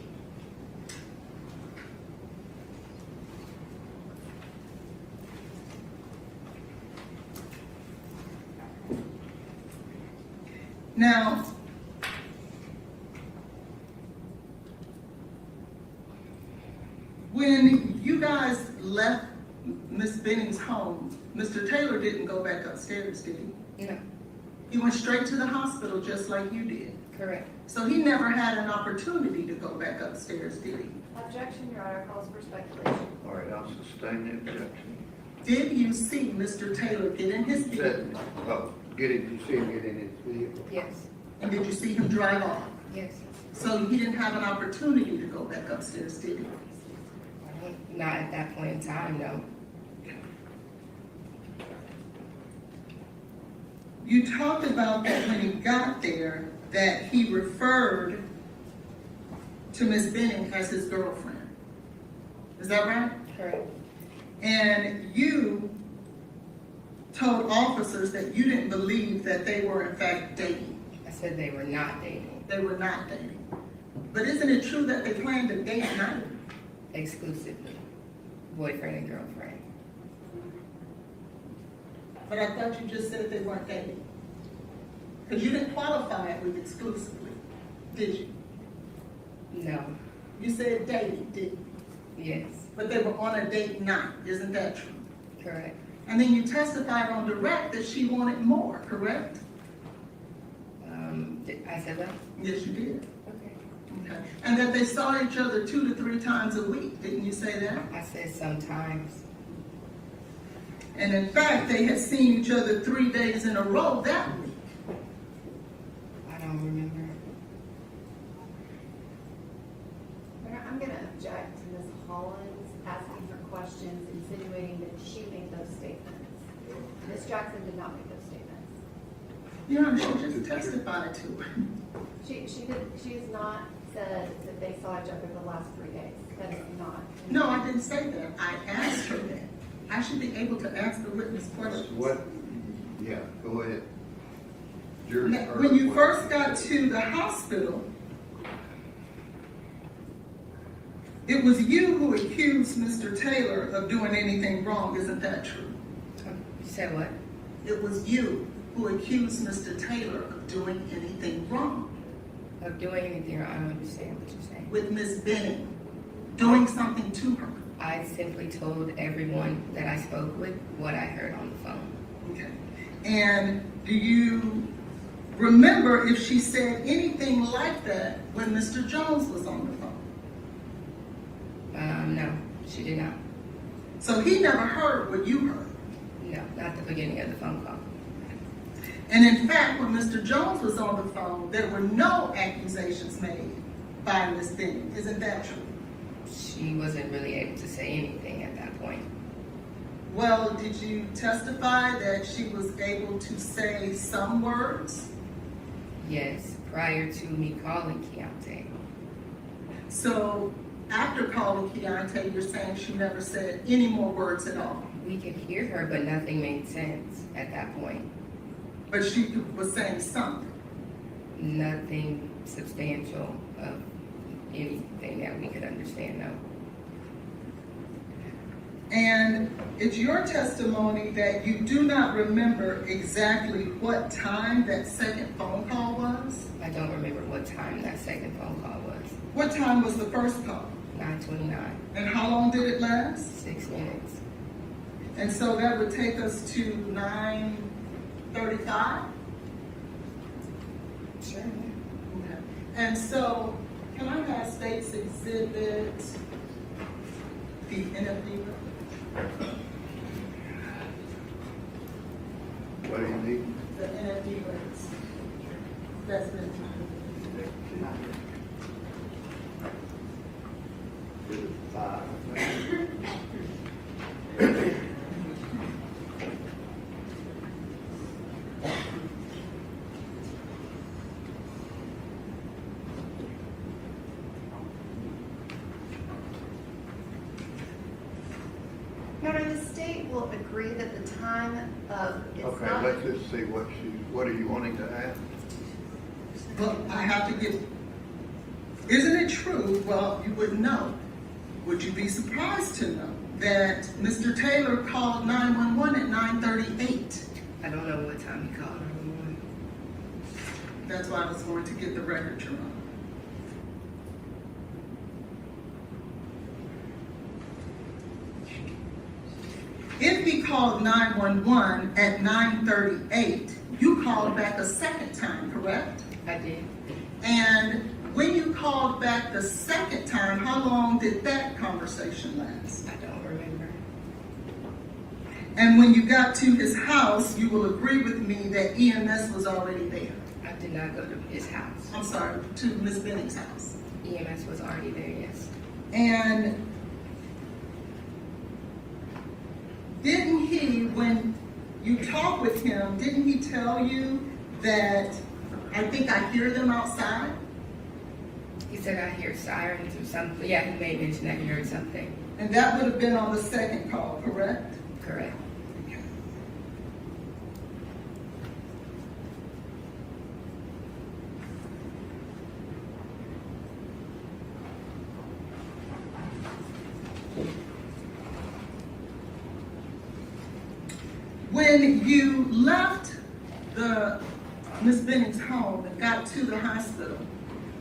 Now, when you guys left Miss Benning's home, Mr. Taylor didn't go back upstairs, did he? No, He went straight to the hospital just like you did. correct. So he never had an opportunity to go back upstairs, did he? Objection, Your Honor, calls for speculation. All right, I'll sustain the objection. Did you see Mr. Taylor get in his vehicle? Said, oh, get it, you see him get in his vehicle? Yes, And did you see him drive off? yes. So he didn't have an opportunity to go back upstairs, did he? Not at that point in time, no. You talked about that when he got there, that he referred to Miss Benning as his girlfriend. Is that right? Correct. And you told officers that you didn't believe that they were in fact dating. I said they were not dating They were not dating. But isn't it true that they planned a date night? exclusively, boyfriend and girlfriend. But I thought you just said they weren't dating. Because you didn't qualify it with exclusively, did you? No, You said dating, didn't you? yes, But they were on a date night, isn't that true? correct. And then you testified on direct that she wanted more, correct? I said that? Yes, you did. Okay. Okay. And that they saw each other 2 to 3 times a week, didn't you say that? I said sometimes. And in fact, they had seen each other 3 days in a row that week. I don't remember. I'm gonna object to Ms. Hollins asking her questions, insinuating that she made those statements. Ms. Jackson did not make those statements. You know, she just testified to it. She has not said that they saw each other the last 3 days. That is not. No, I didn't say that. I asked her that. I should be able to ask the witness questions. What, yeah, go ahead. Jury Now, heard when you what- first got to the hospital, it was you who accused Mr. Taylor of doing anything wrong, isn't that true? You said what? It was you who accused Mr. Taylor of doing anything wrong Of doing anything, I don't understand what you're saying. with Miss Benning, doing something to her. I simply told everyone that I spoke with what I heard on the phone. Okay. And do you remember if she said anything like that when Mr. Jones was on the phone? No, she did not. So he never heard what you heard. No, not the beginning of the phone call. And in fact, when Mr. Jones was on the phone, there were no accusations made by Miss Benning. Isn't that true? She wasn't really able to say anything at that point. Well, did you testify that she was able to say some words? Yes, prior to me calling Keontae. So after calling Keontae, you're saying she never said any more words at all? We could hear her, but nothing made sense at that point. But she was saying something. Nothing substantial of anything that we could understand, no. And it's your testimony that you do not remember exactly what time that second phone call was? I don't remember what time that second phone call was. What time was the first call? 9:29, And how long did it last? 6 minutes. And so that would take us to 9:35? Sure. Okay. And so, can I have State's Exhibit, the NFD? What do you need? The NFD rates. That's been. Is it 5? time of, it's Okay, not. let's just see what are you wanting to ask? Well, I have to get, isn't it true, well, you would know, would you be surprised to know that Mr. Taylor called 911 at 9:38? I don't know what time he called 911. That's why I was going to get the record, Your Honor. If he called 911 at 9:38, you called back a second time, correct? I did. And when you called back the second time, how long did that conversation last? I don't remember. And when you got to his house, you will agree with me that EMS was already there. I did not go to his house. I'm sorry, to Ms. Benning's house. EMS was already there, yes. And didn't he, when you talked with him, didn't he tell you that, I think I hear them outside? He said I hear sirens or something. Yeah, he may mention that he heard something. And that would have been on the second call, correct? Correct. When you left the Miss Benning's home and got to the hospital,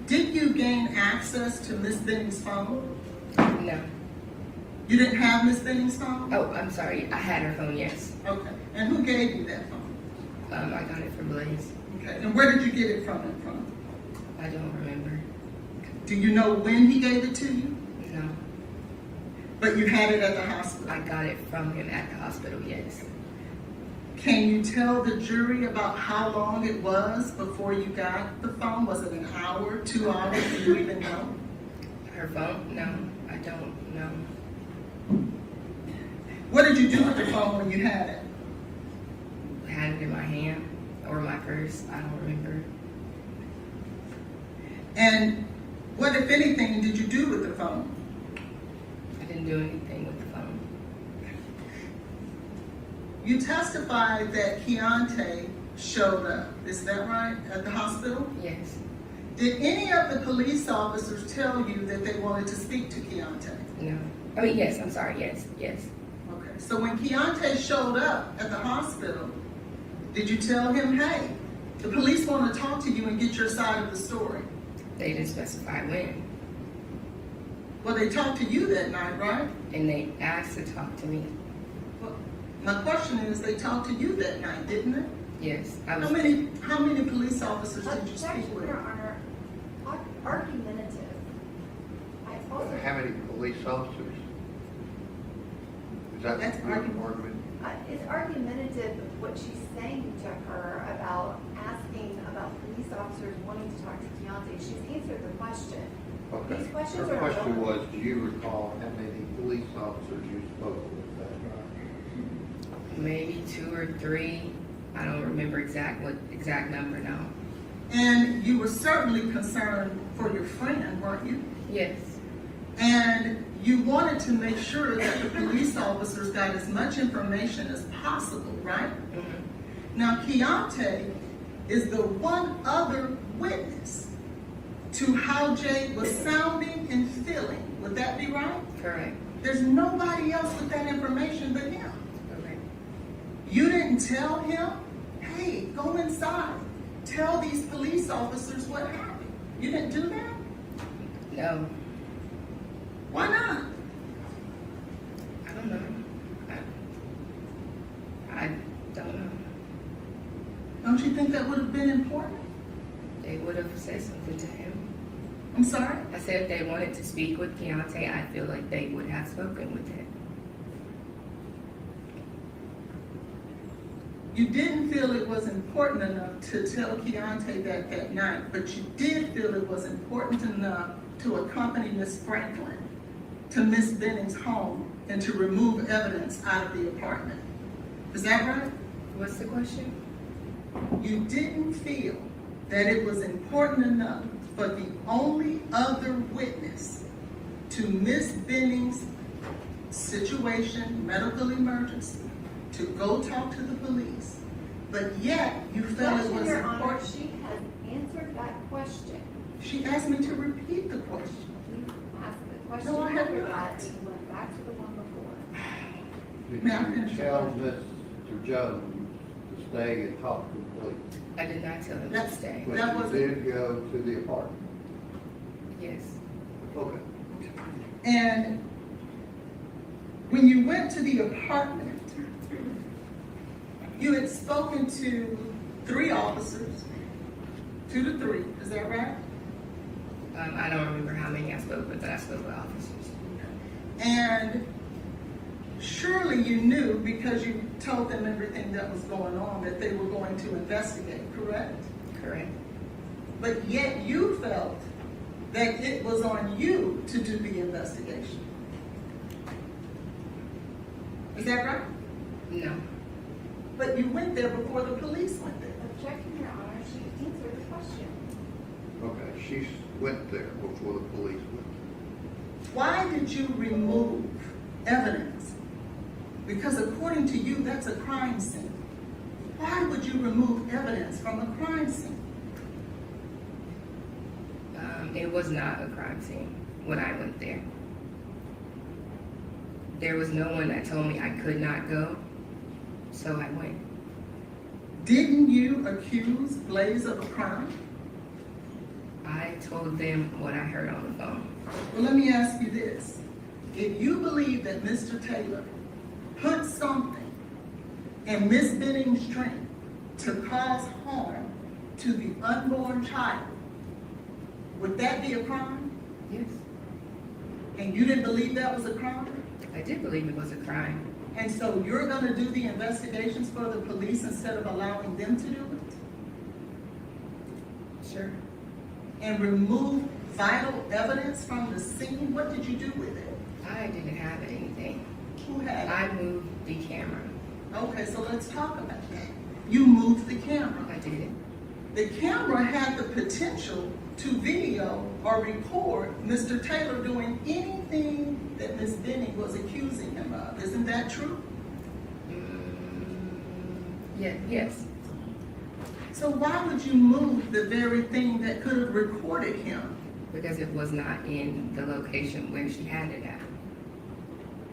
did you gain access to Miss Benning's phone? No. You didn't have Miss Benning's phone? Oh, I'm sorry. I had her phone, yes. Okay. And who gave you that phone? I got it from Blaise. Okay. And where did you get it from? I don't remember. Do you know when he gave it to you? No. But you had it at the hospital. I got it from him at the hospital, yes. Can you tell the jury about how long it was before you got the phone? Was it an hour, 2 hours? Do you even know? Her phone? No, I don't know. What did you do with the phone when you had it? I had it in my hand or my purse. I don't remember. And what, if anything, did you do with the phone? I didn't do anything with the phone. You testified that Keontae showed up, is that right, at the hospital? Yes. Did any of the police officers tell you that they wanted to speak to Keontae? No. I mean, yes, I'm sorry. Yes, yes. Okay, so when Keontae showed up at the hospital, did you tell him, hey, the police want to talk to you and get your side of the story? They didn't specify when. Well, they talked to you that night, right? And they asked to talk to me. Well, my question is, they talked to you that night, didn't they? Yes. How many police officers did you speak Objection, with? Your Honor, argumentative. I also, How many police officers? Is that That's your argument. argument? it's argumentative what she's saying to her about asking about police officers wanting to talk to Keontae. She's answered the question. Okay. These questions Her are question relevant. was, do you recall how many police officers you spoke with that night? Maybe 2 or 3. I don't remember what exact number now. And you were certainly concerned for your friend, weren't you? Yes. And you wanted to make sure that the police officers got as much information as possible, right? Mm-hmm. Now, Keontae is the one other witness to how Jade was sounding and feeling. Would that be right? Correct. There's nobody else with that information but him. Correct. You didn't tell him, hey, go inside. Tell these police officers what happened. You didn't do that? No. Why not? I don't know. I don't know. Don't you think that would have been important? They would have said something to him. I'm sorry? I said if they wanted to speak with Keontae, I feel like they would have spoken with him. You didn't feel it was important enough to tell Keontae that night, but you did feel it was important enough to accompany Miss Franklin to Miss Benning's home and to remove evidence out of the apartment. Is that right? What's the question? You didn't feel that it was important enough for the only other witness to Miss Benning's situation, medical emergency, to go talk to the police, but yet you felt it Question, was Your Honor, important. she has answered that question. She asked me to repeat the question. You asked the question No, I have after not. that, and you went back to the one before. Did you tell Mr. Jones to stay and talk to the police? I did not tell him to That's- stay. But That you was- did go to the apartment. Yes. Okay. And when you went to the apartment, you had spoken to 3 officers, 2 to 3, is that right? I don't remember how many I spoke with, but I spoke with officers. And surely you knew, because you told them everything that was going on, that they were going to investigate, correct? Correct. But yet you felt that it was on you to do the investigation. Is that right? No. But you went there before the police went there. Objection, Your Honor, she answered the question. Okay, she went there before the police went. Why did you remove evidence? Because according to you, that's a crime scene. Why would you remove evidence from a crime scene? It was not a crime scene when I went there. There was no one that told me I could not go, so I went. Didn't you accuse Blaise of a crime? I told them what I heard on the phone. Well, let me ask you this. If you believe that Mr. Taylor put something in Miss Benning's drink to cause harm to the unborn child, would that be a crime? Yes. And you didn't believe that was a crime? I did believe it was a crime. And so you're gonna do the investigations for the police instead of allowing them to do it? Sure. And remove vital evidence from the scene? What did you do with it? I didn't have anything. Who had it? I moved the camera. Okay, so let's talk about that. You moved the camera. I did it. The camera had the potential to video or record Mr. Taylor doing anything that Ms. Benning was accusing him of. Isn't that true? Yeah, yes. So why would you move the very thing that could have recorded him? Because it was not in the location where she had it at.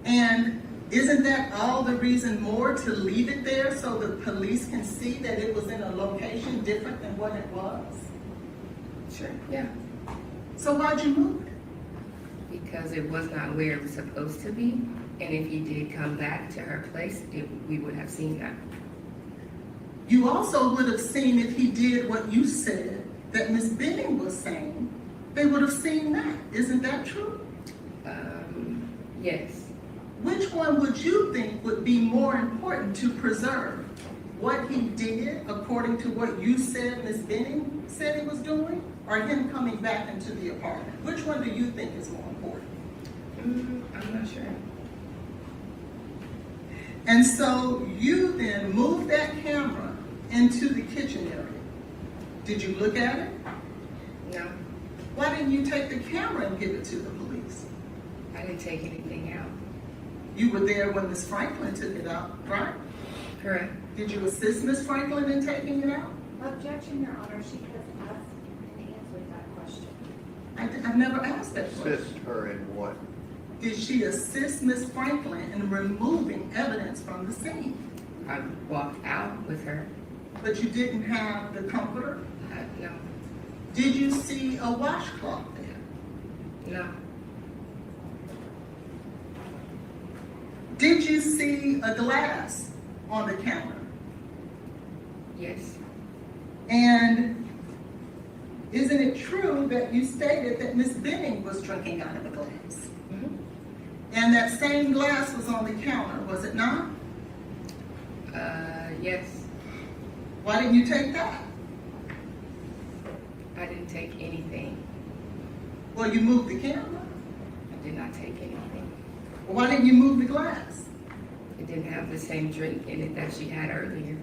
And isn't that all the reason more to leave it there so the police can see that it was in a location different than what it was? Sure. Yeah. So why'd you move it? Because it was not where it was supposed to be. And if he did come back to her place, we would have seen that. You also would have seen if he did what you said that Ms. Benning was saying, they would have seen that. Isn't that true? Yes. Which one would you think would be more important to preserve? What he did according to what you said Ms. Benning said he was doing, or him coming back into the apartment? Which one do you think is more important? I'm not sure. And so you then moved that camera into the kitchen area. Did you look at it? No, Why didn't you take the camera and give it to the police? I didn't take anything out. You were there when Ms. Franklin took it out, right? Correct. Did you assist Ms. Franklin in taking it out? Objection, Your Honor, she has asked and answered that question. I've never asked that Assist question. her in what? Did she assist Ms. Franklin in removing evidence from the scene? I walked out with her. But you didn't have the comforter? No, Did you see a washcloth there? no, Did you see a glass on the counter? yes, And isn't it true that you stated that Ms. Benning was drinking out of a glass? Mhm. And that same glass was on the counter, was it not? yes. Why didn't you take that? I didn't take anything. Well, you moved the camera. I did not take anything. Well, why didn't you move the glass? It didn't have the same drink in it that she had earlier.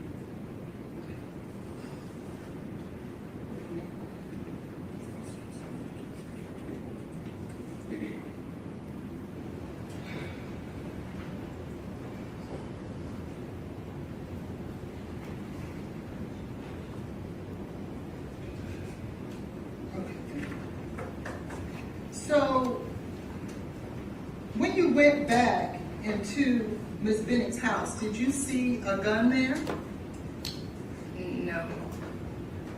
you went back into Miss Bennett's house, did you see a gun there? No,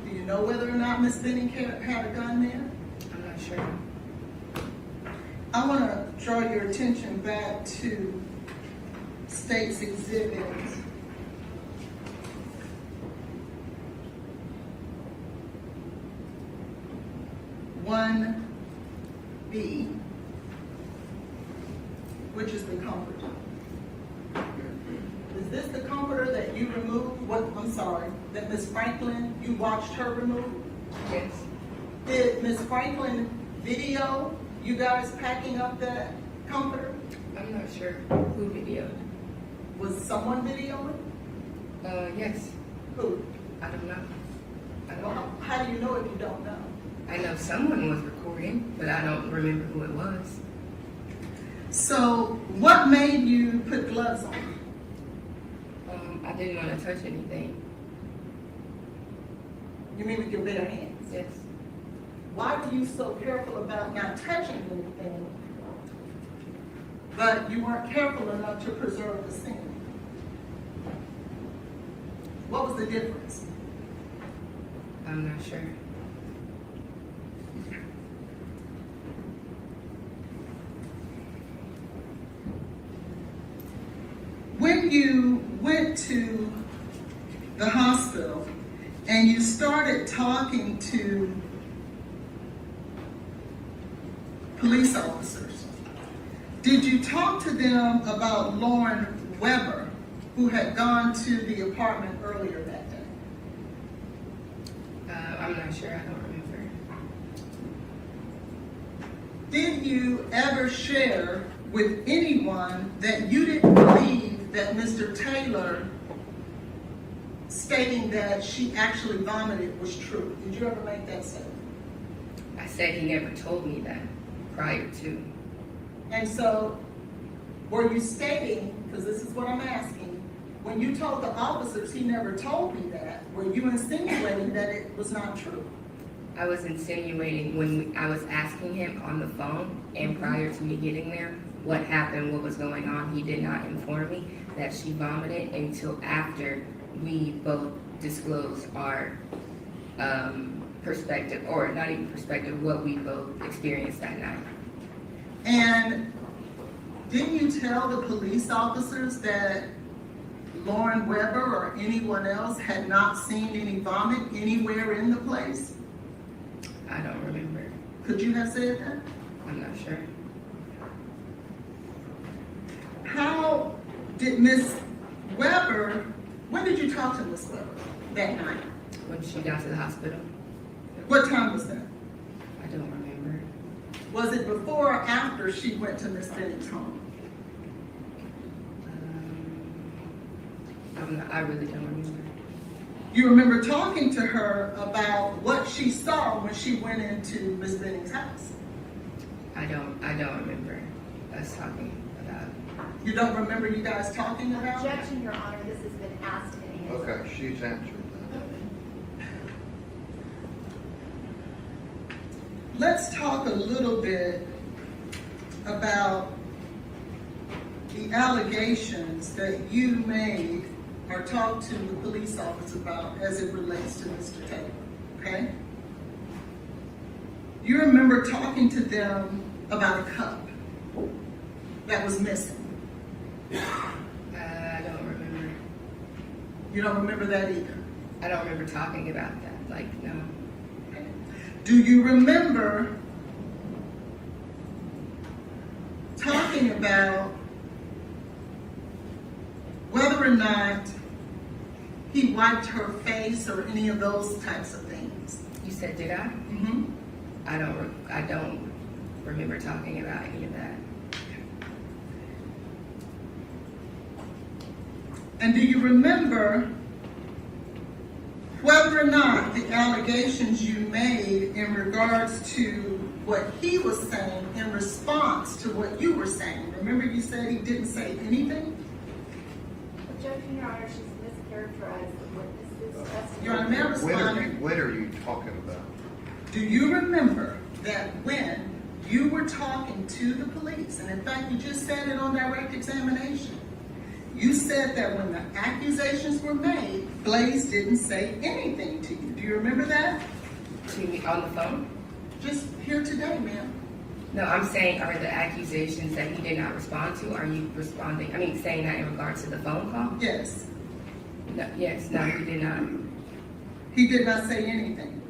Do you know whether or not Miss Bennett had a gun there? I'm not sure. I want to draw your attention back to State's Exhibit 1B, which is the comforter. Is this the comforter that you removed? That Miss Franklin, you watched her remove? Yes, Did Miss Franklin video you guys packing up that comforter? I'm not sure who videoed. Was someone videoing? Yes, Who? I don't know. I don't Well, know. how do you know if you don't know? I know someone was recording, but I don't remember who it was. So, what made you put gloves on? I didn't want to touch anything. You mean with your bare hands? Yes, Why were you so careful about not touching anything, but you weren't careful enough to preserve the scene? What was the difference? I'm not sure. When you went to the hospital and you started talking to police officers, did you talk to them about Lauren Weber, who had gone to the apartment earlier that day? I'm not sure. I don't remember. Did you ever share with anyone that you didn't believe that Mr. Taylor stating that she actually vomited was true? Did you ever make that statement? I said he never told me that prior to. And so, were you stating, because this is what I'm asking, when you told the officers he never told me that, were you insinuating that it was not true? I was insinuating when I was asking him on the phone, and prior to me getting there, what happened, what was going on. He did not inform me that she vomited until after we both disclosed our perspective, or not even perspective, what we both experienced that night. And didn't you tell the police officers that Lauren Weber or anyone else had not seen any vomit anywhere in the place? I don't remember. Could you have said that? I'm not sure. How did Miss Weber, when did you talk to Miss Weber that night? When she got to the hospital, What time was that? I don't remember. Was it before or after she went to Miss Bennett's home? I really don't remember. You remember talking to her about what she saw when she went into Miss Bennett's house? I don't remember us talking about it. You don't remember you guys talking about it? Objection, Your Honor, this has been asked and answered. Okay, she's answered that. Let's talk a little bit about the allegations that you made or talked to the police officer about as it relates to Mr. Taylor, okay? You remember talking to them about a cup that was missing. I don't remember. You don't remember that either. I don't remember talking about that. Like, no. Do you remember talking about whether or not he wiped her face or any of those types of things? You said, did I? Mm-hmm. I don't remember talking about any of that. And do you remember whether or not the allegations you made in regards to what he was saying in response to what you were saying? Remember you said he didn't say anything? Objection, Your Honor, she's mischaracterized the witness's testimony. Your Honor, may I respond? What are you talking about? Do you remember that when you were talking to the police, and in fact, you just said it on direct examination. You said that when the accusations were made, Blaise didn't say anything to you. Do you remember that? To me on the phone? Just here today, ma'am. No, I'm saying, are the accusations that he did not respond to, are you saying that in regards to the phone call? Yes. No, yes, no, he did not. He did not say anything.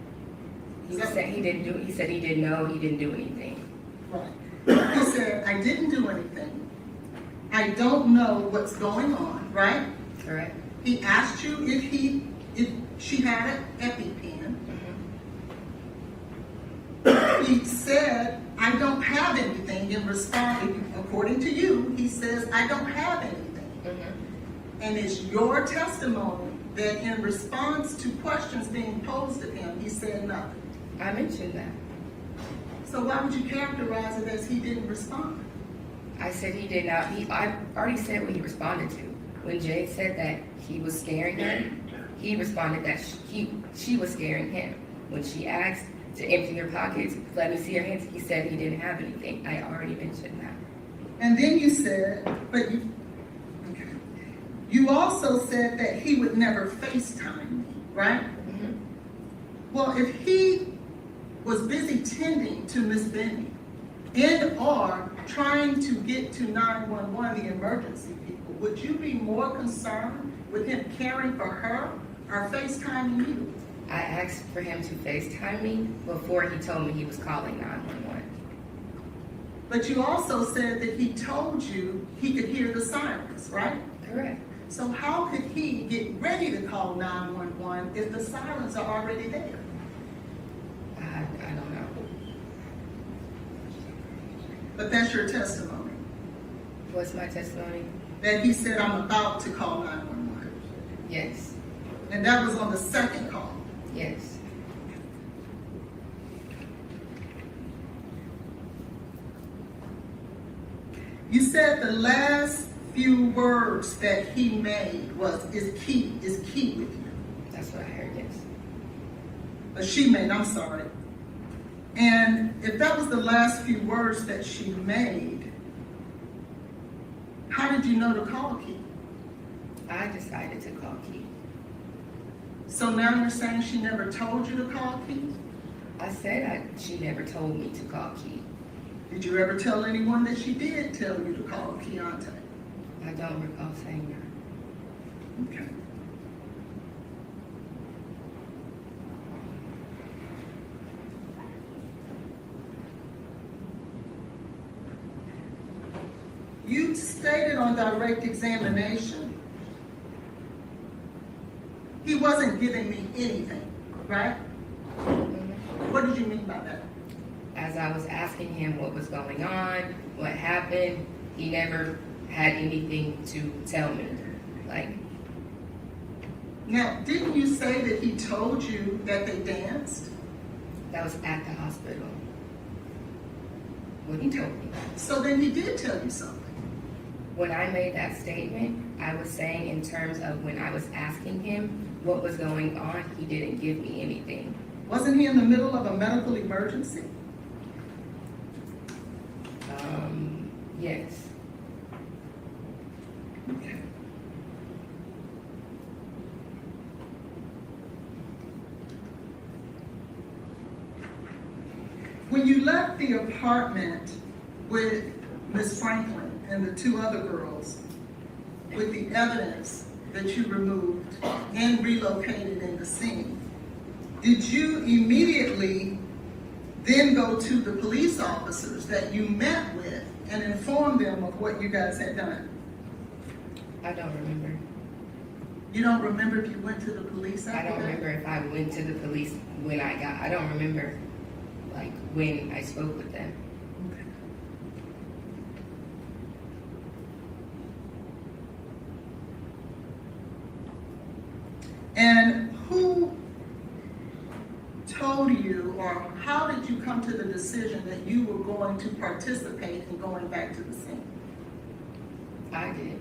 He said he didn't do, he said he didn't know, he didn't do anything. Right. He said, I didn't do anything. I don't know what's going on, right? Correct? He asked you if she had an EpiPen. He said, I don't have anything in response. According to you, he says, I don't have anything. And it's your testimony that in response to questions being posed of him, he said nothing. I mentioned that. So why would you characterize it as he didn't respond? I said he did not, I already said what he responded to. When Jade said that he was scaring her, he responded that she was scaring him. When she asked to empty her pockets, let me see her hands, he said he didn't have anything. I already mentioned that. And then you said, you also said that he would never FaceTime me, right? Well, if he was busy tending to Miss Benny and or trying to get to 911, the emergency people, would you be more concerned with him caring for her or FaceTiming you? I asked for him to FaceTime me before he told me he was calling 911. But you also said that he told you he could hear the sirens, right? Correct. So how could he get ready to call 911 if the sirens are already there? I don't know. But that's your testimony. What's my testimony? That he said, I'm about to call 911. Yes. And that was on the second call. Yes. You said the last few words that he made is key with you. That's what I heard, yes. She made, I'm sorry. And if that was the last few words that she made, how did you know to call Key? I decided to call Key. So now you're saying she never told you to call Key? I said she never told me to call Key. Did you ever tell anyone that she did tell you to call Keontae? I don't recall saying that. Okay. You stated on direct examination, he wasn't giving me anything, right? What did you mean by that? As I was asking him what was going on, what happened, he never had anything to tell me. Now, didn't you say that he told you that they danced? That was at the hospital when he told me that. So then he did tell you something. When I made that statement, I was saying in terms of when I was asking him what was going on, he didn't give me anything. Wasn't he in the middle of a medical emergency? Yes. Okay. When you left the apartment with Miss Franklin and the two other girls, with the evidence that you removed and relocated in the scene, did you immediately then go to the police officers that you met with and inform them of what you guys had done? I don't remember. You don't remember if you went to the police after I don't that? remember if I went to the police when I don't remember when I spoke with them. Okay. And who told you, or how did you come to the decision that you were going to participate in going back to the scene? I did,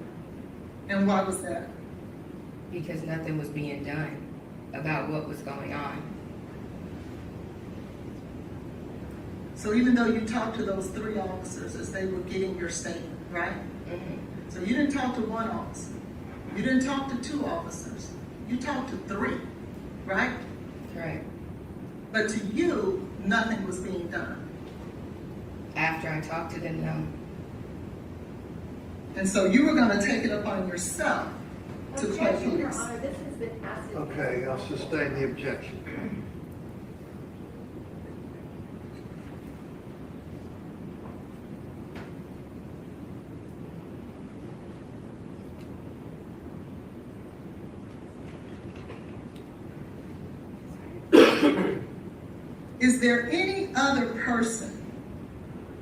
And why was that? because nothing was being done about what was going on. So even though you talked to those 3 officers as they were getting your statement, right? Mhm. So you didn't talk to 1 officer. You didn't talk to 2 officers. You talked to 3, right? Correct. But to you, nothing was being done. After I talked to them, no. And so you were gonna take it upon yourself to play Objection, Your police. Honor, this has been asked. Okay, I'll sustain the objection. Is there any other person,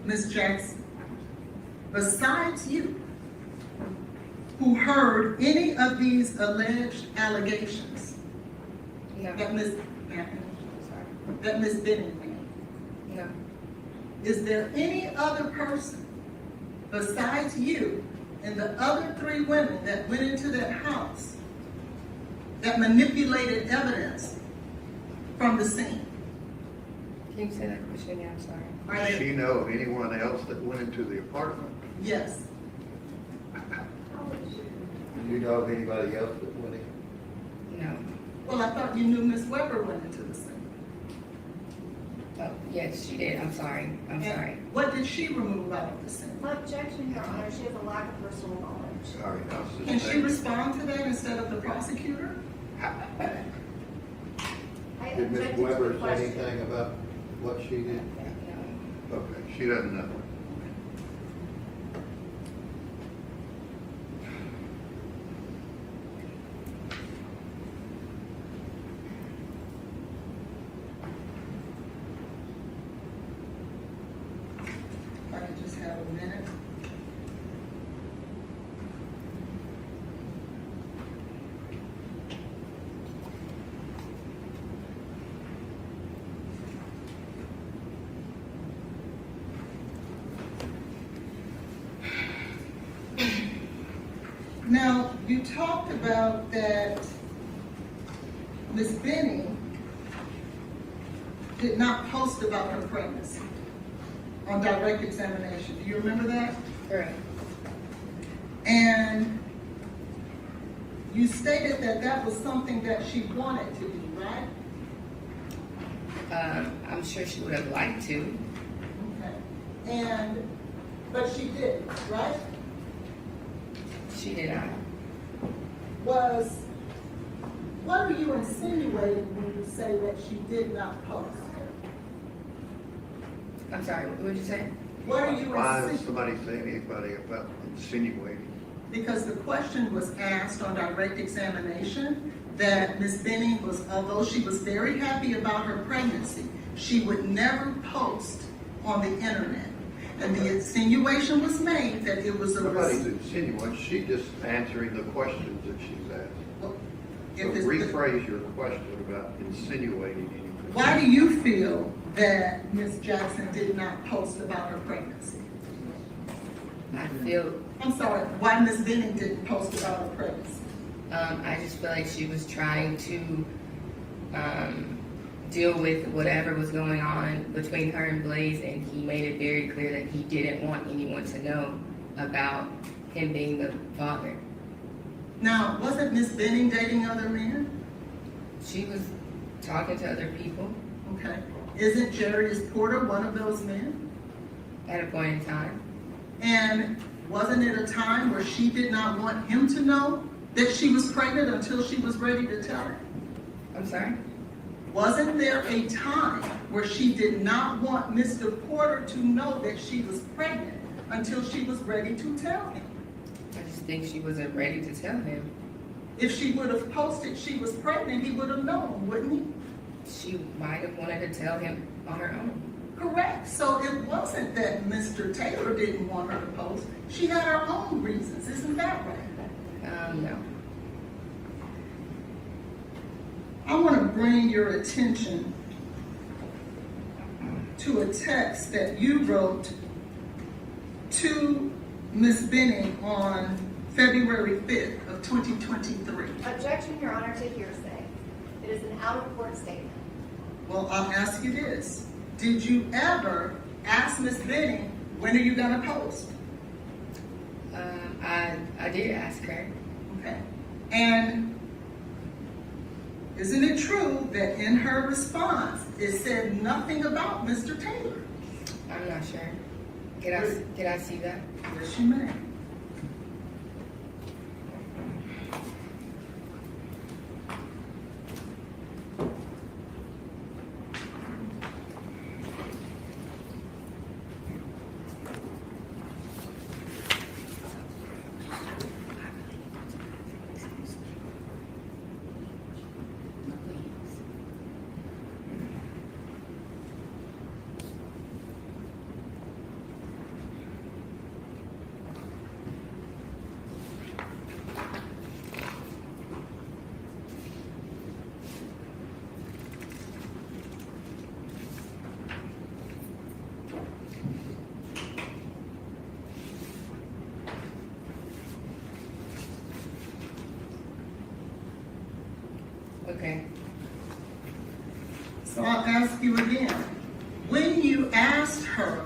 Ms. Jackson, besides you, who heard any of these alleged allegations No. that Ms. Sorry. that Ms. Benning made? No. Is there any other person besides you and the other 3 women that went into that house that manipulated evidence from the scene? Can you say that question again? I'm sorry. Are Does there- she know of anyone else that went into the apartment? Yes. Do you know of anybody else that went in? No. Well, I thought you knew Ms. Weber went into the scene. Oh, yes, she did. I'm sorry. I'm And sorry. what did she remove out of the scene? Objection, Your Honor, she has a lack of personal knowledge. Sorry, I'll Can she sustain. respond to that instead of the prosecutor? I Did Ms. object to Weber the say question. anything about what she did? No. Okay, she doesn't know. If I could just have a minute. Now, you talked about that Ms. Benning did not post about her pregnancy on direct examination. Do you remember that? Correct. And you stated that that was something that she wanted to do, right? I'm sure she would have liked to. Okay. But she didn't, right? She did not. What are you insinuating when you say that she did not post? I'm sorry. What did you say? What are you Why is insinuating? somebody saying anybody about insinuating? Because the question was asked on direct examination that Ms. Benning was, although she was very happy about her pregnancy, she would never post on the internet. And the insinuation was made that it was a Nobody's insinuating, she's just answering the questions that she's asked. So if it's- rephrase your question about insinuating anything. Why do you feel that Ms. Jackson did not post about her pregnancy? I feel, I'm sorry, why Ms. Benning didn't post about her pregnancy? I just feel like she was trying to, deal with whatever was going on between her and Blaise, and he made it very clear that he didn't want anyone to know about him being the father. Now, wasn't Ms. Benning dating other men? She was talking to other people Okay. Isn't Jarius Porter one of those men? at a point in time. And wasn't it a time where she did not want him to know that she was pregnant until she was ready to tell him? I'm sorry? Wasn't there a time where she did not want Mr. Porter to know that she was pregnant until she was ready to tell him? I just think she wasn't ready to tell him. If she would have posted she was pregnant, he would have known, wouldn't he? She might have wanted to tell him on her own. Correct. So it wasn't that Mr. Taylor didn't want her to post. She had her own reasons. Isn't that right? No. I want to bring your attention to a text that you wrote to Ms. Benning on February 5th of 2023. Objection, Your Honor, to hearsay. It is an out-of-court statement. Well, I'll ask you this. Did you ever asked Ms. Benning, when are you gonna post? I did ask her. Okay. And isn't it true that in her response, it said nothing about Mr. Taylor? I'm not sure. Did I see that? Yes, you may. Okay. So I'll ask you again. When you asked her,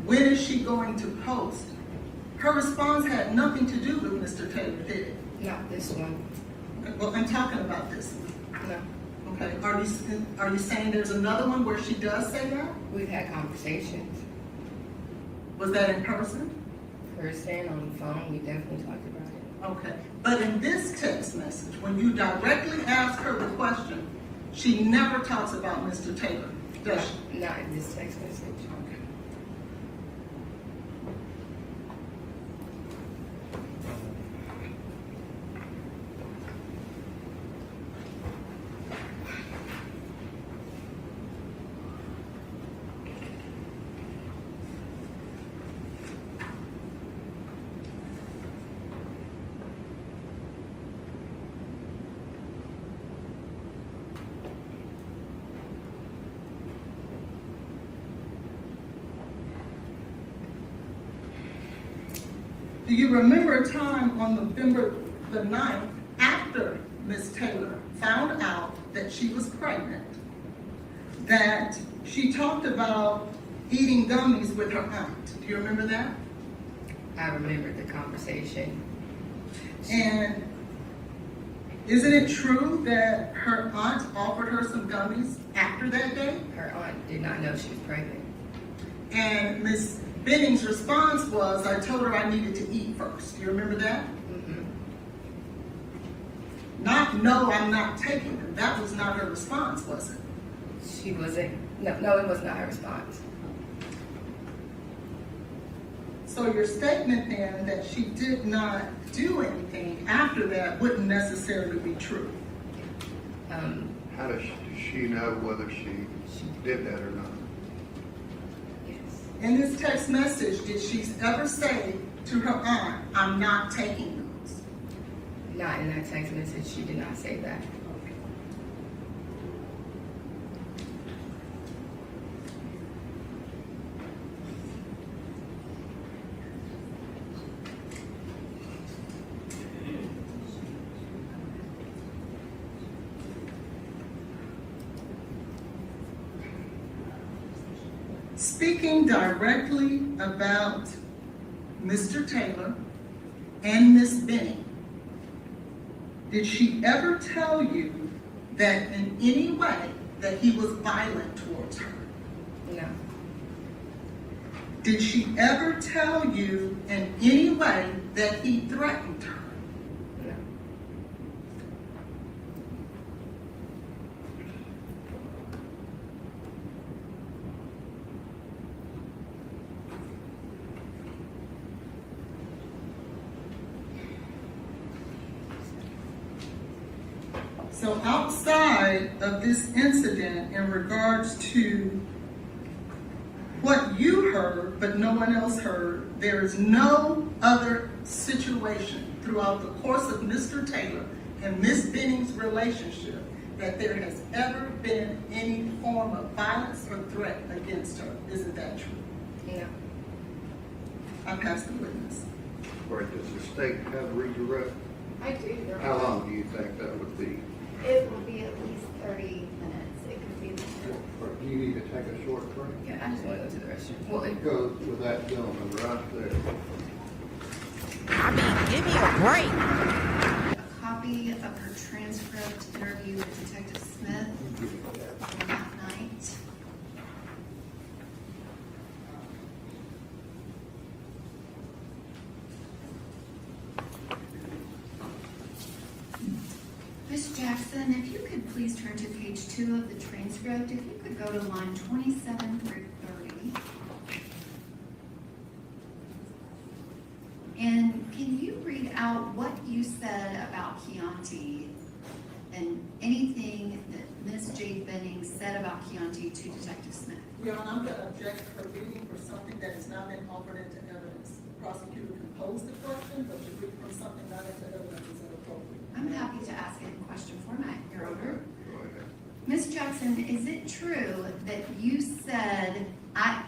when is she going to post? Her response had nothing to do with Mr. Taylor, did it? Not this one. Okay, well, I'm talking about this one. No. Okay, are you saying there's another one where she does say that? We've had conversations. Was that in person? Person on the phone, we definitely talked about it. Okay, but in this text message, when you directly ask her the question, she never talks about Mr. Taylor, does she? Not in this text message. Okay. Do you remember a time on November the 9th, after Ms. Taylor found out that she was pregnant, that she talked about eating gummies with her aunt? Do you remember that? I remember the conversation. And isn't it true that her aunt offered her some gummies after that day? Her aunt did not know she was pregnant. And Ms. Benning's response was, I told her I needed to eat first. Do you remember that? Mm-hmm. Not, no, I'm not taking them. That was not her response, was it? She wasn't, no, it was not her response. So your statement then that she did not do anything after that wouldn't necessarily be true. How does she know whether she did that or not? Yes. In this text message, did she ever say to her aunt, I'm not taking those? Not in that text message, she did not say that. Speaking directly about Mr. Taylor and Miss Benning, did she ever tell you that in any way that he was violent towards her? No, Did she ever tell you in any way that he threatened her? no. So outside of this incident, in regards to what you heard but no one else heard, there is no other situation throughout the course of Mr. Taylor and Miss Benning's relationship that there has ever been any form of violence or threat against her. Isn't that true? No. I pass the witness. Or does the state have redirect? I do. How long do you think that would be? It will be at least 30 minutes. It could be. Or do you need to take a short break? Yeah, I just want to go to the question. Well, It goes with that gentleman right there. I mean, give me a break. A copy of her transcript interview with Detective Smith from that night. Ms. Jackson, if you could please turn to page 2 of the transcript, if you could go to line 27 through 30. And can you read out what you said about Chianti and anything that Ms. Jade Benning said about Chianti to Detective Smith? Your Honor, I'm going to object to her reading for something that has not been offered into evidence. The prosecutor can pose the question, but to read from something not into evidence is inappropriate. I'm happy to ask it in question format, Your Honor. Go ahead. Ms. Jackson, is it true that you said,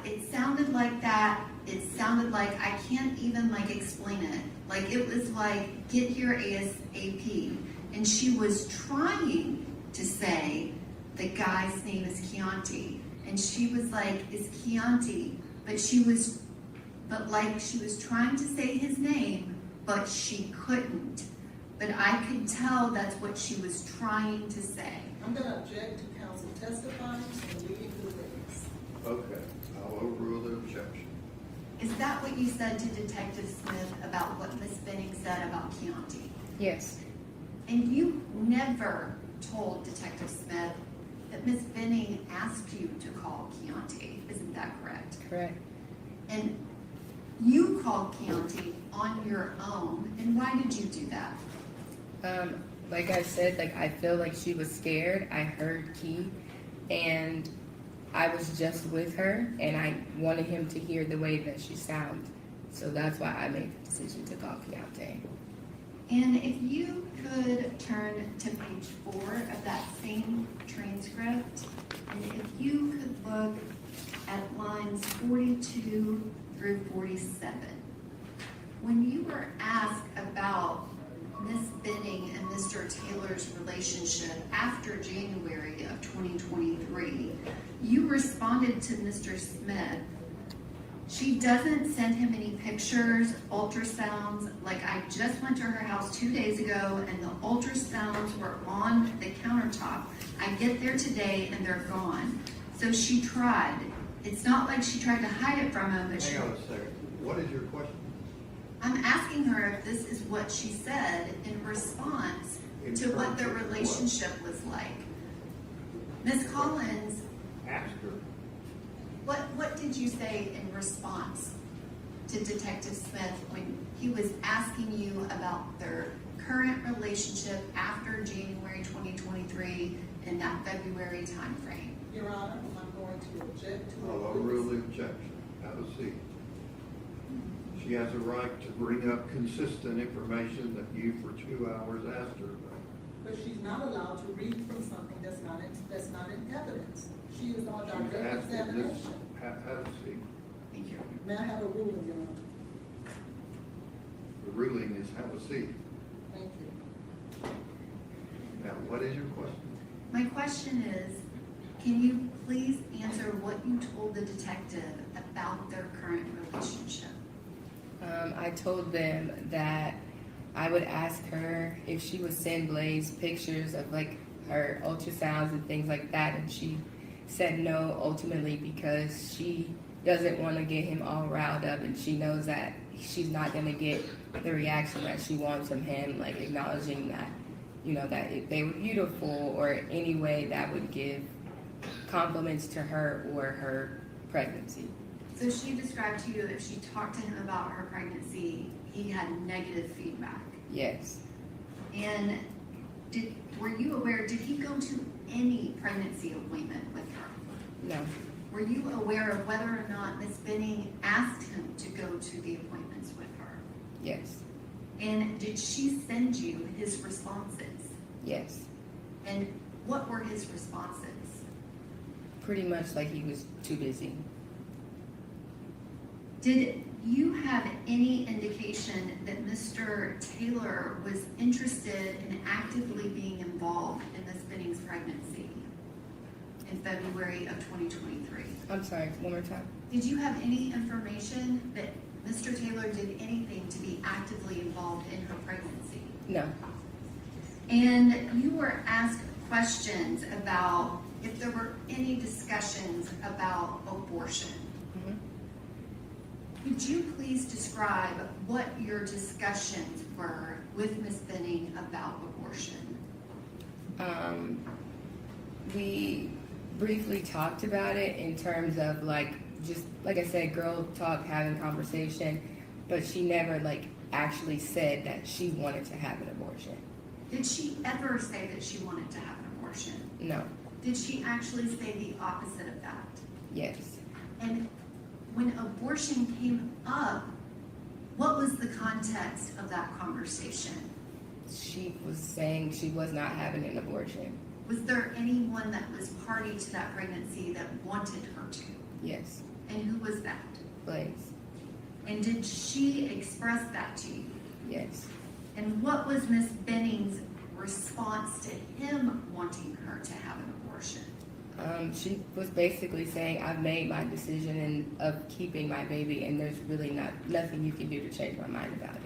it sounded like that, it sounded like I can't even explain it. Like it was like, get here ASAP. And she was trying to say the guy's name is Chianti. And she was like, it's Chianti. But she was trying to say his name, but she couldn't. But I could tell that's what she was trying to say. I'm going to object to counsel testifying and reading the witness. Okay, I'll overrule the objection. Is that what you said to Detective Smith about what Miss Benning said about Chianti? yes, And you never told Detective Smith that Miss Benning asked you to call Chianti, isn't that correct? correct. And you called Chianti on your own, and why did you do that? Like I said, I feel like she was scared. I heard Key, and I was just with her, and I wanted him to hear the way that she sounds. So that's why I made the decision to call Keontae. And if you could turn to page 4 of that same transcript, and if you could look at lines 42 through 47. When you were asked about Miss Benning and Mr. Taylor's relationship after January of 2023, you responded to Mr. Smith, she doesn't send him any pictures, ultrasounds. Like, I just went to her house 2 days ago and the ultrasounds were on the countertop. I get there today and they're gone. So she tried. It's not like she tried to hide it from him, but she... Hang on a second. What is your question? I'm asking her if this is what she said in response In to what terms their of what? relationship was like. Ms. Collins, Ask her. what did you say in response to Detective Smith when he was asking you about their current relationship after January 2023 in that February timeframe? Your Honor, I'm going to object to her. I'll overrule the objection. Have a seat. She has a right to bring up consistent information that you for 2 hours asked her about. But she's not allowed to read from something that's not in evidence. She is on She's direct asking this, examination. have a seat. Thank you. May I have a ruling, Your Honor? The ruling is have a seat. Thank you. Now, what is your question? My question is, can you please answer what you told the detective about their current relationship? I told them that I would ask her if she would send Blaise pictures of her ultrasounds and things like that, and she said no ultimately because she doesn't want to get him all riled up, and she knows that she's not going to get the reaction that she wants from him, acknowledging that, that if they were beautiful or any way that would give compliments to her or her pregnancy. So she described to you if she talked to him about her pregnancy, he had negative feedback. Yes, And were you aware, did he go to any pregnancy appointment with her? no, Were you aware of whether or not Miss Benning asked him to go to the appointments with her? yes, And did she send you his responses? yes. And what were his responses? Pretty much like he was too busy. Did you have any indication that Mr. Taylor was interested in actively being involved in Miss Benning's pregnancy? in February of 2023? I'm sorry, one more time. Did you have any information that Mr. Taylor did anything to be actively involved in her pregnancy? No. And you were asked questions about if there were any discussions about abortion. Mhm. Could you please describe what your discussions were with Ms. Benning about abortion? We briefly talked about it in terms of like, just like I said, girl talk, having conversation, but she never like actually said that she wanted to have an abortion. Did she ever say that she wanted to have an abortion? No. Did she actually say the opposite of that? Yes. And when abortion came up, what was the context of that conversation? She was saying she was not having an abortion. Was there anyone that was party to that pregnancy that wanted her to? Yes. And who was that? Blaise. And did she express that to you? Yes. And what was Miss Benning's response to him wanting her to have an abortion? She was basically saying, I've made my decision of keeping my baby, and there's really nothing you can do to change my mind about it.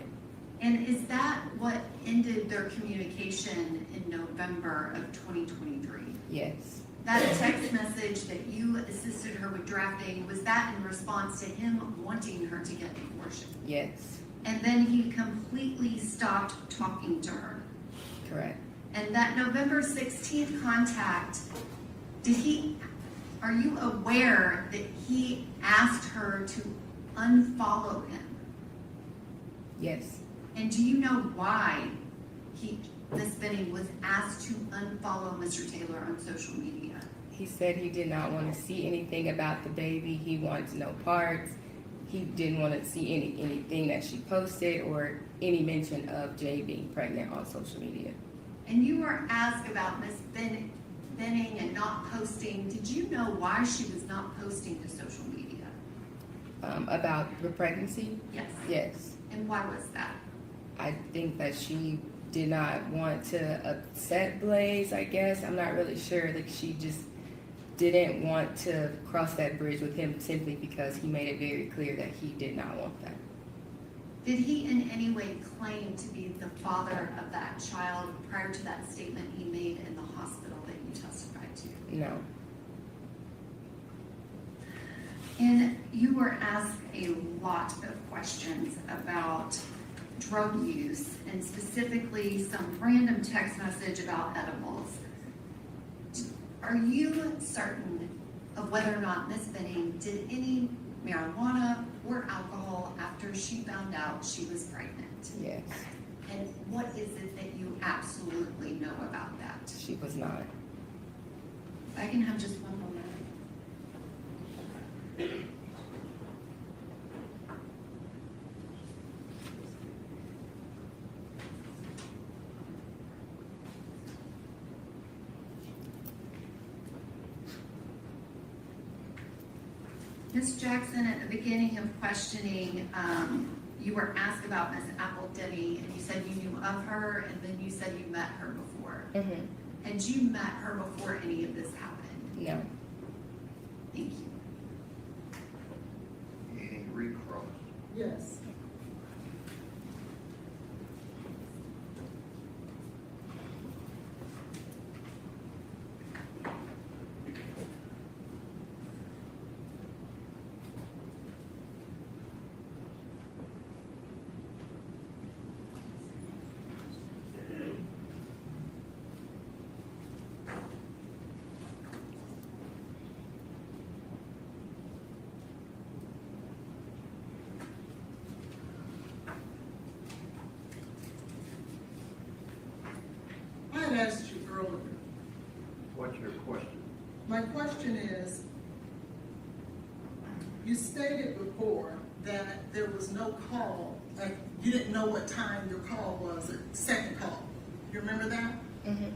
And is that what ended their communication in November of 2023? Yes. That text message that you assisted her with drafting, was that in response to him wanting her to get an abortion? Yes. And then he completely stopped talking to her. Correct. And that November 16th contact, are you aware that he asked her to unfollow him? Yes. And do you know why Miss Benning was asked to unfollow Mr. Taylor on social media? He said he did not want to see anything about the baby. He wanted no parts. He didn't want to see anything that she posted or any mention of Jade being pregnant on social media. And you were asked about Miss Benning and not posting. Did you know why she was not posting to social media? About the pregnancy? Yes. Yes. And why was that? I think that she did not want to upset Blaise, I guess. I'm not really sure. Like, she just didn't want to cross that bridge with him simply because he made it very clear that he did not want that. Did he in any way claim to be the father of that child prior to that statement he made in the hospital that you testified to? No. And you were asked a lot of questions about drug use and specifically some random text message about edibles. Are you certain of whether or not Miss Benning did any marijuana or alcohol after she found out she was pregnant? Yes. And what is it that you absolutely know about that? She was not. If I can have just one moment. Ms. Jackson, at the beginning of questioning, you were asked about Ms. Apple-Denny, and you said you knew of her, and then you said you met her before. Mm-hmm. Had you met her before any of this happened? No. Thank you. Any recross? Yes. I had asked you earlier, What's your question? my question is, you stated before that there was no call, like you didn't know what time your call was, a second call. You remember that? Mm-hmm.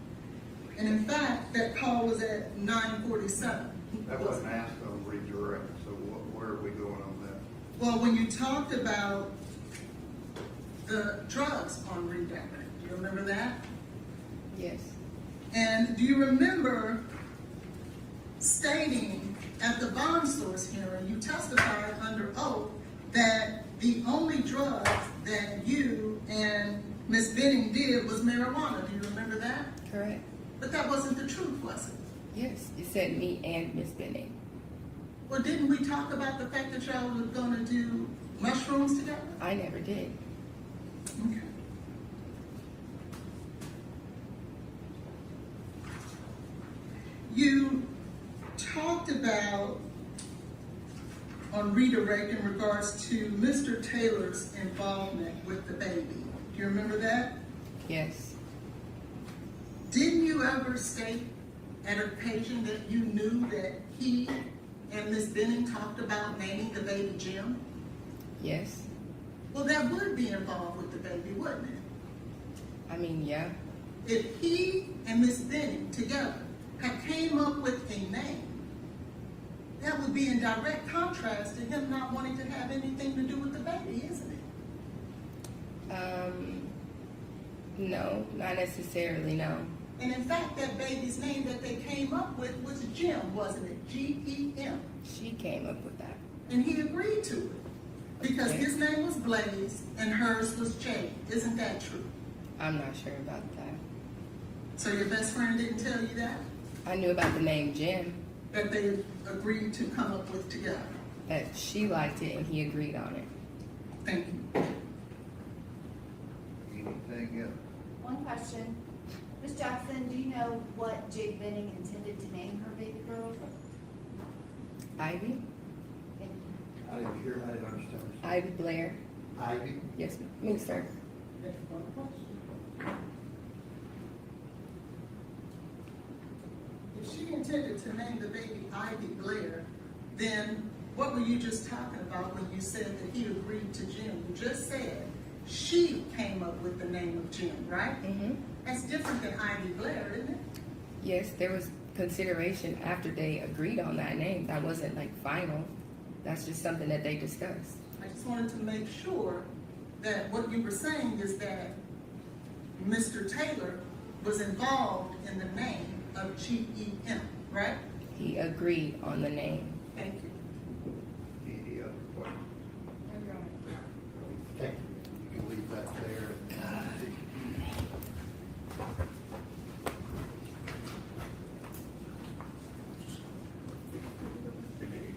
And in fact, that call was at 9:47. That wasn't asked on redirect, so where are we going on that? Well, when you talked about the drugs on redirect, do you remember that? Yes. And do you remember stating at the bond source hearing, you testified under oath that the only drugs that you and Ms. Benning did was marijuana. Do you remember that? Correct. But that wasn't the truth, was it? Yes, you said me and Miss Benning. Well, didn't we talk about the fact that y'all were gonna do mushrooms together? I never did. Okay. You talked about on redirect in regards to Mr. Taylor's involvement with the baby. Do you remember that? Yes. Didn't you ever state at an occasion that you knew that he and Miss Benning talked about naming the baby Jim? Yes. Well, that would be involved with the baby, wouldn't it? I mean, yeah. If he and Miss Benning together had came up with a name, that would be in direct contrast to him not wanting to have anything to do with the baby, isn't it? No, not necessarily, no. And in fact, that baby's name that they came up with was Jim, wasn't it? G-E-M. She came up with that. And he agreed to it. Because Okay. his name was Blaise and hers was Jade. Isn't that true? I'm not sure about that. So your best friend didn't tell you that? I knew about the name Jim, That they agreed to come up with together? that she liked it and he agreed on it. Thank you. Anything else? One question. Ms. Jackson, do you know what Jade Benning intended to name her baby girl? Ivy? Thank you. I didn't hear, I didn't understand. Ivy Blair. Ivy? Yes, me, sir. If she intended to name the baby Ivy Blair, then what were you just talking about when you said that he agreed to Jim? You just said she came up with the name of Jim, right? Mm-hmm. That's different than Ivy Blair, isn't it? Yes, there was consideration after they agreed on that name. That wasn't like final. That's just something that they discussed. I just wanted to make sure that what you were saying is that Mr. Taylor was involved in the name of G-E-M, right? He agreed on the name. Thank you. Any other questions? Okay, you can leave that there.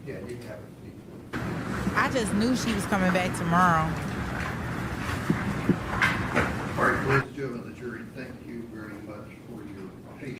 Yeah, you can have it. I just knew she was coming back tomorrow. All right, ladies and gentlemen, the